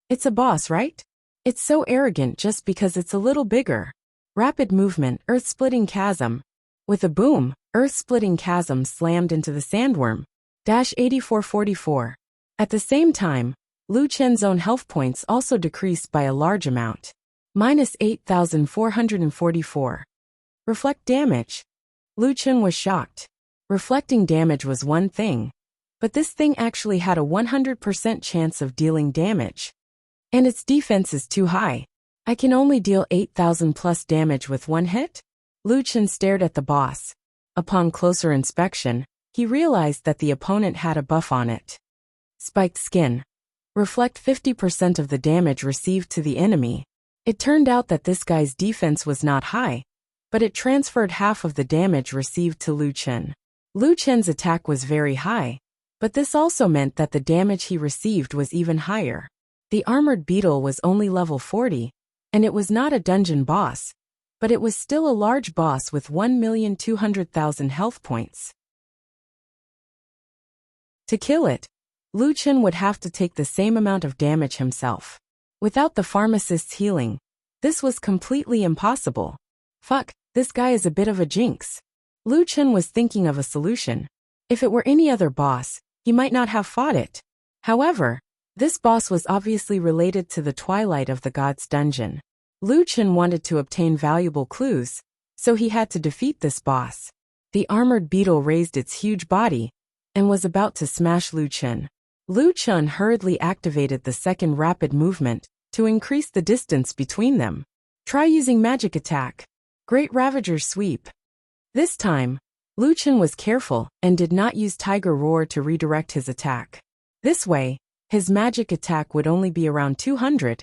It's a boss, right? It's so arrogant just because it's a little bigger. Rapid movement, earth-splitting chasm. With a boom, earth-splitting chasm slammed into the sandworm. 8444. At the same time, Lu Chen's own health points also decreased by a large amount. Minus 8,444. Reflect damage. Lu Chen was shocked. Reflecting damage was one thing, but this thing actually had a 100% chance of dealing damage. And its defense is too high. I can only deal 8,000 plus damage with one hit? Lu Chen stared at the boss. Upon closer inspection, he realized that the opponent had a buff on it. Spiked skin. Reflect 50% of the damage received to the enemy. It turned out that this guy's defense was not high, but it transferred half of the damage received to Lu Chen. Lu Chen's attack was very high, but this also meant that the damage he received was even higher. The armored beetle was only level 40, and it was not a dungeon boss, but it was still a large boss with 1,200,000 health points. To kill it, Lu Chen would have to take the same amount of damage himself. Without the pharmacist's healing, this was completely impossible. Fuck, this guy is a bit of a jinx. Lu Chen was thinking of a solution. If it were any other boss, he might not have fought it. However, this boss was obviously related to the Twilight of the Gods dungeon. Lu Chen wanted to obtain valuable clues, so he had to defeat this boss. The armored beetle raised its huge body and was about to smash Lu Chen. Lu Chen hurriedly activated the second rapid movement to increase the distance between them. Try using magic attack. Great Ravager's Sweep. This time, Lu Chen was careful and did not use Tiger Roar to redirect his attack. This way, his magic attack would only be around 200,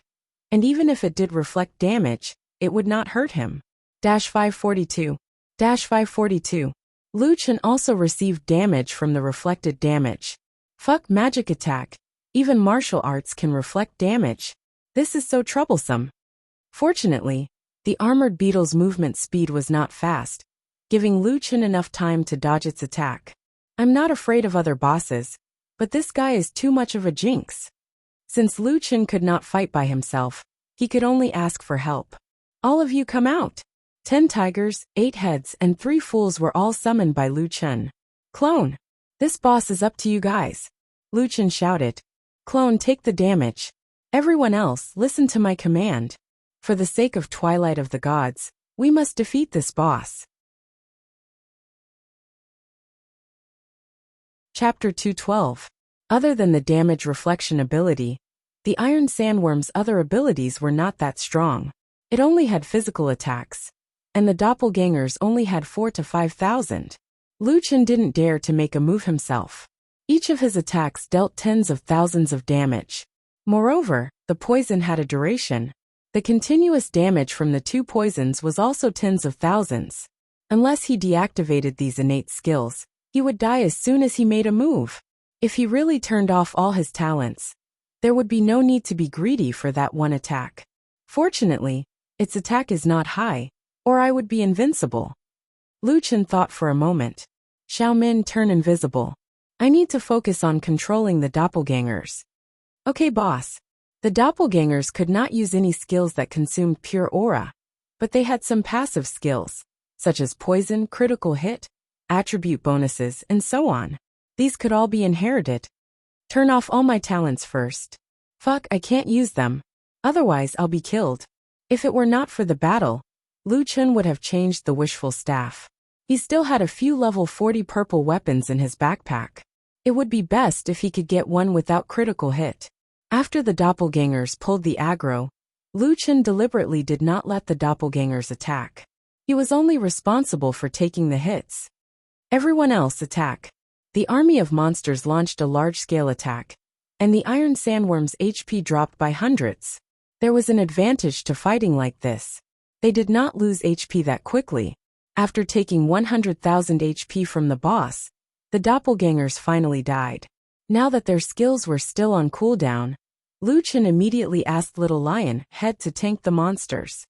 and even if it did reflect damage, it would not hurt him. 542. 542. Lu Chen also received damage from the reflected damage. Fuck magic attack. Even martial arts can reflect damage. This is so troublesome. Fortunately, the armored beetle's movement speed was not fast, giving Lu Chen enough time to dodge its attack. I'm not afraid of other bosses, but this guy is too much of a jinx. Since Lu Chen could not fight by himself, he could only ask for help. All of you come out. 10 tigers, 8 heads, and 3 fools were all summoned by Lu Chen. Clone. This boss is up to you guys. Lu Chen shouted. Clone, take the damage. Everyone else, listen to my command. For the sake of Twilight of the Gods, we must defeat this boss. Chapter 212. Other than the damage reflection ability, the Iron Sandworm's other abilities were not that strong. It only had physical attacks, and the doppelgangers only had 4,000 to 5,000. Lu Chen didn't dare to make a move himself. Each of his attacks dealt tens of thousands of damage. Moreover, the poison had a duration. The continuous damage from the 2 poisons was also tens of thousands. Unless he deactivated these innate skills, he would die as soon as he made a move. If he really turned off all his talents, there would be no need to be greedy for that one attack. Fortunately, its attack is not high, or I would be invincible. Lu Chen thought for a moment. Xiaomin, turn invisible. I need to focus on controlling the doppelgangers. Okay, boss. The doppelgangers could not use any skills that consumed pure aura, but they had some passive skills, such as poison, critical hit, attribute bonuses, and so on. These could all be inherited. Turn off all my talents first. Fuck, I can't use them. Otherwise I'll be killed. If it were not for the battle, Lu Chen would have changed the wishful staff. He still had a few level 40 purple weapons in his backpack. It would be best if he could get one without critical hit. After the doppelgangers pulled the aggro, Lu Chen deliberately did not let the doppelgangers attack. He was only responsible for taking the hits. Everyone else attack. The army of monsters launched a large-scale attack, and the Iron Sandworm's HP dropped by hundreds. There was an advantage to fighting like this. They did not lose HP that quickly. After taking 100,000 HP from the boss, the doppelgangers finally died. Now that their skills were still on cooldown, Lu Chen immediately asked Little Lion Head to tank the monsters.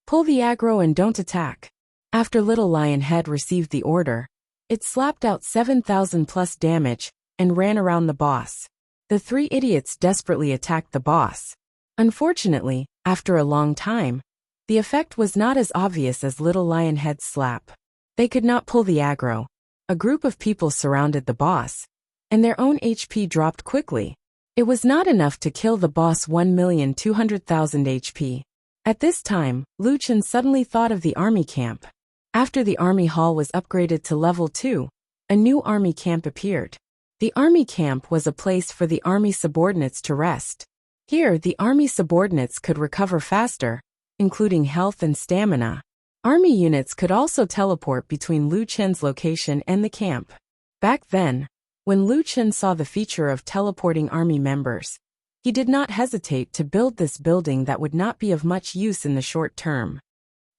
Pull the aggro and don't attack. After Little Lion Head received the order, it slapped out 7,000 plus damage and ran around the boss. The 3 idiots desperately attacked the boss. Unfortunately, after a long time, the effect was not as obvious as Little Lion Head's slap. They could not pull the aggro. A group of people surrounded the boss, and their own HP dropped quickly. It was not enough to kill the boss 1,200,000 HP. At this time, Lu Chen suddenly thought of the army camp. After the army hall was upgraded to level 2, a new army camp appeared. The army camp was a place for the army subordinates to rest. Here, the army subordinates could recover faster, including health and stamina. Army units could also teleport between Lu Chen's location and the camp. Back then, when Lu Chen saw the feature of teleporting army members, he did not hesitate to build this building that would not be of much use in the short term.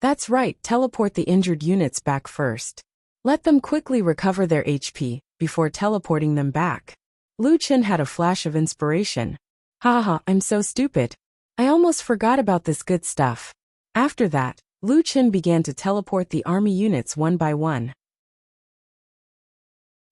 That's right, teleport the injured units back first. Let them quickly recover their HP before teleporting them back. Lu Chen had a flash of inspiration. Haha, I'm so stupid. I almost forgot about this good stuff. After that, Lu Chen began to teleport the army units one by one.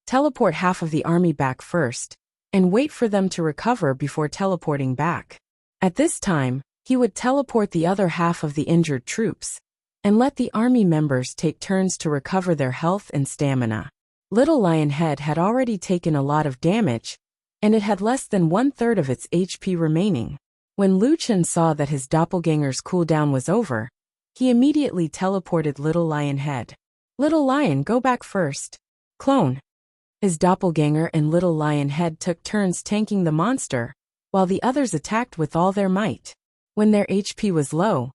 Teleport half of the army back first, and wait for them to recover before teleporting back. At this time, he would teleport the other half of the injured troops, and let the army members take turns to recover their health and stamina. Little Lionhead had already taken a lot of damage, and it had less than 1/3 of its HP remaining. When Lu Chen saw that his doppelganger's cooldown was over, he immediately teleported Little Lionhead. Little Lion, go back first. Clone. His doppelganger and Little Lionhead took turns tanking the monster, while the others attacked with all their might. When their HP was low,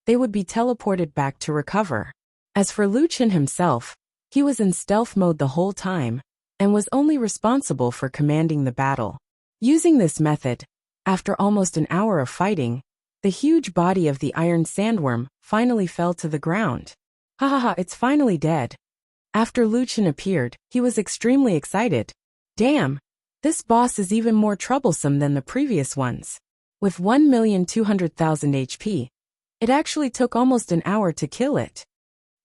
they would be teleported back to recover. As for Lu Chen himself, he was in stealth mode the whole time, and was only responsible for commanding the battle. Using this method, after almost an hour of fighting, the huge body of the iron sandworm finally fell to the ground. Hahaha, it's finally dead. After Lu Chen appeared, he was extremely excited. Damn! This boss is even more troublesome than the previous ones. With 1,200,000 HP, it actually took almost an hour to kill it.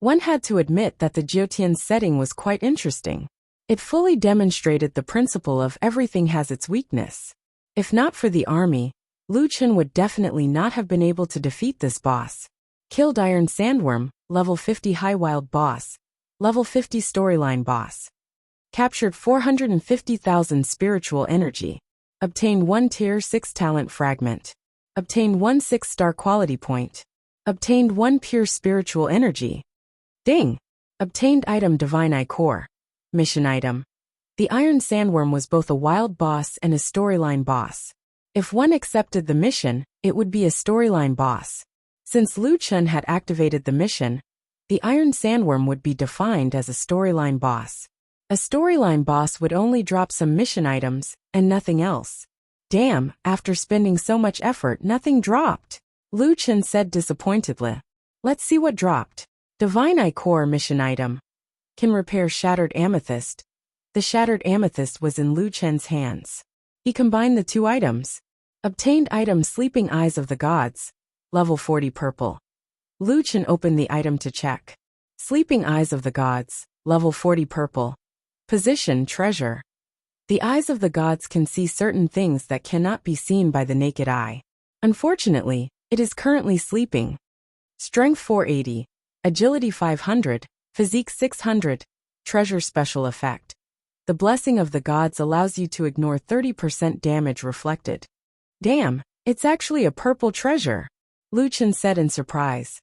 One had to admit that the Jiotian setting was quite interesting. It fully demonstrated the principle of everything has its weakness. If not for the army, Lu Chen would definitely not have been able to defeat this boss. Killed Iron Sandworm, level 50 High Wild boss. Level 50 storyline boss. Captured 450,000 spiritual energy. Obtained 1 tier 6 talent fragment. Obtained 1 6-star quality point. Obtained 1 pure spiritual energy. Ding! Obtained item Divine Eye Core. Mission item. The Iron Sandworm was both a wild boss and a storyline boss. If one accepted the mission, it would be a storyline boss. Since Lu Chen had activated the mission, the Iron Sandworm would be defined as a storyline boss. A storyline boss would only drop some mission items, and nothing else. Damn, after spending so much effort, nothing dropped. Lu Chen said disappointedly. Let's see what dropped. Divine Eye Core mission item. Can repair Shattered Amethyst. The Shattered Amethyst was in Lu Chen's hands. He combined the two items. Obtained item Sleeping Eyes of the Gods. Level 40 purple. Lu Chen opened the item to check. Sleeping Eyes of the Gods, level 40 purple. Position Treasure. The eyes of the gods can see certain things that cannot be seen by the naked eye. Unfortunately, it is currently sleeping. Strength 480, Agility 500, Physique 600, Treasure Special Effect. The Blessing of the Gods allows you to ignore 30% damage reflected. Damn, it's actually a purple treasure, Lu Chen said in surprise.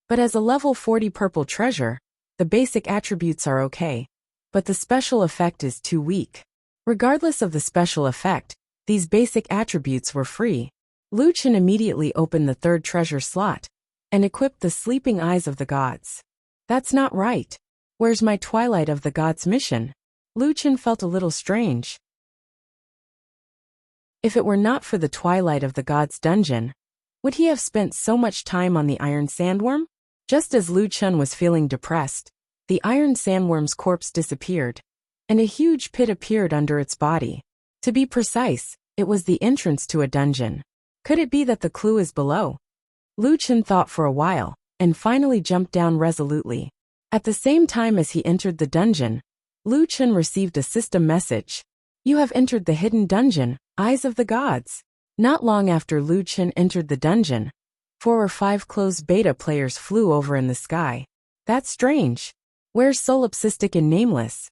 But as a level 40 purple treasure, the basic attributes are okay, but the special effect is too weak. Regardless of the special effect, these basic attributes were free. Lu Chen immediately opened the third treasure slot and equipped the Sleeping Eyes of the Gods. That's not right. Where's my Twilight of the Gods mission? Lu Chen felt a little strange. If it were not for the Twilight of the Gods dungeon, would he have spent so much time on the Iron Sandworm? Just as Lu Chen was feeling depressed, the Iron Sandworm's corpse disappeared, and a huge pit appeared under its body. To be precise, it was the entrance to a dungeon. Could it be that the clue is below? Lu Chen thought for a while, and finally jumped down resolutely. At the same time as he entered the dungeon, Lu Chen received a system message. You have entered the hidden dungeon, Eyes of the Gods. Not long after Lu Chen entered the dungeon, 4 or 5 closed beta players flew over in the sky. That's strange. Where's Solipsistic and Nameless?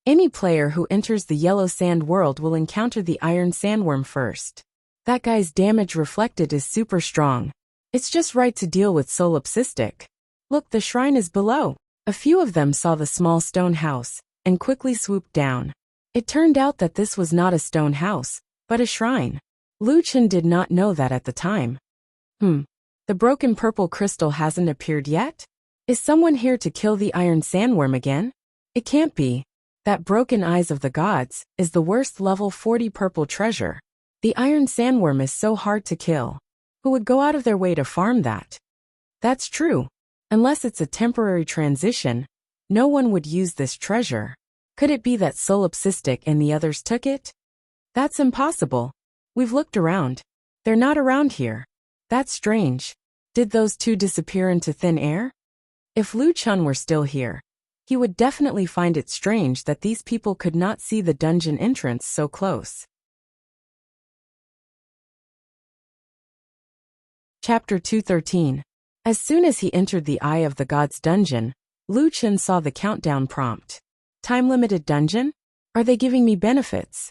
Any player who enters the Yellow Sand world will encounter the Iron Sandworm first. That guy's damage reflected is super strong. It's just right to deal with Solipsistic. Look, the shrine is below. A few of them saw the small stone house, and quickly swooped down. It turned out that this was not a stone house, but a shrine. Lu Chen did not know that at the time. The broken purple crystal hasn't appeared yet? Is someone here to kill the iron sandworm again? It can't be. That broken eyes of the gods is the worst level 40 purple treasure. The iron sandworm is so hard to kill. Who would go out of their way to farm that? That's true. Unless it's a temporary transition, no one would use this treasure. Could it be that Solipsistic and the others took it? That's impossible. We've looked around. They're not around here. That's strange. Did those two disappear into thin air? If Lu Chun were still here, he would definitely find it strange that these people could not see the dungeon entrance so close. Chapter 213. As soon as he entered the Eye of the Gods dungeon, Lu Chun saw the countdown prompt. Time-limited dungeon? Are they giving me benefits?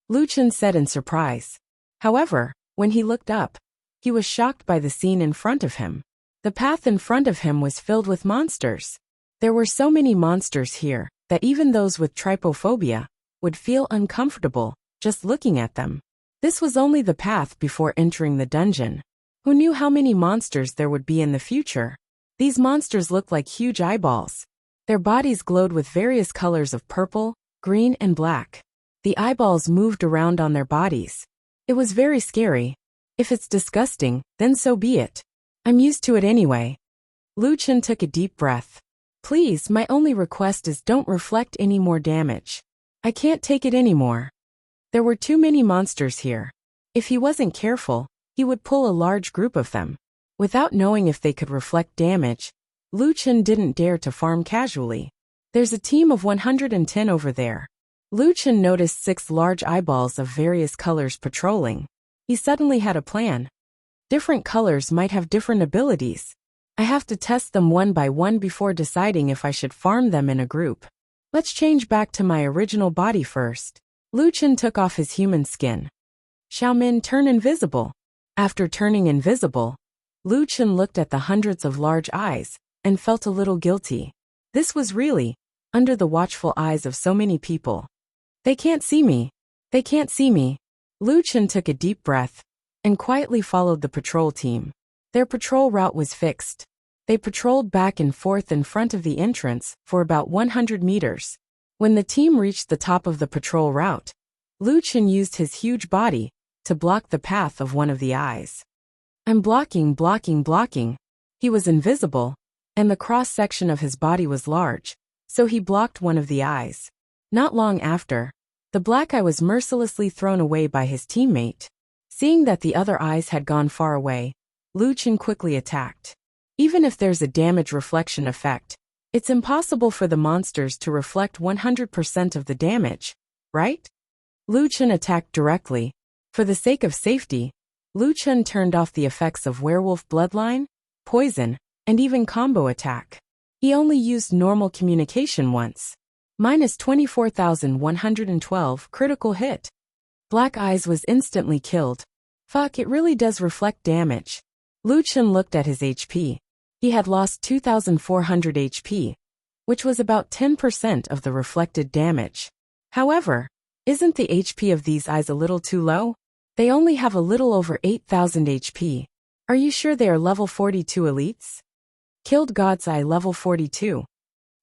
Lu Chun said in surprise. However, when he looked up, he was shocked by the scene in front of him. The path in front of him was filled with monsters. There were so many monsters here that even those with trypophobia would feel uncomfortable just looking at them. This was only the path before entering the dungeon. Who knew how many monsters there would be in the future? These monsters looked like huge eyeballs. Their bodies glowed with various colors of purple, green, and black. The eyeballs moved around on their bodies. It was very scary. If it's disgusting, then so be it. I'm used to it anyway. Lu Chun took a deep breath. Please, my only request is don't reflect any more damage. I can't take it anymore. There were too many monsters here. If he wasn't careful, he would pull a large group of them. Without knowing if they could reflect damage, Lu Chun didn't dare to farm casually. There's a team of 110 over there. Lu Chun noticed 6 large eyeballs of various colors patrolling. He suddenly had a plan. Different colors might have different abilities. I have to test them one by one before deciding if I should farm them in a group. Let's change back to my original body first. Lu Chun took off his human skin. Xiaomin, turn invisible. After turning invisible, Lu Chun looked at the hundreds of large eyes and felt a little guilty. This was really under the watchful eyes of so many people. They can't see me. They can't see me. Lu Chun took a deep breath and quietly followed the patrol team. Their patrol route was fixed. They patrolled back and forth in front of the entrance for about 100 meters. When the team reached the top of the patrol route, Lu Chun used his huge body to block the path of one of the eyes. I'm blocking. He was invisible, and the cross-section of his body was large, so he blocked one of the eyes. Not long after, the black eye was mercilessly thrown away by his teammate. Seeing that the other eyes had gone far away, Lu Chun quickly attacked. Even if there's a damage reflection effect, it's impossible for the monsters to reflect 100% of the damage, right? Lu Chun attacked directly. For the sake of safety, Lu Chun turned off the effects of werewolf bloodline, poison, and even combo attack. He only used normal communication once. Minus 24,112 critical hit. Black Eyes was instantly killed. Fuck, it really does reflect damage. Lu Chun looked at his HP. He had lost 2,400 HP, which was about 10% of the reflected damage. However, isn't the HP of these eyes a little too low? They only have a little over 8,000 HP. Are you sure they are level 42 elites? Killed God's Eye level 42.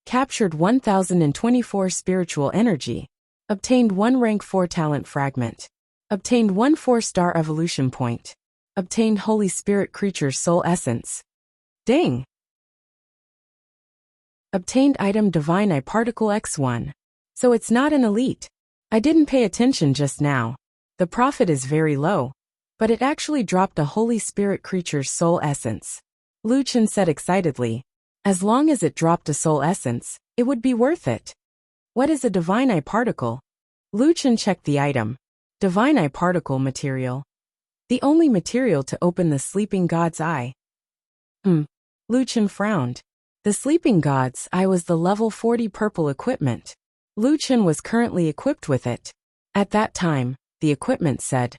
Captured 1,024 spiritual energy. Obtained 1 rank 4 talent fragment. Obtained 1 4-star evolution point. Obtained Holy Spirit creature's soul essence. Dang! Obtained item Divine Eye Particle X1. So it's not an elite. I didn't pay attention just now. The profit is very low, but it actually dropped a Holy Spirit creature's soul essence. Lu Chun said excitedly. As long as it dropped a soul essence, it would be worth it. What is a Divine Eye Particle? Lu Chun checked the item. Divine Eye Particle material. The only material to open the Sleeping God's Eye. Lu Chun frowned. The Sleeping God's Eye was the level 40 purple equipment. Lu Chun was currently equipped with it. At that time, the equipment said,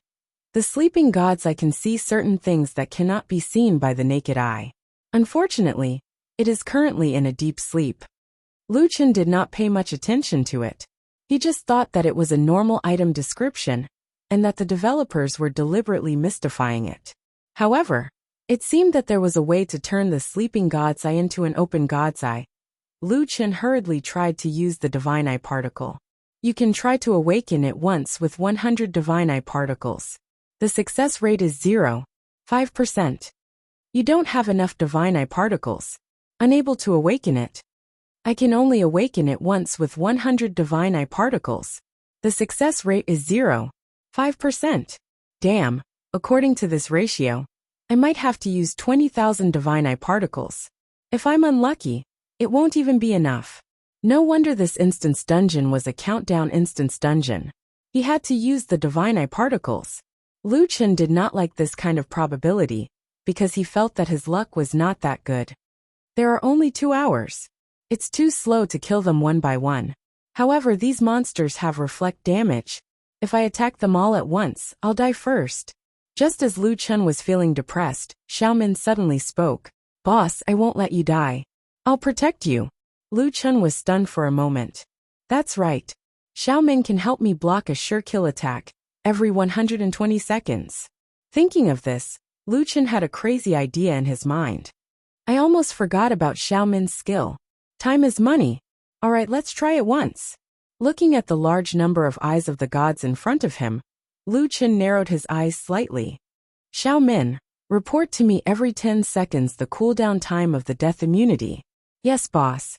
the Sleeping God's Eye can see certain things that cannot be seen by the naked eye. Unfortunately, it is currently in a deep sleep. Lu Chun did not pay much attention to it. He just thought that it was a normal item description, and that the developers were deliberately mystifying it. However, It seemed that there was a way to turn the sleeping God's eye into an open God's eye. Lu Chen hurriedly tried to use the divine eye particle. You can try to awaken it once with 100 divine eye particles. The success rate is 0.5%. You don't have enough divine eye particles. Unable to awaken it. I can only awaken it once with 100 divine eye particles. The success rate is 0.5%. Damn, according to this ratio, I might have to use 20,000 divine eye particles. If I'm unlucky, it won't even be enough. No wonder this instance dungeon was a countdown instance dungeon. He had to use the divine eye particles. Lu Chen did not like this kind of probability, because he felt that his luck was not that good. There are only 2 hours. It's too slow to kill them one by one. However, these monsters have reflect damage. If I attack them all at once, I'll die first. Just as Lu Chen was feeling depressed, Xiaomin suddenly spoke. Boss, I won't let you die. I'll protect you. Lu Chen was stunned for a moment. That's right. Xiaomin can help me block a sure kill attack every 120 seconds. Thinking of this, Lu Chen had a crazy idea in his mind. I almost forgot about Xiaomin's skill. Time is money. Alright, let's try it once. Looking at the large number of eyes of the gods in front of him, Lu Chen narrowed his eyes slightly. Xiaomin, report to me every 10 seconds the cooldown time of the death immunity. Yes, boss.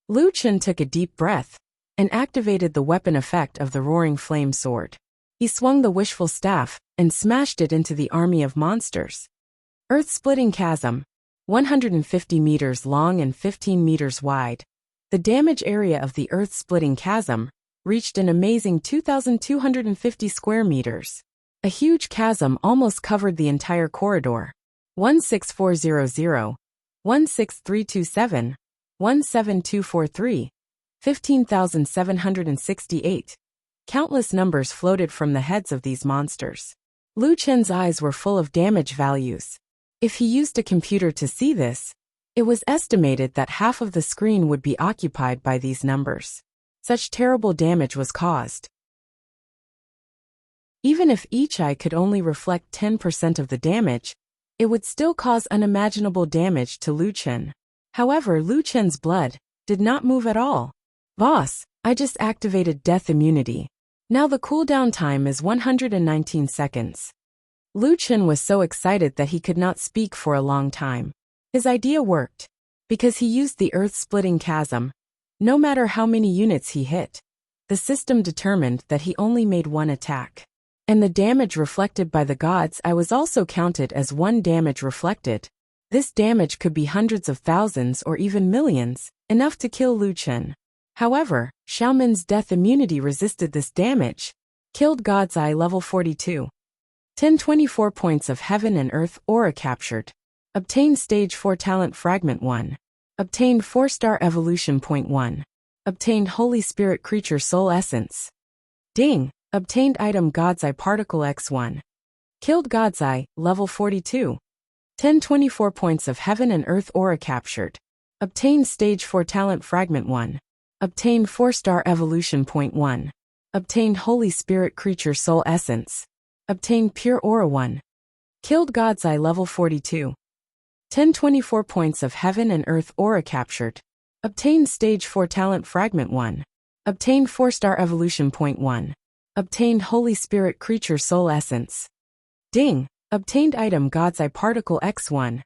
Lu Chen took a deep breath and activated the weapon effect of the roaring flame sword. He swung the wishful staff and smashed it into the army of monsters. Earth-splitting chasm, 150 meters long and 15 meters wide. The damage area of the earth-splitting chasm reached an amazing 2,250 square meters. A huge chasm almost covered the entire corridor. 16400, 16327, 17243, 15,768. Countless numbers floated from the heads of these monsters. Lu Chen's eyes were full of damage values. If he used a computer to see this, it was estimated that half of the screen would be occupied by these numbers. Such terrible damage was caused. Even if each eye could only reflect 10% of the damage, it would still cause unimaginable damage to Lu Chen. However, Lu Chen's blood did not move at all. Boss, I just activated death immunity. Now the cooldown time is 119 seconds. Lu Chen was so excited that he could not speak for a long time. His idea worked. Because he used the earth-splitting chasm, no matter how many units he hit, the system determined that he only made one attack. And the damage reflected by the gods' eye was also counted as one damage reflected. This damage could be hundreds of thousands or even millions, enough to kill Lu Chen. However, Xiaomin's death immunity resisted this damage. Killed God's Eye level 42. 1024 points of Heaven and Earth aura captured. Obtained Stage 4 Talent Fragment 1. Obtained 4-star Evolution Point 1. Obtained Holy Spirit Creature Soul Essence. Ding! Obtained Item God's Eye Particle X1. Killed God's Eye, level 42. 1024 points of Heaven and Earth aura captured. Obtained Stage 4 Talent Fragment 1. Obtained 4-star Evolution Point 1. Obtained Holy Spirit Creature Soul Essence. Obtained Pure Aura 1. Killed God's Eye level 42. 1024 points of Heaven and Earth aura captured. Obtained Stage 4 Talent Fragment 1. Obtained 4-star Evolution Point 1. Obtained Holy Spirit Creature Soul Essence. Ding! Obtained Item God's Eye Particle X1.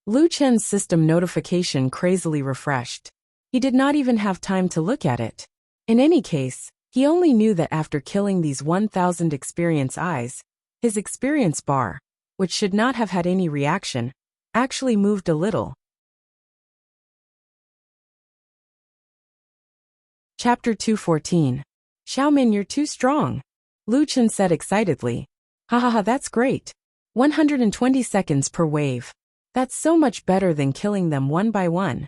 Lu Chen's system notification crazily refreshed. He did not even have time to look at it. In any case, he only knew that after killing these 1,000 experience eyes, his experience bar, which should not have had any reaction, actually moved a little. Chapter 214. Xiaomin, you're too strong. Lu Chen said excitedly. Hahaha, that's great. 120 seconds per wave. That's so much better than killing them one by one.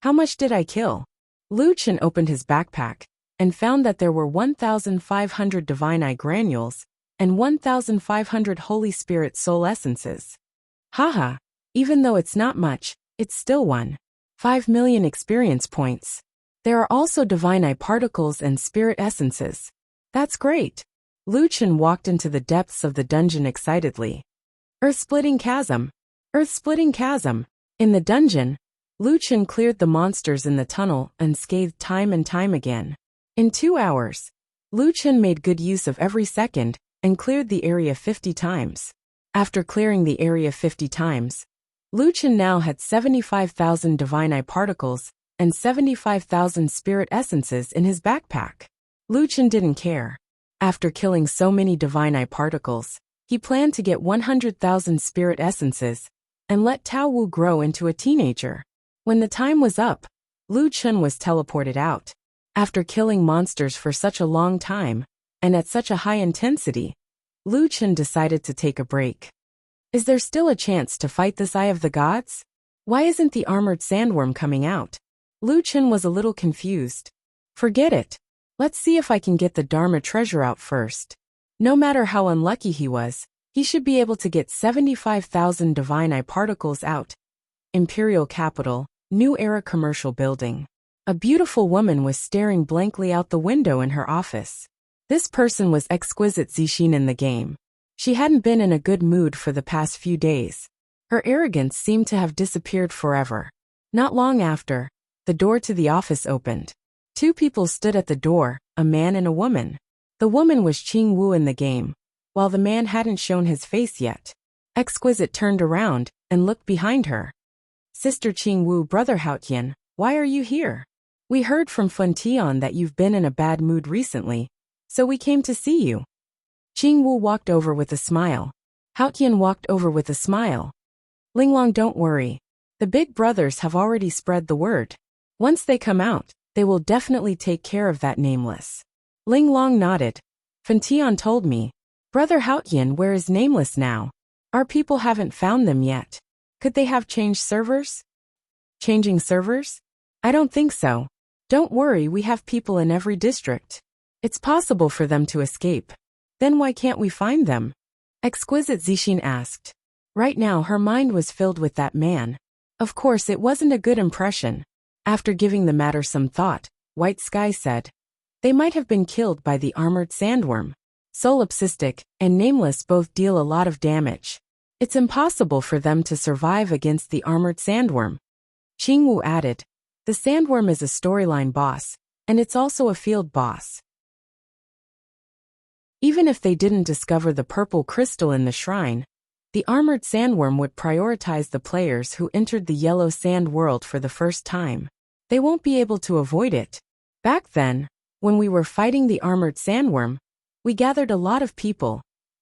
How much did I kill? Lu Chen opened his backpack and found that there were 1,500 Divine Eye granules and 1,500 Holy Spirit Soul Essences. Haha, even though it's not much, it's still 1.5 million experience points. There are also Divine Eye particles and Spirit Essences. That's great. Lu Chen walked into the depths of the dungeon excitedly. Earth-splitting chasm. Earth-splitting chasm. In the dungeon, Lu Chen cleared the monsters in the tunnel unscathed time and time again. In 2 hours, Lu Chen made good use of every second and cleared the area 50 times. After clearing the area 50 times, Lu Chen now had 75,000 divine eye particles and 75,000 spirit essences in his backpack. Lu Chen didn't care. After killing so many divine eye particles, he planned to get 100,000 spirit essences and let Tao Wu grow into a teenager. When the time was up, Lu Chen was teleported out. After killing monsters for such a long time, and at such a high intensity, Lu Chen decided to take a break. Is there still a chance to fight this Eye of the Gods? Why isn't the armored sandworm coming out? Lu Chen was a little confused. Forget it. Let's see if I can get the Dharma treasure out first. No matter how unlucky he was, he should be able to get 75,000 divine eye particles out. Imperial Capital, New Era Commercial Building. A beautiful woman was staring blankly out the window in her office. This person was exquisite Zixin in the game. She hadn't been in a good mood for the past few days. Her arrogance seemed to have disappeared forever. Not long after, the door to the office opened. 2 people stood at the door, a man and a woman. The woman was Qing Wu in the game, while the man hadn't shown his face yet. Exquisite turned around and looked behind her. Sister Qing Wu, Brother Haotian, why are you here? We heard from Fun Tian that you've been in a bad mood recently, so we came to see you. Qing Wu walked over with a smile. Haotian walked over with a smile. Linglong, don't worry. The big brothers have already spread the word. Once they come out, they will definitely take care of that Nameless. Linglong nodded. Fun Tian told me. Brother Haotian, where is Nameless now? Our people haven't found them yet. Could they have changed servers? Changing servers? I don't think so. Don't worry, we have people in every district. It's possible for them to escape. Then why can't we find them? Exquisite Zixin asked. Right now her mind was filled with that man. Of course it wasn't a good impression. After giving the matter some thought, White Sky said, they might have been killed by the armored sandworm. Solipsistic and Nameless both deal a lot of damage. It's impossible for them to survive against the armored sandworm. Qing Wu added, the sandworm is a storyline boss, and it's also a field boss. Even if they didn't discover the purple crystal in the shrine, the armored sandworm would prioritize the players who entered the yellow sand world for the first time. They won't be able to avoid it. Back then, when we were fighting the armored sandworm, we gathered a lot of people,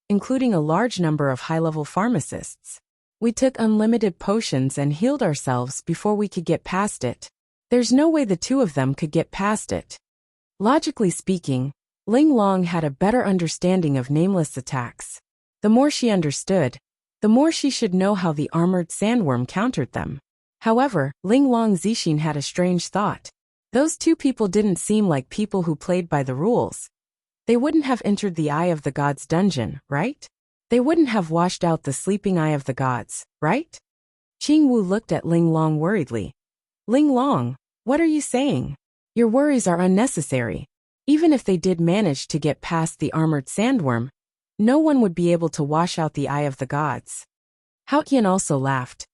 including a large number of high-level pharmacists. We took unlimited potions and healed ourselves before we could get past it. There's no way the 2 of them could get past it. Logically speaking, Linglong had a better understanding of Nameless attacks. The more she understood, the more she should know how the armored sandworm countered them. However, Linglong Zixin had a strange thought. Those 2 people didn't seem like people who played by the rules. They wouldn't have entered the Eye of the Gods dungeon, right? They wouldn't have washed out the sleeping Eye of the Gods, right? Qing Wu looked at Linglong worriedly. Linglong, what are you saying? Your worries are unnecessary. Even if they did manage to get past the armored sandworm, no one would be able to wash out the Eye of the Gods. Haotian also laughed.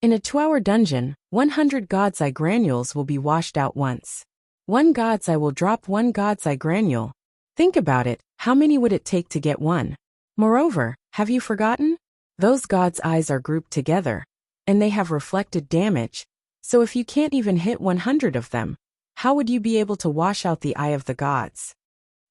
In a 2-hour dungeon, 100 God's Eye granules will be washed out once. 1 God's Eye will drop 1 God's Eye granule. Think about it, how many would it take to get 1? Moreover, have you forgotten? Those God's Eyes are grouped together, and they have reflected damage, so if you can't even hit 100 of them, how would you be able to wash out the Eye of the Gods?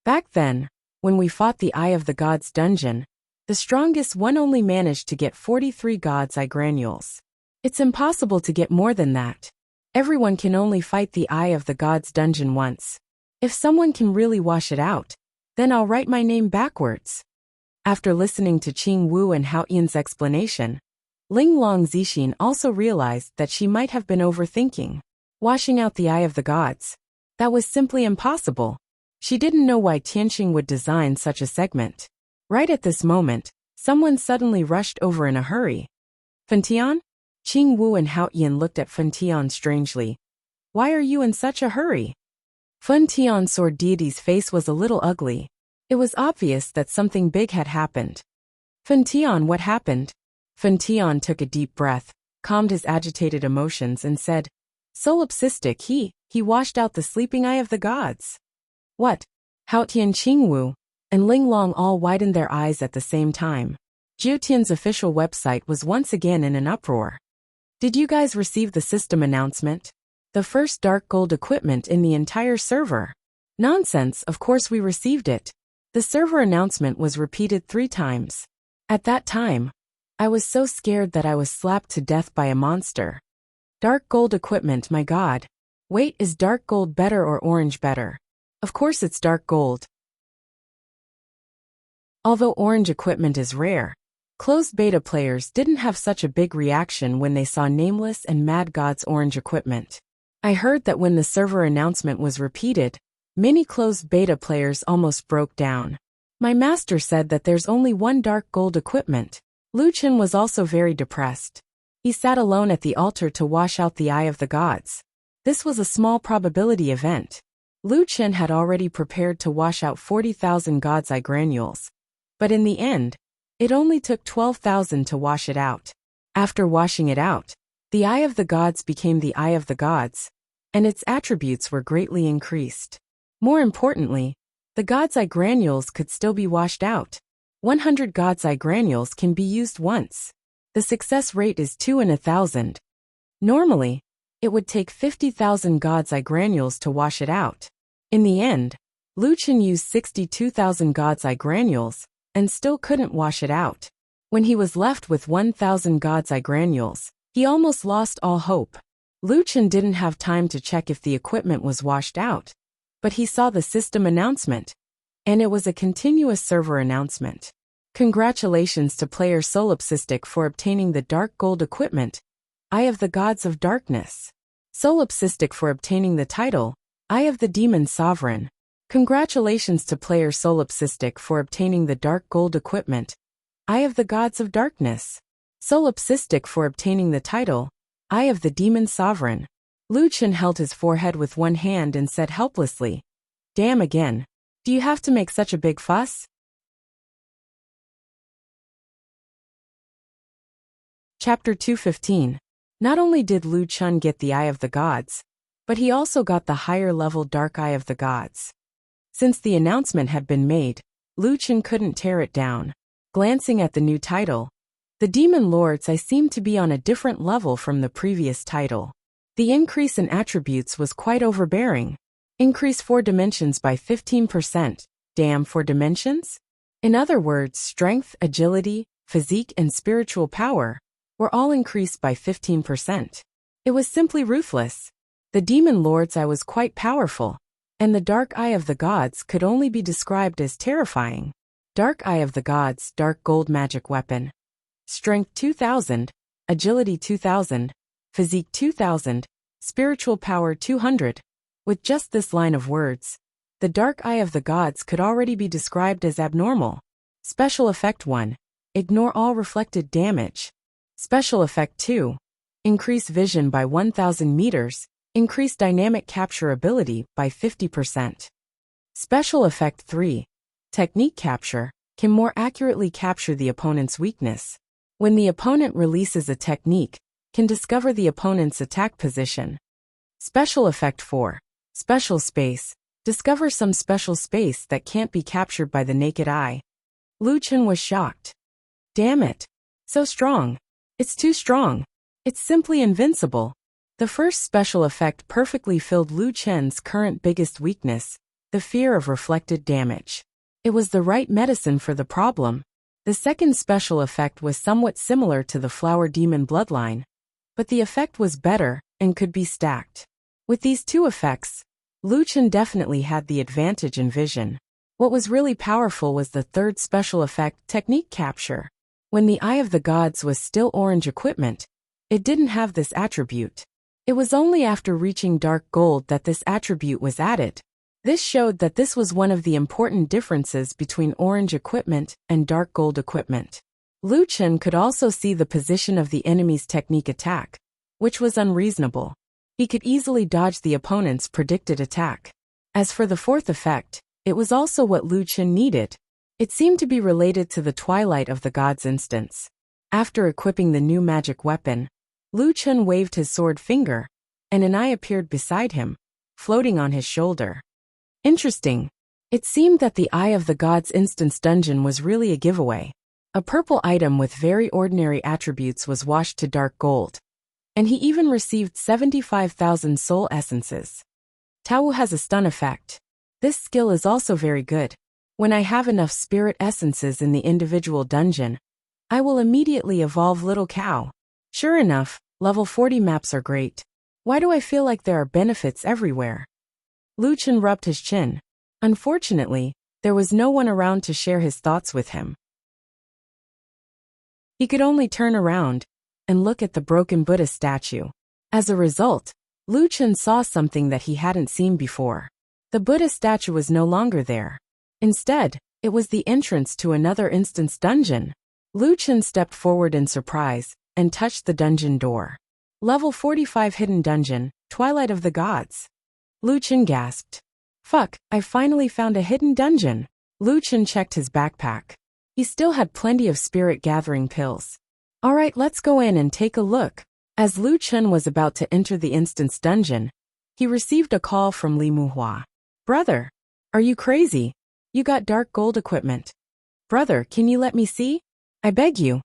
Back then, when we fought the Eye of the Gods dungeon, the strongest one only managed to get 43 God's Eye granules. It's impossible to get more than that. Everyone can only fight the Eye of the Gods dungeon once. If someone can really wash it out, then I'll write my name backwards. After listening to Qing Wu and Haotian's explanation, Linglong Zixin also realized that she might have been overthinking. Washing out the Eye of the Gods. That was simply impossible. She didn't know why Tianxing would design such a segment. Right at this moment, someone suddenly rushed over in a hurry. Fun Tian? Qing Wu and Haotian looked at Fun Tian strangely. Why are you in such a hurry? Fun Tian's sword deity's face was a little ugly. It was obvious that something big had happened. Fun Tian, what happened? Fan Tian took a deep breath, calmed his agitated emotions and said, Solipsistic he washed out the sleeping eye of the gods. What? Hao Tian Qingwu and Ling Long all widened their eyes at the same time. Jiutian's official website was once again in an uproar. Did you guys receive the system announcement? The first dark gold equipment in the entire server. Nonsense, of course we received it. The server announcement was repeated 3 times. At that time, I was so scared that I was slapped to death by a monster. Dark gold equipment, my god. Wait, is dark gold better or orange better? Of course it's dark gold. Although orange equipment is rare, closed beta players didn't have such a big reaction when they saw Nameless and Mad God's orange equipment. I heard that when the server announcement was repeated, many closed beta players almost broke down. My master said that there's only one dark gold equipment. Lu Chen was also very depressed. He sat alone at the altar to wash out the eye of the gods. This was a small probability event. Lu Chen had already prepared to wash out 40,000 God's Eye granules. But in the end, it only took 12,000 to wash it out. After washing it out, the Eye of the Gods became the Eye of the Gods, and its attributes were greatly increased. More importantly, the God's Eye granules could still be washed out. 100 God's Eye granules can be used once. The success rate is 2 in 1,000. Normally, it would take 50,000 God's Eye granules to wash it out. In the end, Lu Chen used 62,000 God's Eye granules, and still couldn't wash it out. When he was left with 1,000 God's Eye granules, he almost lost all hope. Lu Chen didn't have time to check if the equipment was washed out, but he saw the system announcement, and it was a continuous server announcement. Congratulations to player Solipsistic for obtaining the dark gold equipment, Eye of the Gods of Darkness. Solipsistic for obtaining the title, Eye of the Demon Sovereign. Congratulations to player Solipsistic for obtaining the dark gold equipment, Eye of the Gods of Darkness. Solipsistic for obtaining the title, Eye of the Demon Sovereign. Lu Chen held his forehead with one hand and said helplessly, Damn again. Do you have to make such a big fuss? Chapter 215. Not only did Lu Chen get the Eye of the Gods, but he also got the higher-level Dark Eye of the Gods. Since the announcement had been made, Lu Chen couldn't tear it down. Glancing at the new title, the Demon Lord's Eye seemed to be on a different level from the previous title. The increase in attributes was quite overbearing. Increase 4 dimensions by 15%. Damn, 4 dimensions? In other words, strength, agility, physique, and spiritual power were all increased by 15%. It was simply ruthless. The Demon Lord's Eye was quite powerful, and the Dark Eye of the Gods could only be described as terrifying. Dark Eye of the Gods, Dark Gold Magic Weapon. Strength 2000, Agility 2000, Physique 2000, Spiritual Power 200. With just this line of words, the Dark Eye of the Gods could already be described as abnormal. Special Effect 1. Ignore all reflected damage. Special Effect 2. Increase vision by 1,000 meters. Increase dynamic capture ability by 50%. Special Effect 3. Technique Capture. Can more accurately capture the opponent's weakness. When the opponent releases a technique, can discover the opponent's attack position. Special Effect 4. Special Space. Discover some special space that can't be captured by the naked eye. Lu Chen was shocked. Damn it. So strong. It's too strong. It's simply invincible. The first special effect perfectly filled Lu Chen's current biggest weakness, the fear of reflected damage. It was the right medicine for the problem. The second special effect was somewhat similar to the Flower Demon bloodline, but the effect was better and could be stacked. With these 2 effects, Lu Chen definitely had the advantage in vision. What was really powerful was the third special effect, Technique Capture. When the Eye of the Gods was still orange equipment, it didn't have this attribute. It was only after reaching dark gold that this attribute was added. This showed that this was one of the important differences between orange equipment and dark gold equipment. Lu Chen could also see the position of the enemy's technique attack, which was unreasonable. He could easily dodge the opponent's predicted attack. As for the fourth effect, it was also what Lu Chen needed. It seemed to be related to the Twilight of the Gods instance. After equipping the new magic weapon, Lu Chun waved his sword finger, and an eye appeared beside him, floating on his shoulder. Interesting. It seemed that the Eye of the Gods instance dungeon was really a giveaway. A purple item with very ordinary attributes was washed to dark gold, and he even received 75,000 soul essences. Tao has a stun effect. This skill is also very good. When I have enough spirit essences in the individual dungeon, I will immediately evolve Little Cow. Sure enough, level 40 maps are great. Why do I feel like there are benefits everywhere? Lu Chun rubbed his chin. Unfortunately, there was no one around to share his thoughts with him. He could only turn around and look at the broken Buddha statue. As a result, Lu Chun saw something that he hadn't seen before. The Buddha statue was no longer there. Instead, it was the entrance to another instance dungeon. Lu Chun stepped forward in surprise and touched the dungeon door. Level 45 Hidden Dungeon, Twilight of the Gods. Lu Chun gasped. Fuck, I finally found a hidden dungeon. Lu Chun checked his backpack. He still had plenty of spirit gathering pills. Alright, let's go in and take a look. As Lu Chun was about to enter the instance dungeon, he received a call from Li Muhua. Brother, are you crazy? You got dark gold equipment. Brother, can you let me see? I beg you.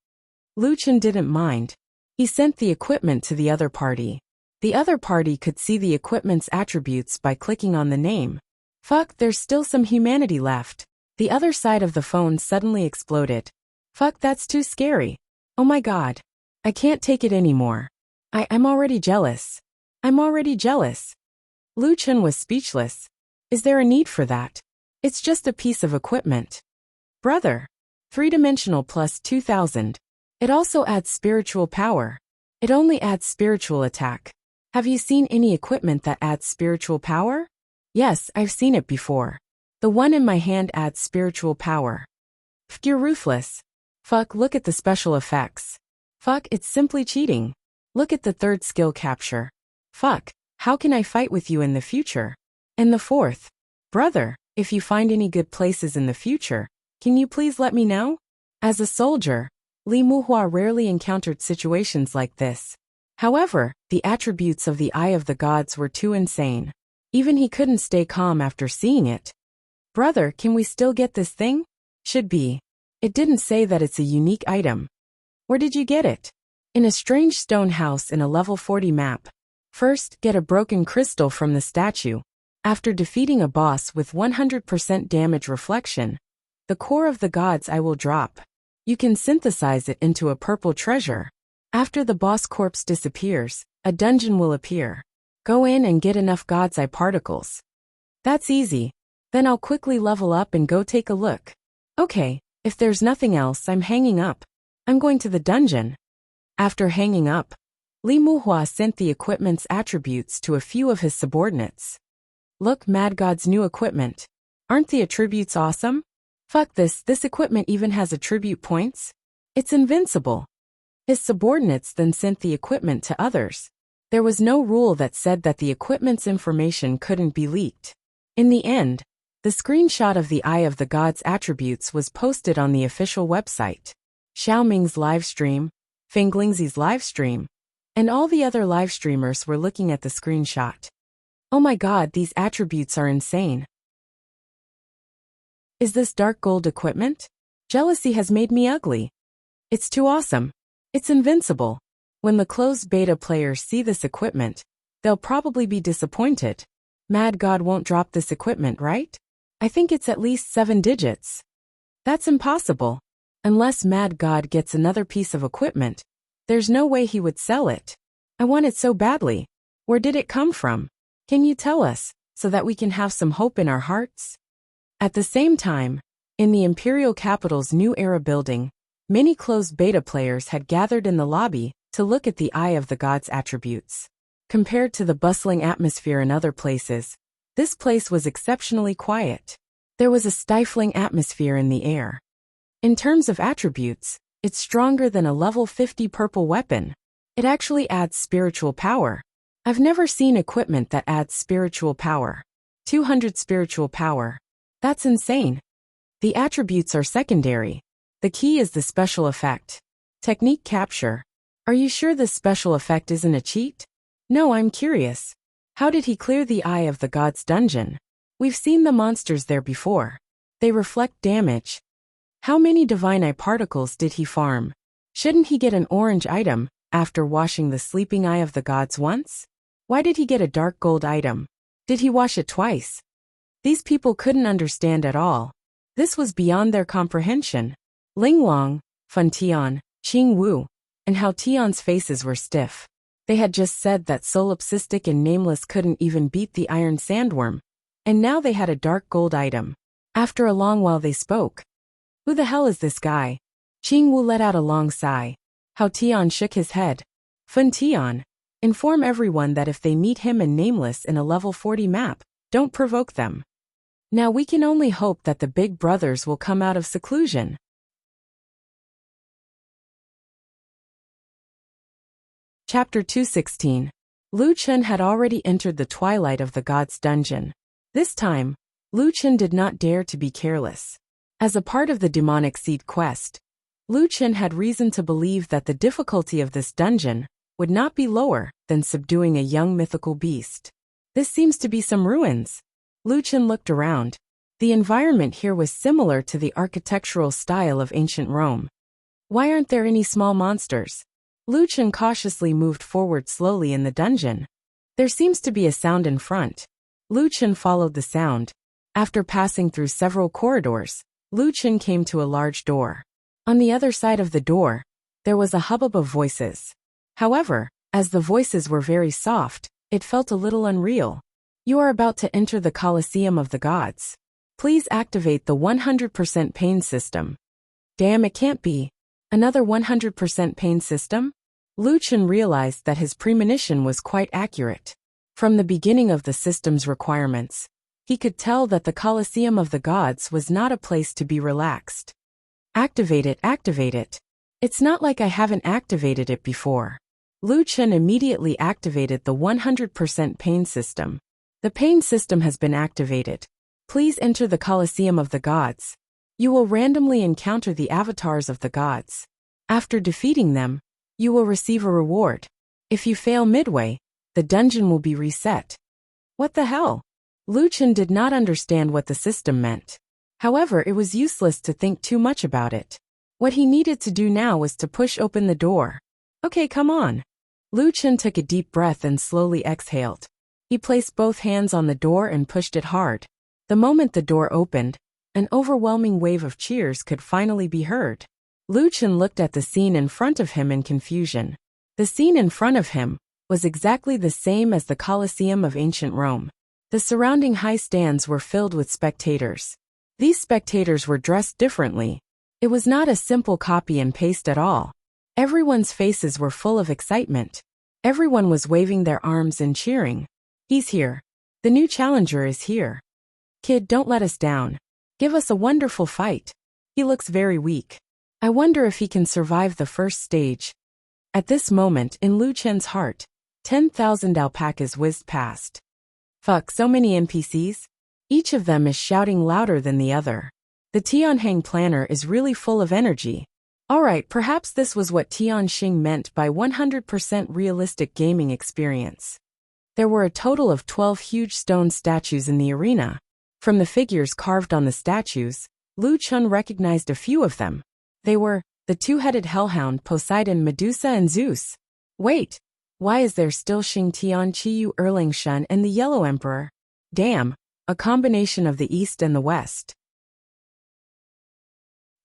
Lu Chun didn't mind. He sent the equipment to the other party. The other party could see the equipment's attributes by clicking on the name. Fuck, there's still some humanity left. The other side of the phone suddenly exploded. Fuck, that's too scary. Oh my god. I can't take it anymore. I'm already jealous. I'm already jealous. Lu Chun was speechless. Is there a need for that? It's just a piece of equipment. Brother. 3-dimensional plus 2000. It also adds spiritual power. It only adds spiritual attack. Have you seen any equipment that adds spiritual power? Yes, I've seen it before. The one in my hand adds spiritual power. You're ruthless. Fuck, look at the special effects. Fuck, it's simply cheating. Look at the third skill capture. Fuck, how can I fight with you in the future? And the fourth. Brother, if you find any good places in the future, can you please let me know? As a soldier, Li Muhua rarely encountered situations like this. However, the attributes of the Eye of the Gods were too insane. Even he couldn't stay calm after seeing it. Brother, can we still get this thing? Should be. It didn't say that it's a unique item. Where did you get it? In a strange stone house in a level 40 map. First, get a broken crystal from the statue. After defeating a boss with 100% damage reflection, the core of the gods I will drop. You can synthesize it into a purple treasure. After the boss corpse disappears, a dungeon will appear. Go in and get enough God's Eye particles. That's easy. Then I'll quickly level up and go take a look. Okay, if there's nothing else, I'm hanging up. I'm going to the dungeon. After hanging up, Li Muhua sent the equipment's attributes to a few of his subordinates. Look, Mad God's new equipment. Aren't the attributes awesome? Fuck this equipment even has attribute points? It's invincible. His subordinates then sent the equipment to others. There was no rule that said that the equipment's information couldn't be leaked. In the end, the screenshot of the Eye of the Gods attributes was posted on the official website. Xiaoming's livestream, Fenglingzi's livestream, and all the other live streamers were looking at the screenshot. Oh my god, these attributes are insane. Is this dark gold equipment? Jealousy has made me ugly. It's too awesome. It's invincible. When the closed beta players see this equipment, they'll probably be disappointed. Mad God won't drop this equipment, right? I think it's at least 7 digits. That's impossible. Unless Mad God gets another piece of equipment, there's no way he would sell it. I want it so badly. Where did it come from? Can you tell us, so that we can have some hope in our hearts? At the same time, in the Imperial Capital's New Era building, many closed beta players had gathered in the lobby to look at the Eye of the Gods attributes. Compared to the bustling atmosphere in other places, this place was exceptionally quiet. There was a stifling atmosphere in the air. In terms of attributes, it's stronger than a level 50 purple weapon. It actually adds spiritual power. I've never seen equipment that adds spiritual power. 200 spiritual power. That's insane. The attributes are secondary. The key is the special effect. Technique capture. Are you sure this special effect isn't a cheat? No, I'm curious. How did he clear the eye of the god's dungeon? We've seen the monsters there before. They reflect damage. How many divine eye particles did he farm? Shouldn't he get an orange item after washing the sleeping eye of the gods once? Why did he get a dark gold item? Did he wash it twice? These people couldn't understand at all. This was beyond their comprehension. Ling Wang, Fun Tian, Qing Wu, and how Tian's faces were stiff. They had just said that Solipsistic and Nameless couldn't even beat the iron sandworm, and now they had a dark gold item. After a long while they spoke. Who the hell is this guy? Qing Wu let out a long sigh. How Tian shook his head. Fun Tian, inform everyone that if they meet him and Nameless in a level 40 map, don't provoke them. Now we can only hope that the big brothers will come out of seclusion. Chapter 216. Lu Chen had already entered the twilight of the god's dungeon. This time, Lu Chen did not dare to be careless. As a part of the demonic seed quest, Lu Chen had reason to believe that the difficulty of this dungeon would not be lower than subduing a young mythical beast. This seems to be some ruins. Lu Chen looked around. The environment here was similar to the architectural style of ancient Rome. Why aren't there any small monsters? Lu Chen cautiously moved forward slowly in the dungeon. There seems to be a sound in front. Lu Chen followed the sound. After passing through several corridors, Lu Chen came to a large door. On the other side of the door, there was a hubbub of voices. However, as the voices were very soft, it felt a little unreal. You are about to enter the Colosseum of the Gods. Please activate the 100% pain system. Damn, it can't be. Another 100% pain system? Lu Chen realized that his premonition was quite accurate. From the beginning of the system's requirements, he could tell that the Colosseum of the Gods was not a place to be relaxed. Activate it, activate it. It's not like I haven't activated it before. Lu Chen immediately activated the 100% pain system. The pain system has been activated. Please enter the Colosseum of the Gods. You will randomly encounter the avatars of the gods. After defeating them, you will receive a reward. If you fail midway, the dungeon will be reset. What the hell? Lu Chen did not understand what the system meant. However, it was useless to think too much about it. What he needed to do now was to push open the door. Okay, come on. Lu Chen took a deep breath and slowly exhaled. He placed both hands on the door and pushed it hard. The moment the door opened, an overwhelming wave of cheers could finally be heard. Lu Chen looked at the scene in front of him in confusion. The scene in front of him was exactly the same as the Colosseum of ancient Rome. The surrounding high stands were filled with spectators. These spectators were dressed differently. It was not a simple copy and paste at all. Everyone's faces were full of excitement. Everyone was waving their arms and cheering. He's here. The new challenger is here. Kid, don't let us down. Give us a wonderful fight. He looks very weak. I wonder if he can survive the first stage. At this moment in Lu Chen's heart, 10,000 alpacas whizzed past. Fuck, so many NPCs. Each of them is shouting louder than the other. The Tianheng planner is really full of energy. Alright, perhaps this was what Tianxing meant by 100% realistic gaming experience. There were a total of 12 huge stone statues in the arena. From the figures carved on the statues, Lu Chen recognized a few of them. They were the two-headed hellhound Poseidon, Medusa, and Zeus. Wait, why is there still Xing Tian, Qiyu, Erling Shun, and the Yellow Emperor? Damn, a combination of the East and the West.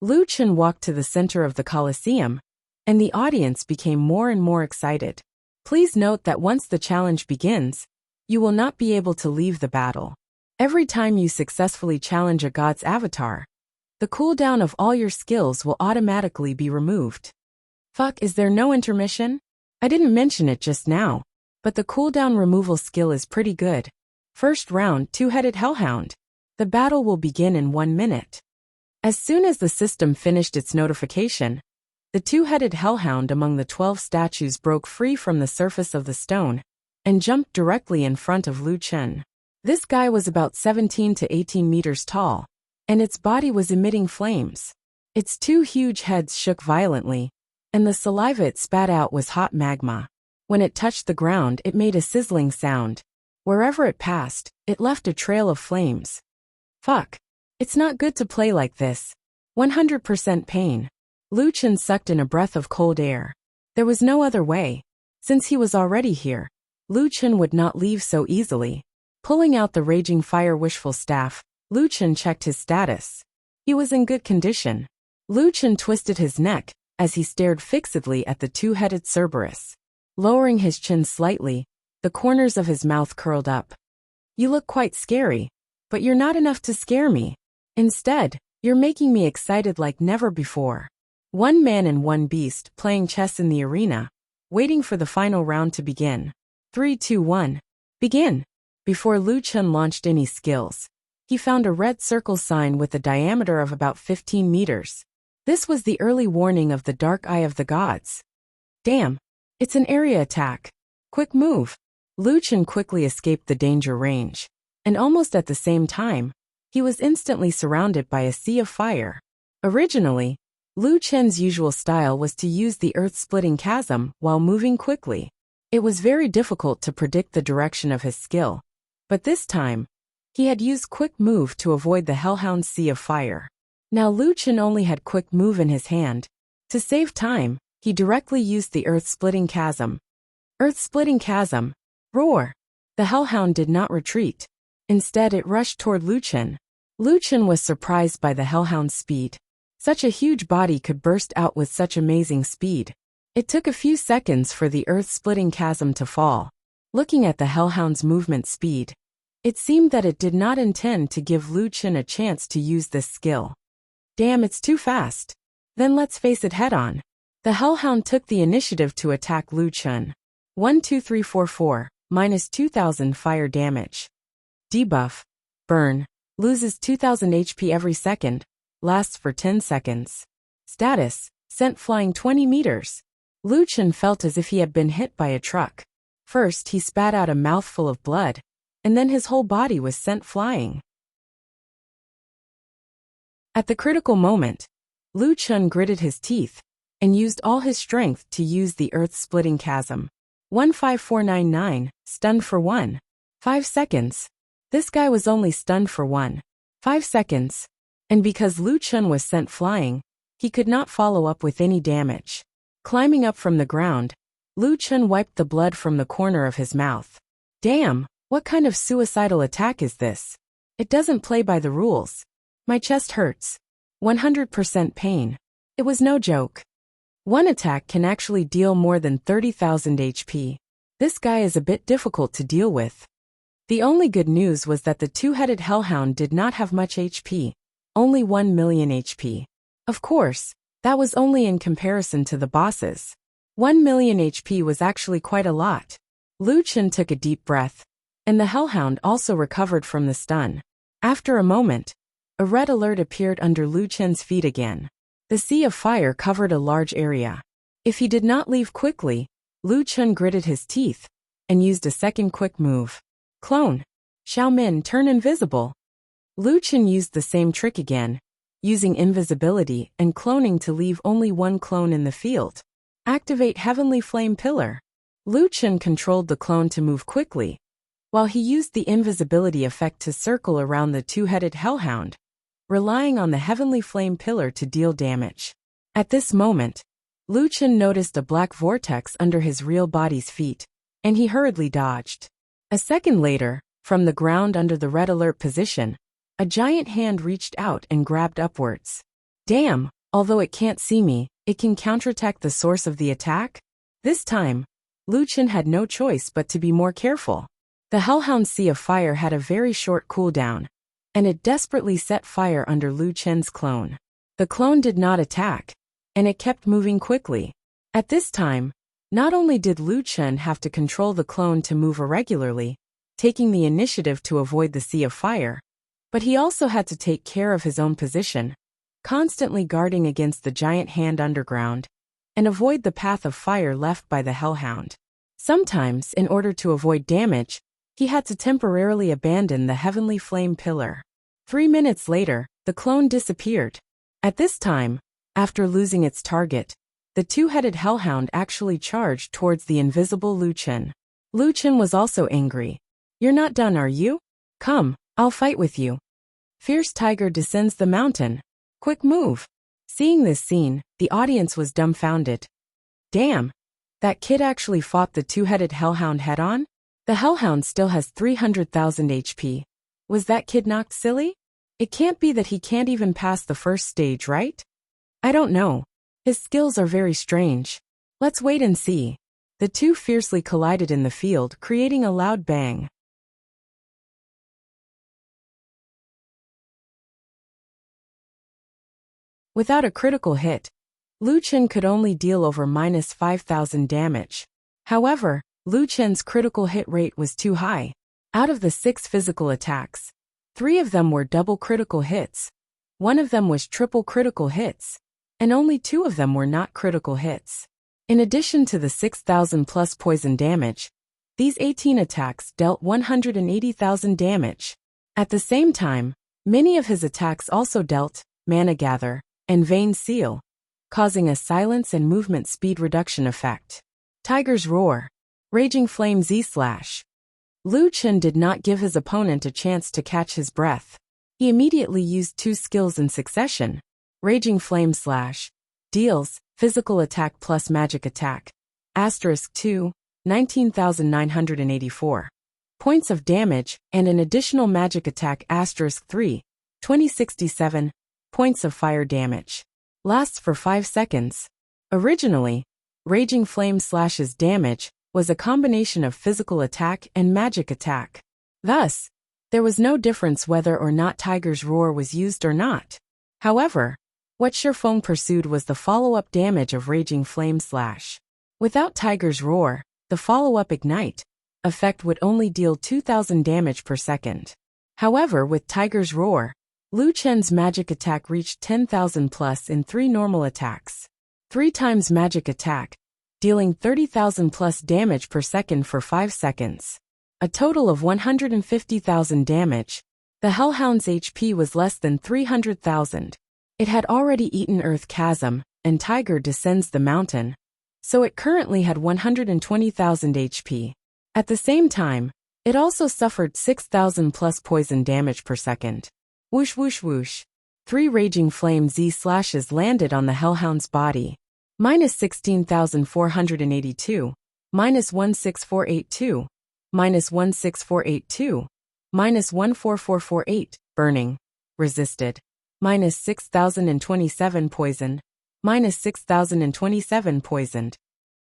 Lu Chen walked to the center of the Colosseum, and the audience became more and more excited. Please note that once the challenge begins, you will not be able to leave the battle. Every time you successfully challenge a god's avatar, the cooldown of all your skills will automatically be removed. Fuck, is there no intermission? I didn't mention it just now, but the cooldown removal skill is pretty good. First round, two-headed hellhound. The battle will begin in 1 minute. As soon as the system finished its notification, the two-headed hellhound among the 12 statues broke free from the surface of the stone and jumped directly in front of Lu Chen. This guy was about 17 to 18 meters tall, and its body was emitting flames. Its two huge heads shook violently, and the saliva it spat out was hot magma. When it touched the ground, it made a sizzling sound. Wherever it passed, it left a trail of flames. Fuck. It's not good to play like this. 100% pain. Lu Chen sucked in a breath of cold air. There was no other way. Since he was already here, Lu Chen would not leave so easily. Pulling out the raging fire wishful staff, Lu Chen checked his status. He was in good condition. Lu Chen twisted his neck as he stared fixedly at the two-headed Cerberus. Lowering his chin slightly, the corners of his mouth curled up. You look quite scary, but you're not enough to scare me. Instead, you're making me excited like never before. One man and one beast playing chess in the arena, waiting for the final round to begin. 3, 2, 1. Begin. Before Lu Chen launched any skills, he found a red circle sign with a diameter of about 15 meters. This was the early warning of the dark eye of the gods. Damn. It's an area attack. Quick move. Lu Chen quickly escaped the danger range. And almost at the same time, he was instantly surrounded by a sea of fire. Originally, Lu Chen's usual style was to use the earth-splitting chasm while moving quickly. It was very difficult to predict the direction of his skill. But this time, he had used quick move to avoid the Hellhound's sea of fire. Now Lu Chen only had quick move in his hand. To save time, he directly used the earth-splitting chasm. Earth-splitting chasm. Roar! The Hellhound did not retreat. Instead, it rushed toward Lu Chen. Lu Chen was surprised by the Hellhound's speed. Such a huge body could burst out with such amazing speed. It took a few seconds for the earth-splitting chasm to fall. Looking at the Hellhound's movement speed, it seemed that it did not intend to give Lu Chen a chance to use this skill. Damn, it's too fast. Then let's face it head-on. The Hellhound took the initiative to attack Lu Chen. 1, 2, 3, 4, 4, minus 2000 fire damage. Debuff. Burn. Loses 2000 HP every second. Lasts for 10 seconds. Status. Sent flying 20 meters. Lu Chen felt as if he had been hit by a truck. First, he spat out a mouthful of blood, and then his whole body was sent flying. At the critical moment, Lu Chen gritted his teeth and used all his strength to use the earth-splitting chasm. 15499, stunned for 1. 5 seconds. This guy was only stunned for 5 seconds. And because Lu Chen was sent flying, he could not follow up with any damage. Climbing up from the ground, Lu Chen wiped the blood from the corner of his mouth. Damn, what kind of suicidal attack is this? It doesn't play by the rules. My chest hurts. 100% pain. It was no joke. One attack can actually deal more than 30,000 HP. This guy is a bit difficult to deal with. The only good news was that the two-headed Hellhound did not have much HP, only 1 million HP. Of course, that was only in comparison to the bosses. 1 million HP was actually quite a lot. Lu Chen took a deep breath, and the Hellhound also recovered from the stun. After a moment, a red alert appeared under Lu Chen's feet again. The sea of fire covered a large area. If he did not leave quickly, Lu Chen gritted his teeth and used a second quick move. Clone. Xiaomin, turn invisible. Lu Chen used the same trick again, using invisibility and cloning to leave only one clone in the field. Activate Heavenly Flame Pillar. Lu Chen controlled the clone to move quickly, while he used the invisibility effect to circle around the two-headed Hellhound, relying on the Heavenly Flame Pillar to deal damage. At this moment, Lu Chen noticed a black vortex under his real body's feet, and he hurriedly dodged. A second later, from the ground under the red alert position, a giant hand reached out and grabbed upwards. Damn, although it can't see me, it can counterattack the source of the attack? This time, Lu Chen had no choice but to be more careful. The Hellhound's Sea of Fire had a very short cooldown, and it desperately set fire under Lu Chen's clone. The clone did not attack, and it kept moving quickly. At this time, not only did Lu Chen have to control the clone to move irregularly, taking the initiative to avoid the Sea of Fire, but he also had to take care of his own position, constantly guarding against the giant hand underground, and avoid the path of fire left by the Hellhound. Sometimes, in order to avoid damage, he had to temporarily abandon the Heavenly Flame Pillar. 3 minutes later, the clone disappeared. At this time, after losing its target, the two-headed hellhound actually charged towards the invisible Lu Chen. Lu Chen was also angry. "You're not done, are you? Come, I'll fight with you." Fierce tiger descends the mountain. Quick move. Seeing this scene, the audience was dumbfounded. Damn! That kid actually fought the two-headed hellhound head-on? The hellhound still has 300,000 HP. Was that kid knocked silly? It can't be that he can't even pass the first stage, right? I don't know. His skills are very strange. Let's wait and see. The two fiercely collided in the field, creating a loud bang. Without a critical hit, Lu Chen could only deal over -5,000 damage. However, Lu Chen's critical hit rate was too high. Out of the 6 physical attacks, 3 of them were double critical hits, 1 of them was triple critical hits, and only 2 of them were not critical hits. In addition to the 6,000 plus poison damage, these 18 attacks dealt 180,000 damage. At the same time, many of his attacks also dealt Mana Gather and Vein Seal, causing a silence and movement speed reduction effect. Tiger's Roar, Raging Flame Z/. Lu Chen did not give his opponent a chance to catch his breath. He immediately used 2 skills in succession. Raging Flame / deals physical attack plus magic attack. *2, 19,984 points of damage, and an additional magic attack *3, 2067 points of fire damage. Lasts for 5 seconds. Originally, Raging Flame/'s damage was a combination of physical attack and magic attack. Thus, there was no difference whether or not Tiger's Roar was used or not. However, what Shifeng pursued was the follow-up damage of Raging Flame/. Without Tiger's Roar, the follow-up Ignite effect would only deal 2,000 damage per second. However, with Tiger's Roar, Lu Chen's magic attack reached 10,000 plus in 3 normal attacks. 3 times magic attack, dealing 30,000 plus damage per second for 5 seconds. A total of 150,000 damage. The Hellhound's HP was less than 300,000. It had already eaten Earth Chasm, and Tiger Descends the Mountain, so it currently had 120,000 HP. At the same time, it also suffered 6,000 plus poison damage per second. Whoosh whoosh whoosh. 3 Raging Flame Z/s landed on the Hellhound's body. -16,482, -16482, -16482, -14448, burning, resisted, -6,027 poison, -6,027 poisoned.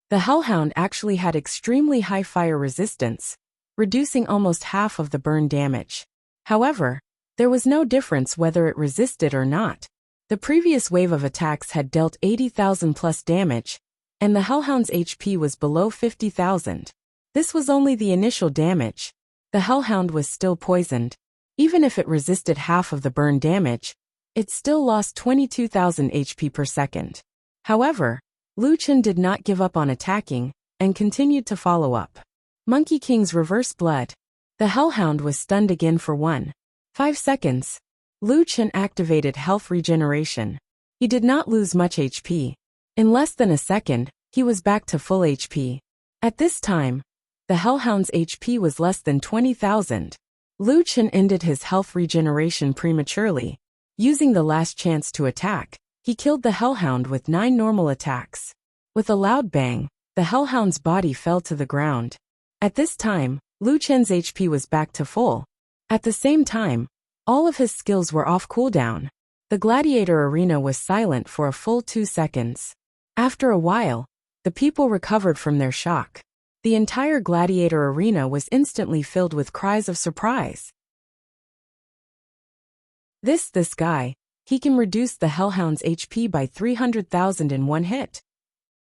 The Hellhound actually had extremely high fire resistance, reducing almost half of the burn damage. However, there was no difference whether it resisted or not. The previous wave of attacks had dealt 80,000 plus damage, and the Hellhound's HP was below 50,000. This was only the initial damage. The Hellhound was still poisoned. Even if it resisted half of the burn damage, it still lost 22,000 HP per second. However, Lu Chen did not give up on attacking, and continued to follow up. Monkey King's Reverse Blood. The Hellhound was stunned again for 1.5 seconds. Lu Chen activated health regeneration. He did not lose much HP. In less than a second, he was back to full HP. At this time, the Hellhound's HP was less than 20,000. Lu Chen ended his health regeneration prematurely. Using the last chance to attack, he killed the Hellhound with 9 normal attacks. With a loud bang, the Hellhound's body fell to the ground. At this time, Lu Chen's HP was back to full. At the same time, all of his skills were off cooldown. The gladiator arena was silent for a full 2 seconds. After a while, the people recovered from their shock. The entire gladiator arena was instantly filled with cries of surprise. This guy, he can reduce the Hellhound's HP by 300,000 in one hit.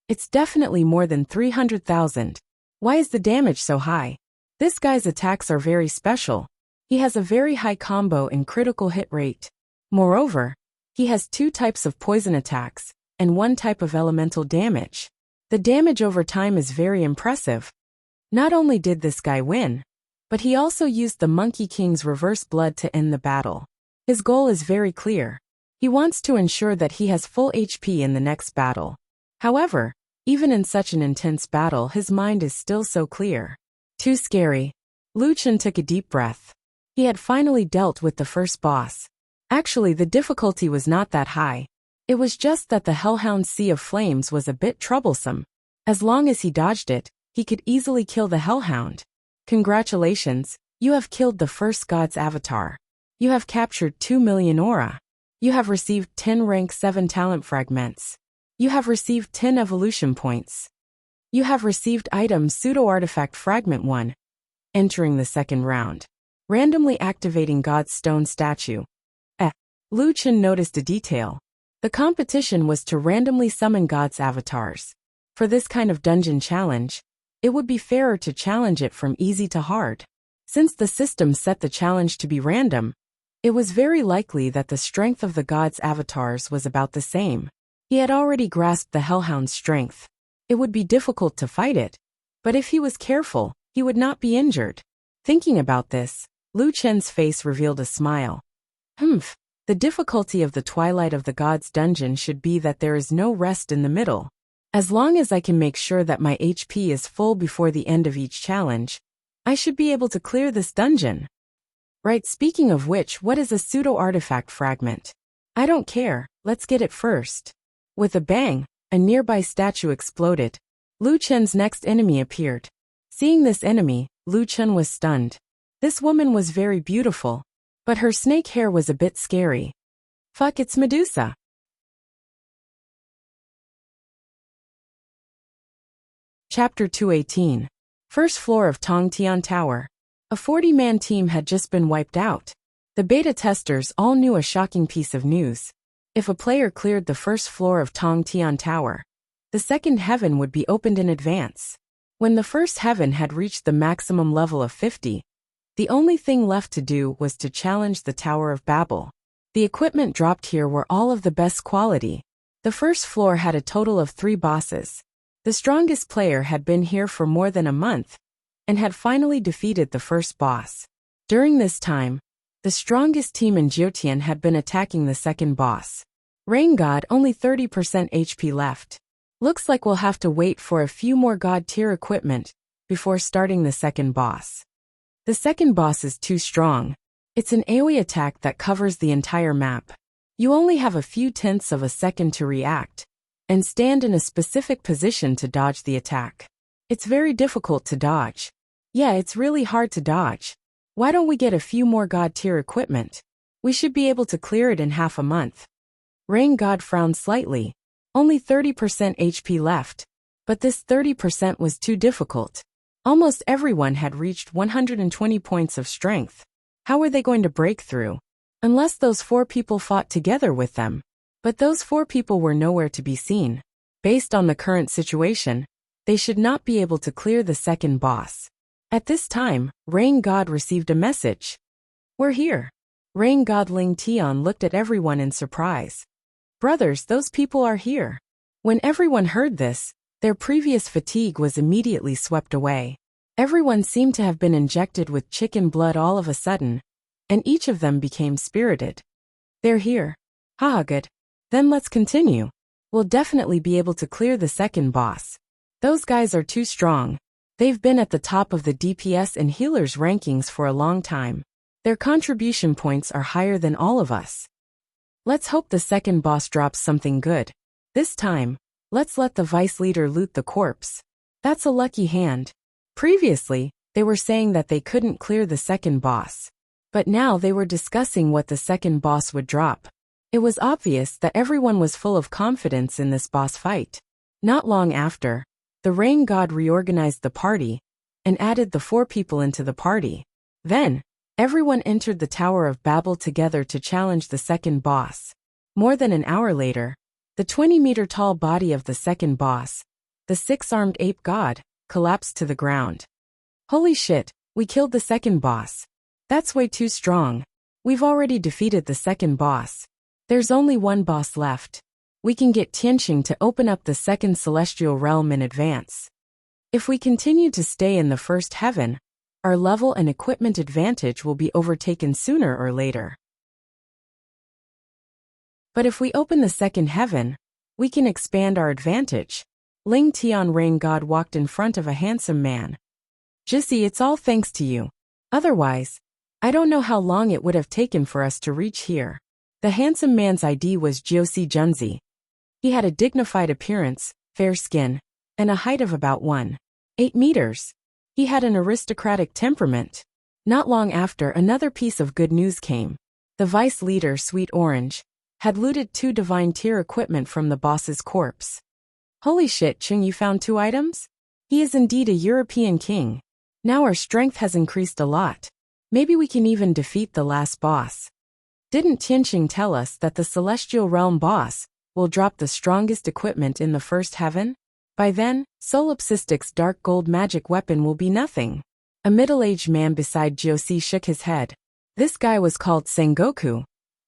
It's definitely more than 300,000. Why is the damage so high? This guy's attacks are very special. He has a very high combo and critical hit rate. Moreover, he has 2 types of poison attacks, and 1 type of elemental damage. The damage over time is very impressive. Not only did this guy win, but he also used the Monkey King's Reverse Blood to end the battle. His goal is very clear. He wants to ensure that he has full HP in the next battle. However, even in such an intense battle, his mind is still so clear. Too scary. Lu Chen took a deep breath. He had finally dealt with the first boss. Actually, the difficulty was not that high. It was just that the Hellhound's Sea of Flames was a bit troublesome. As long as he dodged it, he could easily kill the Hellhound. Congratulations, you have killed the first god's avatar. You have captured 2 million aura. You have received 10 rank 7 talent fragments. You have received 10 evolution points. You have received item pseudo-artifact fragment 1. Entering the second round. Randomly activating God's stone statue. Lu Chen noticed a detail. The competition was to randomly summon God's avatars. For this kind of dungeon challenge, it would be fairer to challenge it from easy to hard. Since the system set the challenge to be random, it was very likely that the strength of the God's avatars was about the same. He had already grasped the Hellhound's strength. It would be difficult to fight it, but if he was careful, he would not be injured. Thinking about this, Lu Chen's face revealed a smile. The difficulty of the Twilight of the Gods dungeon should be that there is no rest in the middle. As long as I can make sure that my HP is full before the end of each challenge, I should be able to clear this dungeon. Right, speaking of which, what is a pseudo-artifact fragment? I don't care, let's get it first. With a bang, a nearby statue exploded. Lu Chen's next enemy appeared. Seeing this enemy, Lu Chen was stunned. This woman was very beautiful, but her snake hair was a bit scary. Fuck, it's Medusa. Chapter 218. First floor of Tongtian Tower. A 40-man team had just been wiped out. The beta testers all knew a shocking piece of news. If a player cleared the first floor of Tongtian Tower, the second heaven would be opened in advance. When the first heaven had reached the maximum level of 50, the only thing left to do was to challenge the Tower of Babel. The equipment dropped here were all of the best quality. The first floor had a total of 3 bosses. The strongest player had been here for more than a month, and had finally defeated the first boss. During this time, the strongest team in Jiotian had been attacking the second boss. Rain God, only 30% HP left. Looks like we'll have to wait for a few more God tier equipment before starting the second boss. The second boss is too strong. It's an AoE attack that covers the entire map. You only have a few tenths of a second to react, and stand in a specific position to dodge the attack. It's very difficult to dodge. Yeah, it's really hard to dodge. Why don't we get a few more God tier equipment? We should be able to clear it in half a month. Rain God frowned slightly. Only 30% HP left. But this 30% was too difficult. Almost everyone had reached 120 points of strength. How were they going to break through? Unless those 4 people fought together with them. But those 4 people were nowhere to be seen. Based on the current situation, they should not be able to clear the second boss. At this time, Rain God received a message. We're here. Rain God Ling Tian looked at everyone in surprise. Brothers, those people are here. When everyone heard this, their previous fatigue was immediately swept away. Everyone seemed to have been injected with chicken blood all of a sudden, and each of them became spirited. They're here. Haha, good. Then let's continue. We'll definitely be able to clear the second boss. Those guys are too strong. They've been at the top of the DPS and healers rankings for a long time. Their contribution points are higher than all of us. Let's hope the second boss drops something good. This time, let's let the vice leader loot the corpse. That's a lucky hand. Previously, they were saying that they couldn't clear the second boss. But now they were discussing what the second boss would drop. It was obvious that everyone was full of confidence in this boss fight. Not long after, the Rain God reorganized the party and added the 4 people into the party. Then, everyone entered the Tower of Babel together to challenge the second boss. More than an hour later, the 20-meter-tall body of the second boss, the 6-armed ape god, collapsed to the ground. Holy shit, we killed the second boss. That's way too strong. We've already defeated the second boss. There's only one boss left. We can get Tianqing to open up the second celestial realm in advance. If we continue to stay in the first heaven, our level and equipment advantage will be overtaken sooner or later. But if we open the second heaven, We can expand our advantage. Ling Tian Rain God walked in front of a handsome man. Jissi, it's all thanks to you. Otherwise, I don't know how long it would have taken for us to reach here. The handsome man's ID was Josie Junzi. He had a dignified appearance, fair skin, and a height of about 1.8 meters. He had an aristocratic temperament. Not long after, another piece of good news came. The vice leader, Sweet Orange, had looted 2 divine tier equipment from the boss's corpse. Holy shit, Chung, you found 2 items? He is indeed a European king. Now our strength has increased a lot. Maybe we can even defeat the last boss. Didn't Tianqing tell us that the Celestial Realm boss will drop the strongest equipment in the first heaven? By then, Solipsistic's dark gold magic weapon will be nothing. A middle-aged man beside Josie shook his head. This guy was called Sengoku,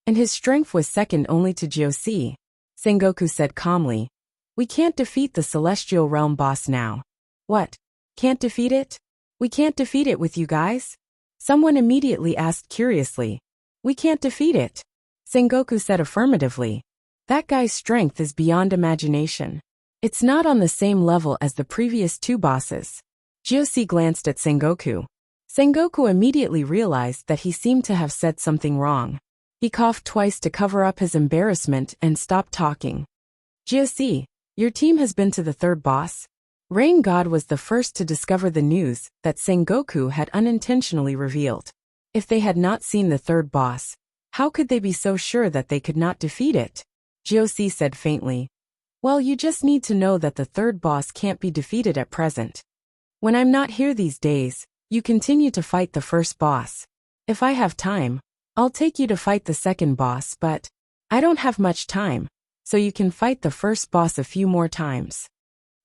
and his strength was second only to Josie. Sengoku said calmly, "We can't defeat the Celestial Realm boss now." "What? Can't defeat it? We can't defeat it with you guys?" Someone immediately asked curiously. "We can't defeat it." Sengoku said affirmatively. "That guy's strength is beyond imagination. It's not on the same level as the previous 2 bosses." Josie glanced at Sengoku. Sengoku immediately realized that he seemed to have said something wrong. He coughed twice to cover up his embarrassment and stopped talking. "Josie, your team has been to the 3rd boss?" Rain God was the first to discover the news that Sengoku had unintentionally revealed. If they had not seen the 3rd boss, how could they be so sure that they could not defeat it? Josie said faintly, "Well, you just need to know that the 3rd boss can't be defeated at present. When I'm not here these days, you continue to fight the 1st boss. If I have time, I'll take you to fight the 2nd boss, but I don't have much time, so you can fight the 1st boss a few more times."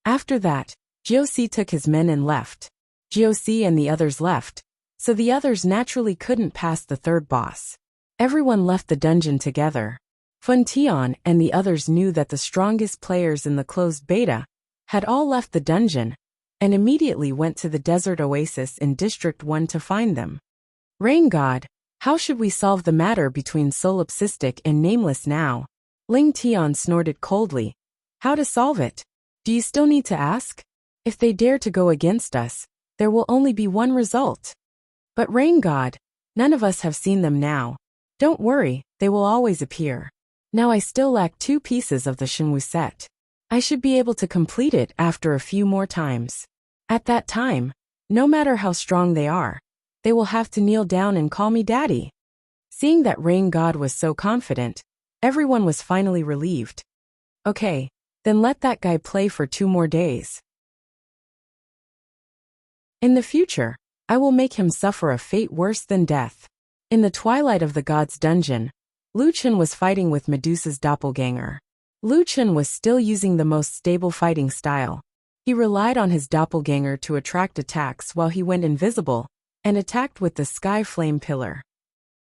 After that, Josie took his men and left. Josie and the others left, so the others naturally couldn't pass the 3rd boss. Everyone left the dungeon together. Fun Tian and the others knew that the strongest players in the closed beta had all left the dungeon, and immediately went to the desert oasis in District 1 to find them. "Rain God, how should we solve the matter between Solipsistic and Nameless now?" Ling Tian snorted coldly. "How to solve it? Do you still need to ask? If they dare to go against us, there will only be one result." "But Rain God, none of us have seen them now. Don't worry, they will always appear. Now I still lack 2 pieces of the Shenwu set. I should be able to complete it after a few more times. At that time, no matter how strong they are, they will have to kneel down and call me daddy." Seeing that Rain God was so confident, everyone was finally relieved. "Okay, then let that guy play for 2 more days. In the future, I will make him suffer a fate worse than death." In the twilight of the god's dungeon, Lu Chen was fighting with Medusa's doppelganger. Lu Chen was still using the most stable fighting style. He relied on his doppelganger to attract attacks while he went invisible, and attacked with the sky flame pillar.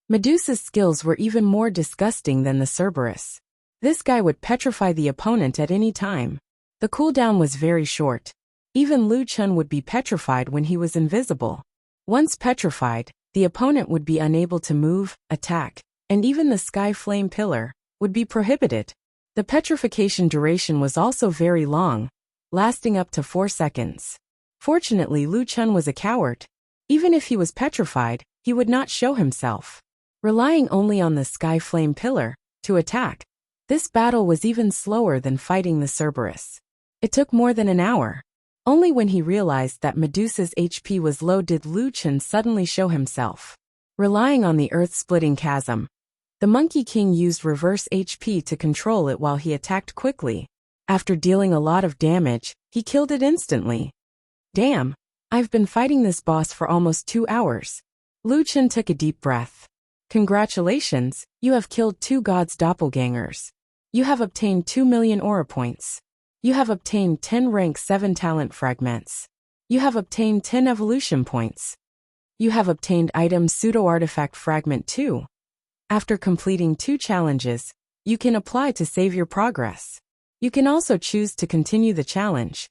Medusa's skills were even more disgusting than the Cerberus. This guy would petrify the opponent at any time. The cooldown was very short. Even Lu Chen would be petrified when he was invisible. Once petrified, the opponent would be unable to move, attack, and even the sky flame pillar would be prohibited. The petrification duration was also very long, lasting up to 4 seconds. Fortunately, Lu Chen was a coward. Even if he was petrified, he would not show himself. Relying only on the sky flame pillar to attack, this battle was even slower than fighting the Cerberus. It took more than an hour. Only when he realized that Medusa's HP was low did Lu Chen suddenly show himself. Relying on the earth-splitting chasm, the Monkey King used reverse HP to control it while he attacked quickly. After dealing a lot of damage, he killed it instantly. "Damn, I've been fighting this boss for almost 2 hours. Lu Chen took a deep breath. "Congratulations, you have killed 2 gods' doppelgangers. You have obtained 2 million aura points. You have obtained 10 rank 7 talent fragments. You have obtained 10 evolution points. You have obtained item pseudo-artifact fragment 2. After completing 2 challenges, you can apply to save your progress. You can also choose to continue the challenge."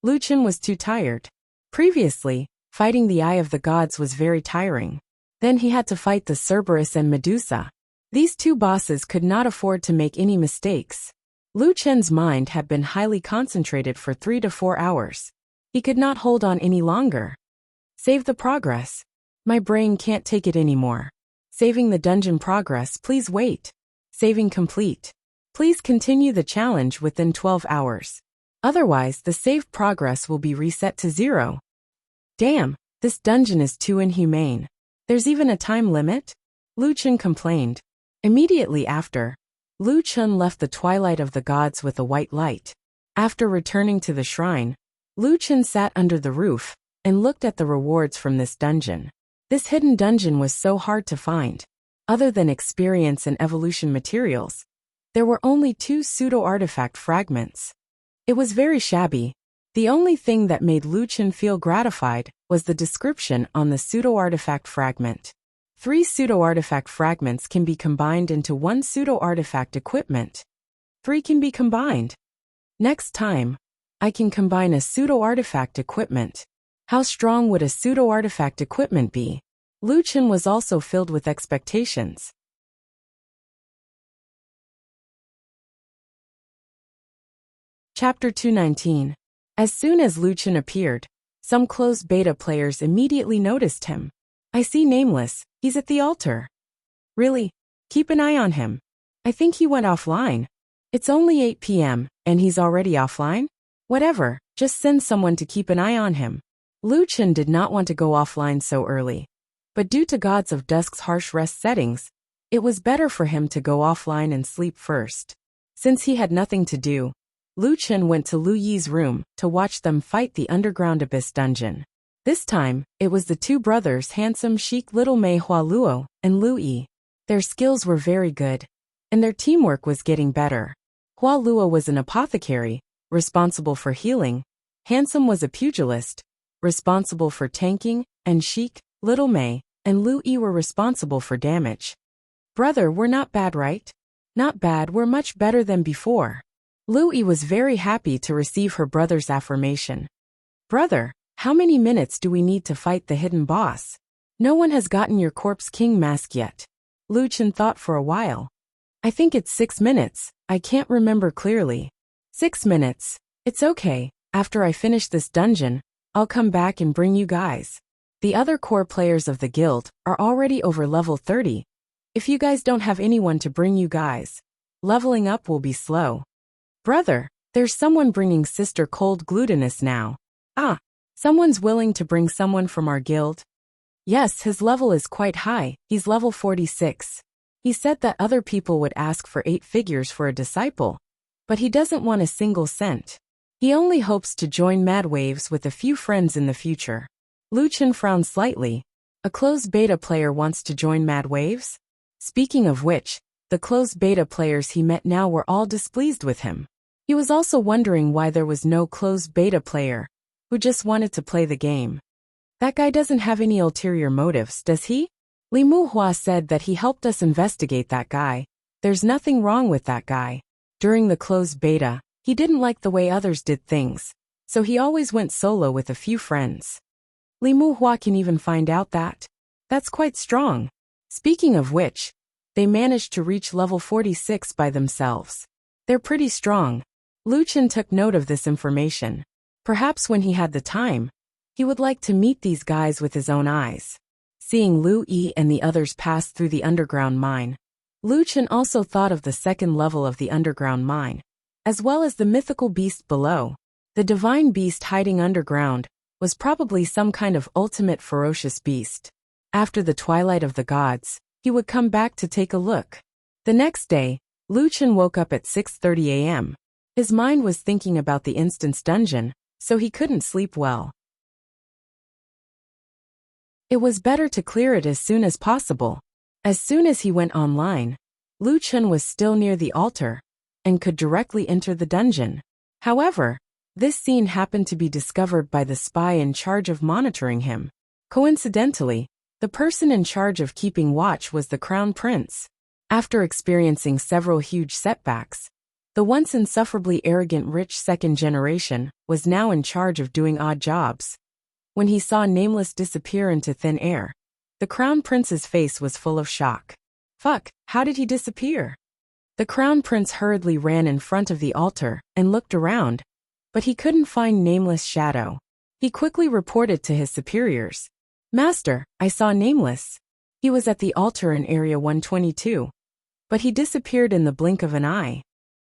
Lu Chen was too tired. Previously, fighting the Eye of the Gods was very tiring. Then he had to fight the Cerberus and Medusa. These 2 bosses could not afford to make any mistakes. Lu Chen's mind had been highly concentrated for 3 to 4 hours. He could not hold on any longer. Save the progress. My brain can't take it anymore. Saving the dungeon progress, please wait. Saving complete. Please continue the challenge within 12 hours. Otherwise, the saved progress will be reset to 0. Damn, this dungeon is too inhumane. There's even a time limit? Lu Chen complained. Immediately after, Lu Chen left the twilight of the gods with a white light. After returning to the shrine, Lu Chen sat under the roof and looked at the rewards from this dungeon. This hidden dungeon was so hard to find. Other than experience and evolution materials, there were only 2 pseudo-artifact fragments. It was very shabby. The only thing that made Lu Chen feel gratified was the description on the pseudo-artifact fragment. 3 pseudo-artifact fragments can be combined into 1 pseudo-artifact equipment. 3 can be combined. Next time, I can combine a pseudo-artifact equipment. How strong would a pseudo-artifact equipment be? Lu Chen was also filled with expectations. Chapter 219. As soon as Lu Chen appeared, some closed beta players immediately noticed him. I see Nameless, he's at the altar. Really? Keep an eye on him. I think he went offline. It's only 8 p.m., and he's already offline? Whatever, just send someone to keep an eye on him. Lu Chen did not want to go offline so early. But due to Gods of Dusk's harsh rest settings, it was better for him to go offline and sleep first. Since he had nothing to do, Lu Chen went to Lu Yi's room to watch them fight the underground abyss dungeon. This time, it was the 2 brothers Handsome Chic Little Mei Hua Luo and Lu Yi. Their skills were very good, and their teamwork was getting better. Hua Luo was an apothecary, responsible for healing. Handsome was a pugilist, responsible for tanking, and Chic, Little Mei, and Lu Yi were responsible for damage. Brother, we're not bad, right? Not bad, we're much better than before. Lu Yi was very happy to receive her brother's affirmation. Brother, how many minutes do we need to fight the hidden boss? No one has gotten your Corpse King mask yet. Lu Chen thought for a while. I think it's 6 minutes, I can't remember clearly. 6 minutes. It's okay, after I finish this dungeon, I'll come back and bring you guys. The other core players of the guild are already over level 30. If you guys don't have anyone to bring you guys, leveling up will be slow. Brother, there's someone bringing Sister Cold Glutinous now. Ah, someone's willing to bring someone from our guild? Yes, his level is quite high, he's level 46. He said that other people would ask for 8 figures for a disciple, but he doesn't want a single cent. He only hopes to join Mad Waves with a few friends in the future. Lu Chen frowned slightly. A closed beta player wants to join Mad Waves? Speaking of which, the closed beta players he met now were all displeased with him. He was also wondering why there was no closed beta player who just wanted to play the game. That guy doesn't have any ulterior motives, does he? Li Muhua said that he helped us investigate that guy. There's nothing wrong with that guy. During the closed beta, he didn't like the way others did things, so he always went solo with a few friends. Li Muhua can even find out that. That's quite strong. Speaking of which, they managed to reach level 46 by themselves. They're pretty strong. Lu Chen took note of this information. Perhaps when he had the time, he would like to meet these guys with his own eyes. Seeing Lu Yi and the others pass through the underground mine, Lu Chen also thought of the second level of the underground mine, as well as the mythical beast below. The divine beast hiding underground was probably some kind of ultimate ferocious beast. After the twilight of the gods, he would come back to take a look. The next day, Lu Chen woke up at 6:30 a.m. His mind was thinking about the instance dungeon, so he couldn't sleep well. It was better to clear it as soon as possible. As soon as he went online, Lu Chen was still near the altar and could directly enter the dungeon. However, this scene happened to be discovered by the spy in charge of monitoring him. Coincidentally, the person in charge of keeping watch was the Crown Prince. After experiencing several huge setbacks, the once insufferably arrogant rich second generation was now in charge of doing odd jobs. When he saw Nameless disappear into thin air, the Crown Prince's face was full of shock. Fuck, how did he disappear? The crown prince hurriedly ran in front of the altar and looked around, but he couldn't find Nameless Shadow. He quickly reported to his superiors. Master, I saw Nameless. He was at the altar in Area 122. But he disappeared in the blink of an eye.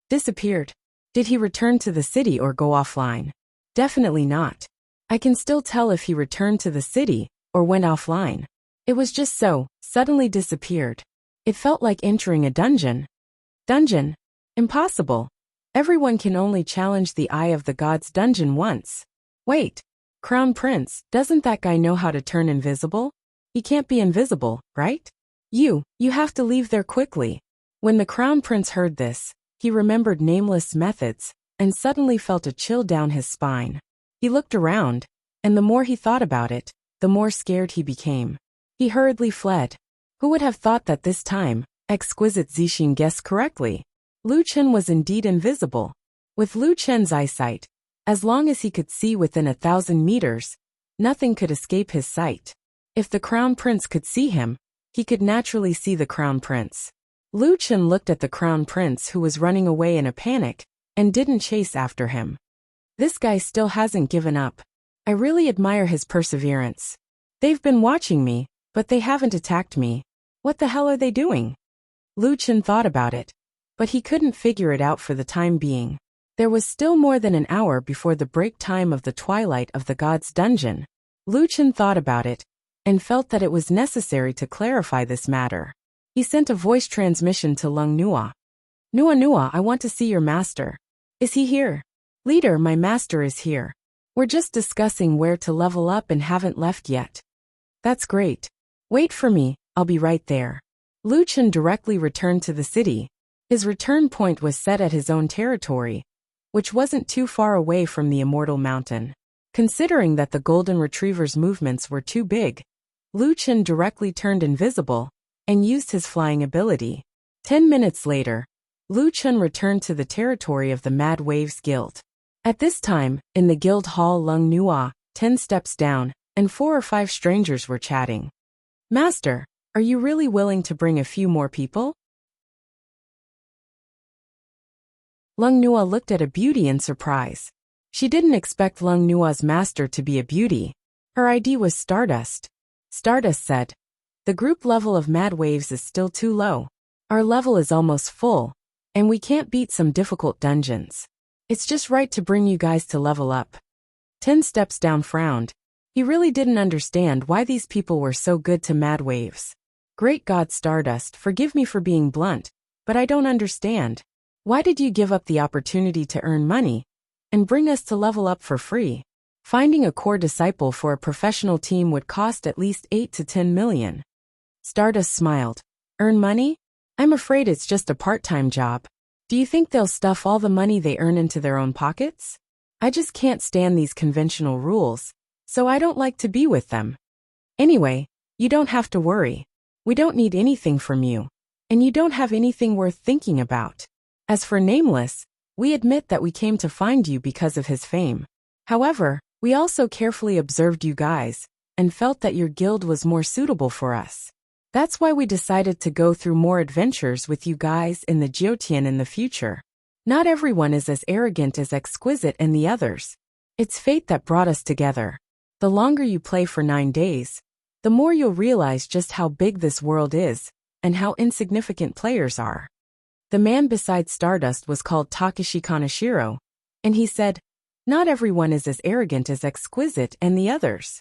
Disappeared? Did he return to the city or go offline? Definitely not. I can still tell if he returned to the city or went offline. It was just so, suddenly disappeared. It felt like entering a dungeon. Dungeon? Impossible. Everyone can only challenge the Eye of the Gods dungeon once. Wait. Crown Prince, doesn't that guy know how to turn invisible? He can't be invisible, right? You have to leave there quickly. When the Crown Prince heard this, he remembered Nameless' methods and suddenly felt a chill down his spine. He looked around, and the more he thought about it, the more scared he became. He hurriedly fled. Who would have thought that this time, exquisite Zixin guessed correctly? Lu Chen was indeed invisible. With Lu Chen's eyesight, as long as he could see within 1,000 meters, nothing could escape his sight. If the Crown Prince could see him, he could naturally see the Crown Prince. Lu Chen looked at the Crown Prince who was running away in a panic and didn't chase after him. This guy still hasn't given up. I really admire his perseverance. They've been watching me, but they haven't attacked me. What the hell are they doing? Lu Chen thought about it, but he couldn't figure it out for the time being. There was still more than an hour before the break time of the Twilight of the Gods dungeon. Lu Chen thought about it and felt that it was necessary to clarify this matter. He sent a voice transmission to Lung Nua. Nua, I want to see your master. Is he here? Leader, my master is here. We're just discussing where to level up and haven't left yet. That's great. Wait for me, I'll be right there. Lu Chen directly returned to the city. His return point was set at his own territory, which wasn't too far away from the Immortal Mountain. Considering that the Golden Retriever's movements were too big, Lu Chen directly turned invisible and used his flying ability. 10 minutes later, Lu Chen returned to the territory of the Mad Waves Guild. At this time, in the guild hall Lung Nua, 10 steps down, and 4 or 5 strangers were chatting. Master, are you really willing to bring a few more people? Lung Nua looked at a beauty in surprise. She didn't expect Lung Nua's master to be a beauty. Her ID was Stardust. Stardust said, the group level of Mad Waves is still too low. Our level is almost full, and we can't beat some difficult dungeons. It's just right to bring you guys to level up. 10 steps down frowned. He really didn't understand why these people were so good to Mad Waves. Great God Stardust, forgive me for being blunt, but I don't understand. Why did you give up the opportunity to earn money and bring us to level up for free? Finding a core disciple for a professional team would cost at least 8 to 10 million. Stardust smiled. Earn money? I'm afraid it's just a part-time job. Do you think they'll stuff all the money they earn into their own pockets? I just can't stand these conventional rules, so I don't like to be with them. Anyway, you don't have to worry. We don't need anything from you, and you don't have anything worth thinking about. As for Nameless, we admit that we came to find you because of his fame. However, we also carefully observed you guys and felt that your guild was more suitable for us. That's why we decided to go through more adventures with you guys in the Jiotian in the future. Not everyone is as arrogant as Exquisite and the others. It's fate that brought us together. The longer you play for 9 days, the more you'll realize just how big this world is and how insignificant players are. The man beside Stardust was called Takeshi Kaneshiro, and he said, not everyone is as arrogant as Exquisite and the others.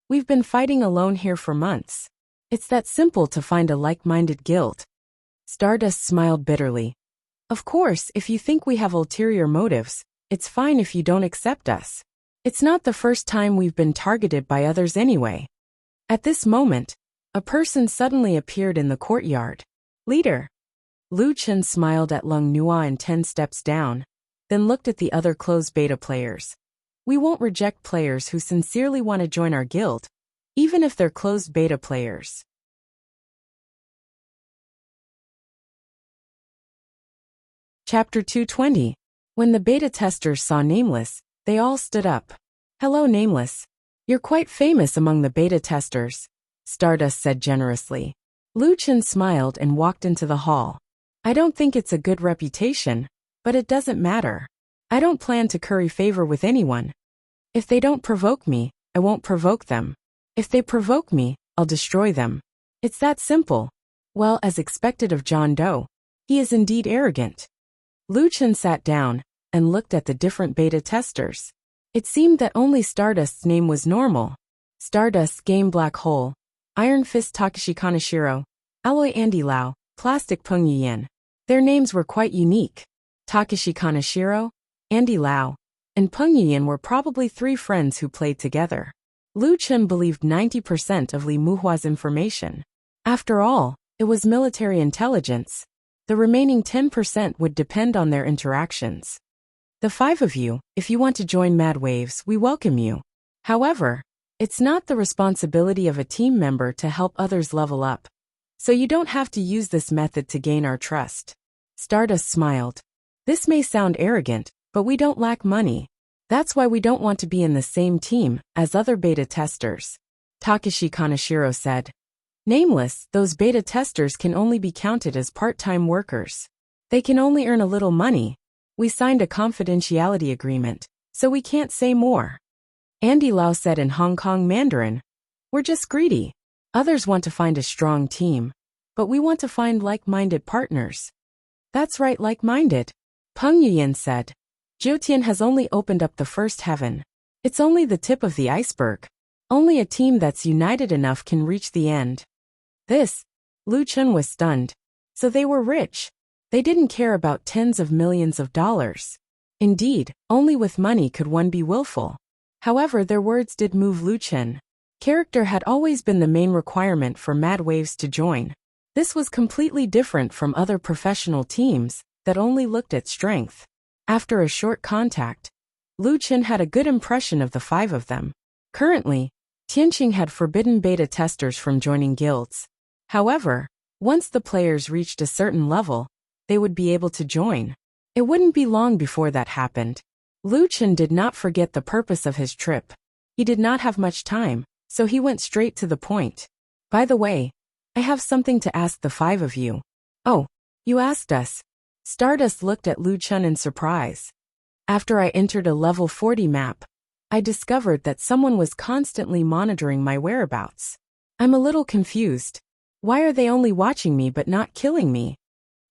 We've been fighting alone here for months. It's that simple to find a like-minded guild. Stardust smiled bitterly. Of course, if you think we have ulterior motives, it's fine if you don't accept us. It's not the first time we've been targeted by others anyway. At this moment, a person suddenly appeared in the courtyard. Leader. Lu Chen smiled at Lung Nua and 10 steps down, then looked at the other closed beta players. We won't reject players who sincerely want to join our guild, even if they're closed beta players. Chapter 220. When the beta testers saw Nameless, they all stood up. Hello Nameless. You're quite famous among the beta testers, Stardust said generously. Lu Chen smiled and walked into the hall. I don't think it's a good reputation, but it doesn't matter. I don't plan to curry favor with anyone. If they don't provoke me, I won't provoke them. If they provoke me, I'll destroy them. It's that simple. Well, as expected of John Doe, he is indeed arrogant. Lu Chen sat down and looked at the different beta testers. It seemed that only Stardust's name was normal. Stardust Game Black Hole, Iron Fist Takeshi Kaneshiro, Alloy Andy Lau, Plastic Peng Yuyan. Their names were quite unique. Takeshi Kaneshiro, Andy Lau, and Peng Yuyan were probably three friends who played together. Lu Chen believed 90% of Li Muhua's information. After all, it was military intelligence. The remaining 10% would depend on their interactions. The five of you, if you want to join Mad Waves, we welcome you. However, it's not the responsibility of a team member to help others level up. So you don't have to use this method to gain our trust. Stardust smiled. This may sound arrogant, but we don't lack money. That's why we don't want to be in the same team as other beta testers. Takeshi Kaneshiro said. Nameless, those beta testers can only be counted as part-time workers. They can only earn a little money. We signed a confidentiality agreement, so we can't say more. Andy Lau said in Hong Kong Mandarin. We're just greedy. Others want to find a strong team, but we want to find like-minded partners. That's right, like-minded. Peng Yuyan said. Jiutian has only opened up the first heaven. It's only the tip of the iceberg. Only a team that's united enough can reach the end. Lu Chen was stunned. So they were rich. They didn't care about tens of millions of dollars. Indeed, only with money could one be willful. However, their words did move Lu Chen. Character had always been the main requirement for Mad Waves to join. This was completely different from other professional teams that only looked at strength. After a short contact, Lu Chen had a good impression of the five of them. Currently, Tianqing had forbidden beta testers from joining guilds. However, once the players reached a certain level, they would be able to join. It wouldn't be long before that happened. Lu Chen did not forget the purpose of his trip. He did not have much time, so he went straight to the point. By the way, I have something to ask the five of you. Oh, you asked us. Stardust looked at Lu Chen in surprise. After I entered a level 40 map, I discovered that someone was constantly monitoring my whereabouts. I'm a little confused. Why are they only watching me but not killing me?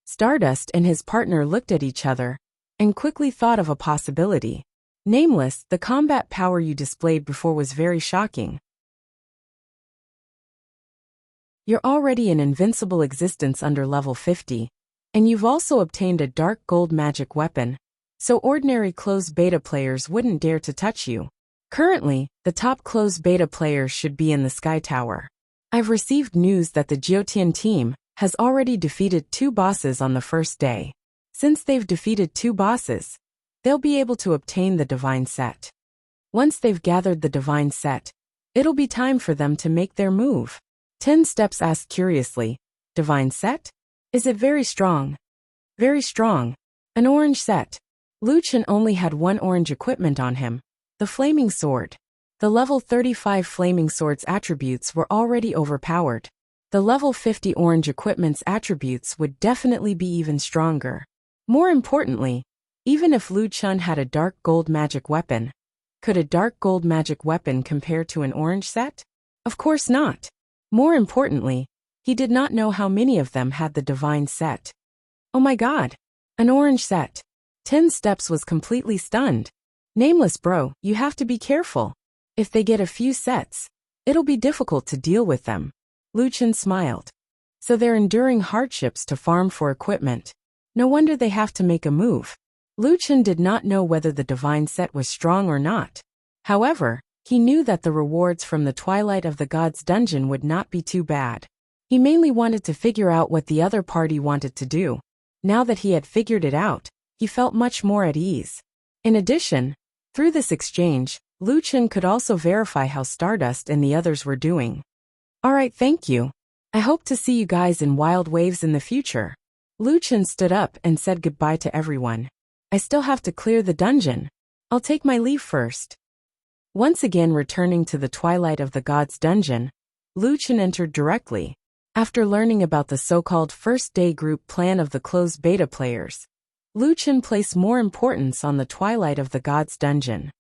Stardust and his partner looked at each other and quickly thought of a possibility. Nameless, the combat power you displayed before was very shocking. You're already an invincible existence under level 50, and you've also obtained a dark gold magic weapon, so ordinary closed beta players wouldn't dare to touch you. Currently, the top closed beta players should be in the Sky Tower. I've received news that the Jiutian team has already defeated 2 bosses on the first day. Since they've defeated 2 bosses, they'll be able to obtain the Divine Set. Once they've gathered the Divine Set, it'll be time for them to make their move. 10 Steps asked curiously, Divine Set? Is it very strong? Very strong. An orange set. Lu Chen only had one orange equipment on him, the Flaming Sword. The level 35 Flaming Sword's attributes were already overpowered. The level 50 orange equipment's attributes would definitely be even stronger. More importantly, even if Lu Chen had a dark gold magic weapon, could a dark gold magic weapon compare to an orange set? Of course not. More importantly, he did not know how many of them had the Divine Set. Oh my god! An orange set. 10 Steps was completely stunned. Nameless bro, you have to be careful. If they get a few sets, it'll be difficult to deal with them. Lu Chen smiled. So they're enduring hardships to farm for equipment. No wonder they have to make a move. Lu Chen did not know whether the Divine Set was strong or not. However, he knew that the rewards from the Twilight of the Gods dungeon would not be too bad. He mainly wanted to figure out what the other party wanted to do. Now that he had figured it out, he felt much more at ease. In addition, through this exchange, Lu Chen could also verify how Stardust and the others were doing. Alright, thank you. I hope to see you guys in Wild Waves in the future. Lu Chen stood up and said goodbye to everyone. I still have to clear the dungeon. I'll take my leave first. Once again returning to the Twilight of the Gods dungeon, Lu Chen entered directly. After learning about the so-called first-day group plan of the closed beta players, Lu Chen placed more importance on the Twilight of the Gods dungeon.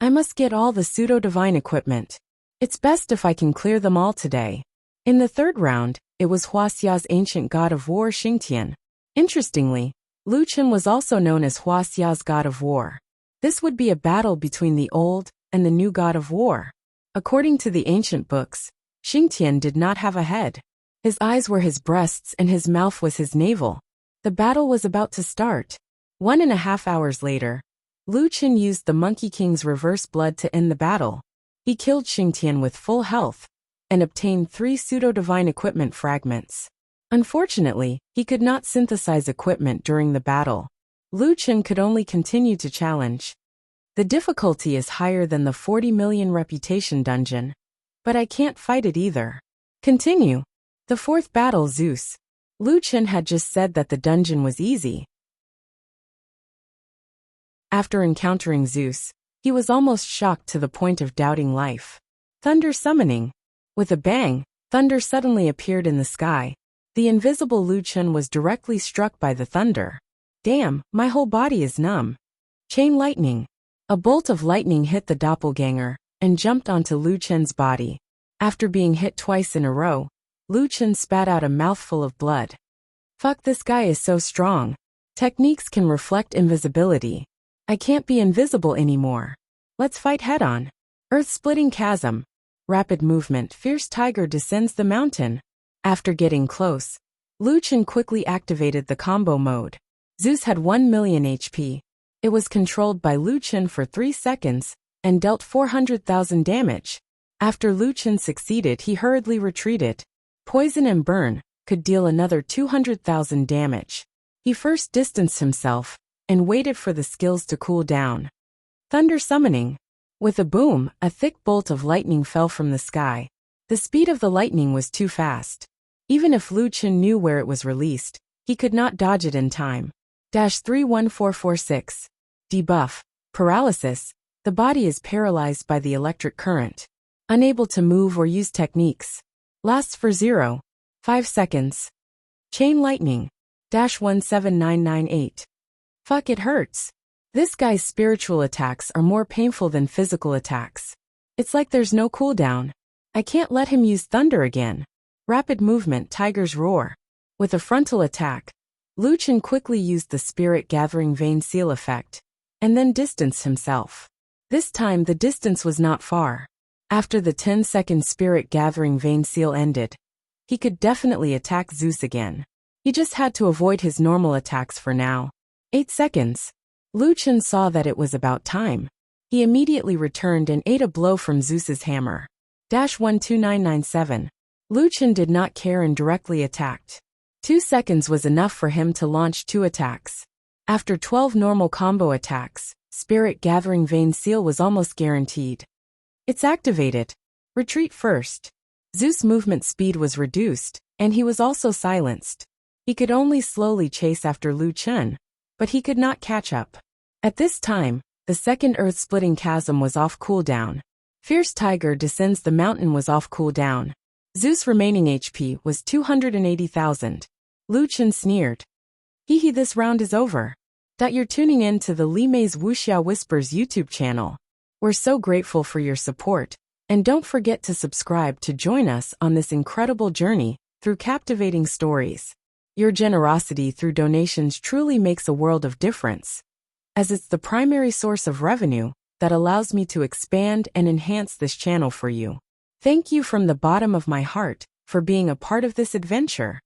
I must get all the pseudo-divine equipment. It's best if I can clear them all today. In the third round, it was Wuxia's ancient god of war Xingtian. Interestingly, Lu Chen was also known as Wuxia's god of war. This would be a battle between the old and the new god of war. According to the ancient books, Xingtian did not have a head. His eyes were his breasts and his mouth was his navel. The battle was about to start. 1.5 hours later, Lu Chen used the Monkey King's reverse blood to end the battle. He killed Xingtian with full health and obtained 3 pseudo-divine equipment fragments. Unfortunately, he could not synthesize equipment during the battle. Lu Chen could only continue to challenge. The difficulty is higher than the 40 million reputation dungeon, but I can't fight it either. Continue. The fourth battle, Zeus. Lu Chen had just said that the dungeon was easy. After encountering Zeus, he was almost shocked to the point of doubting life. Thunder summoning. With a bang, thunder suddenly appeared in the sky. The invisible Lu Chen was directly struck by the thunder. Damn, my whole body is numb. Chain lightning. A bolt of lightning hit the doppelganger and jumped onto Lu Chen's body. After being hit twice in a row, Lu Chen spat out a mouthful of blood. Fuck, this guy is so strong. Techniques can reflect invisibility. I can't be invisible anymore. Let's fight head-on. Earth-splitting chasm. Rapid movement. Fierce tiger descends the mountain. After getting close, Lu Chen quickly activated the combo mode. Zeus had 1 million HP. It was controlled by Lu Chen for 3 seconds and dealt 400,000 damage. After Lu Chen succeeded, he hurriedly retreated. Poison and burn could deal another 200,000 damage. He first distanced himself and waited for the skills to cool down. Thunder summoning. With a boom, a thick bolt of lightning fell from the sky. The speed of the lightning was too fast. Even if Lu Chen knew where it was released, he could not dodge it in time. 31446. Debuff. Paralysis. The body is paralyzed by the electric current. Unable to move or use techniques. Lasts for 0.5 seconds. Chain lightning. 17998. Fuck, it hurts. This guy's spiritual attacks are more painful than physical attacks. It's like there's no cooldown. I can't let him use thunder again. Rapid movement, tiger's roar. With a frontal attack, Lu Chen quickly used the spirit gathering vein seal effect, and then distanced himself. This time the distance was not far. After the 10-second spirit gathering vein seal ended, he could definitely attack Zeus again. He just had to avoid his normal attacks for now. 8 seconds. Lu Chen saw that it was about time. He immediately returned and ate a blow from Zeus's hammer. 12997. Lu Chen did not care and directly attacked. 2 seconds was enough for him to launch 2 attacks. After 12 normal combo attacks, Spirit Gathering Vein Seal was almost guaranteed. It's activated. Retreat first. Zeus' movement speed was reduced, and he was also silenced. He could only slowly chase after Lu Chen, but he could not catch up. At this time, the second earth-splitting chasm was off cooldown. Fierce Tiger Descends the Mountain was off cooldown. Zeus' remaining HP was 280,000. Lu Chen sneered. Hee, this round is over. You're tuning in to the Li Mei's Wuxia Whispers YouTube channel. We're so grateful for your support, and don't forget to subscribe to join us on this incredible journey through captivating stories. Your generosity through donations truly makes a world of difference, as it's the primary source of revenue that allows me to expand and enhance this channel for you. Thank you from the bottom of my heart for being a part of this adventure.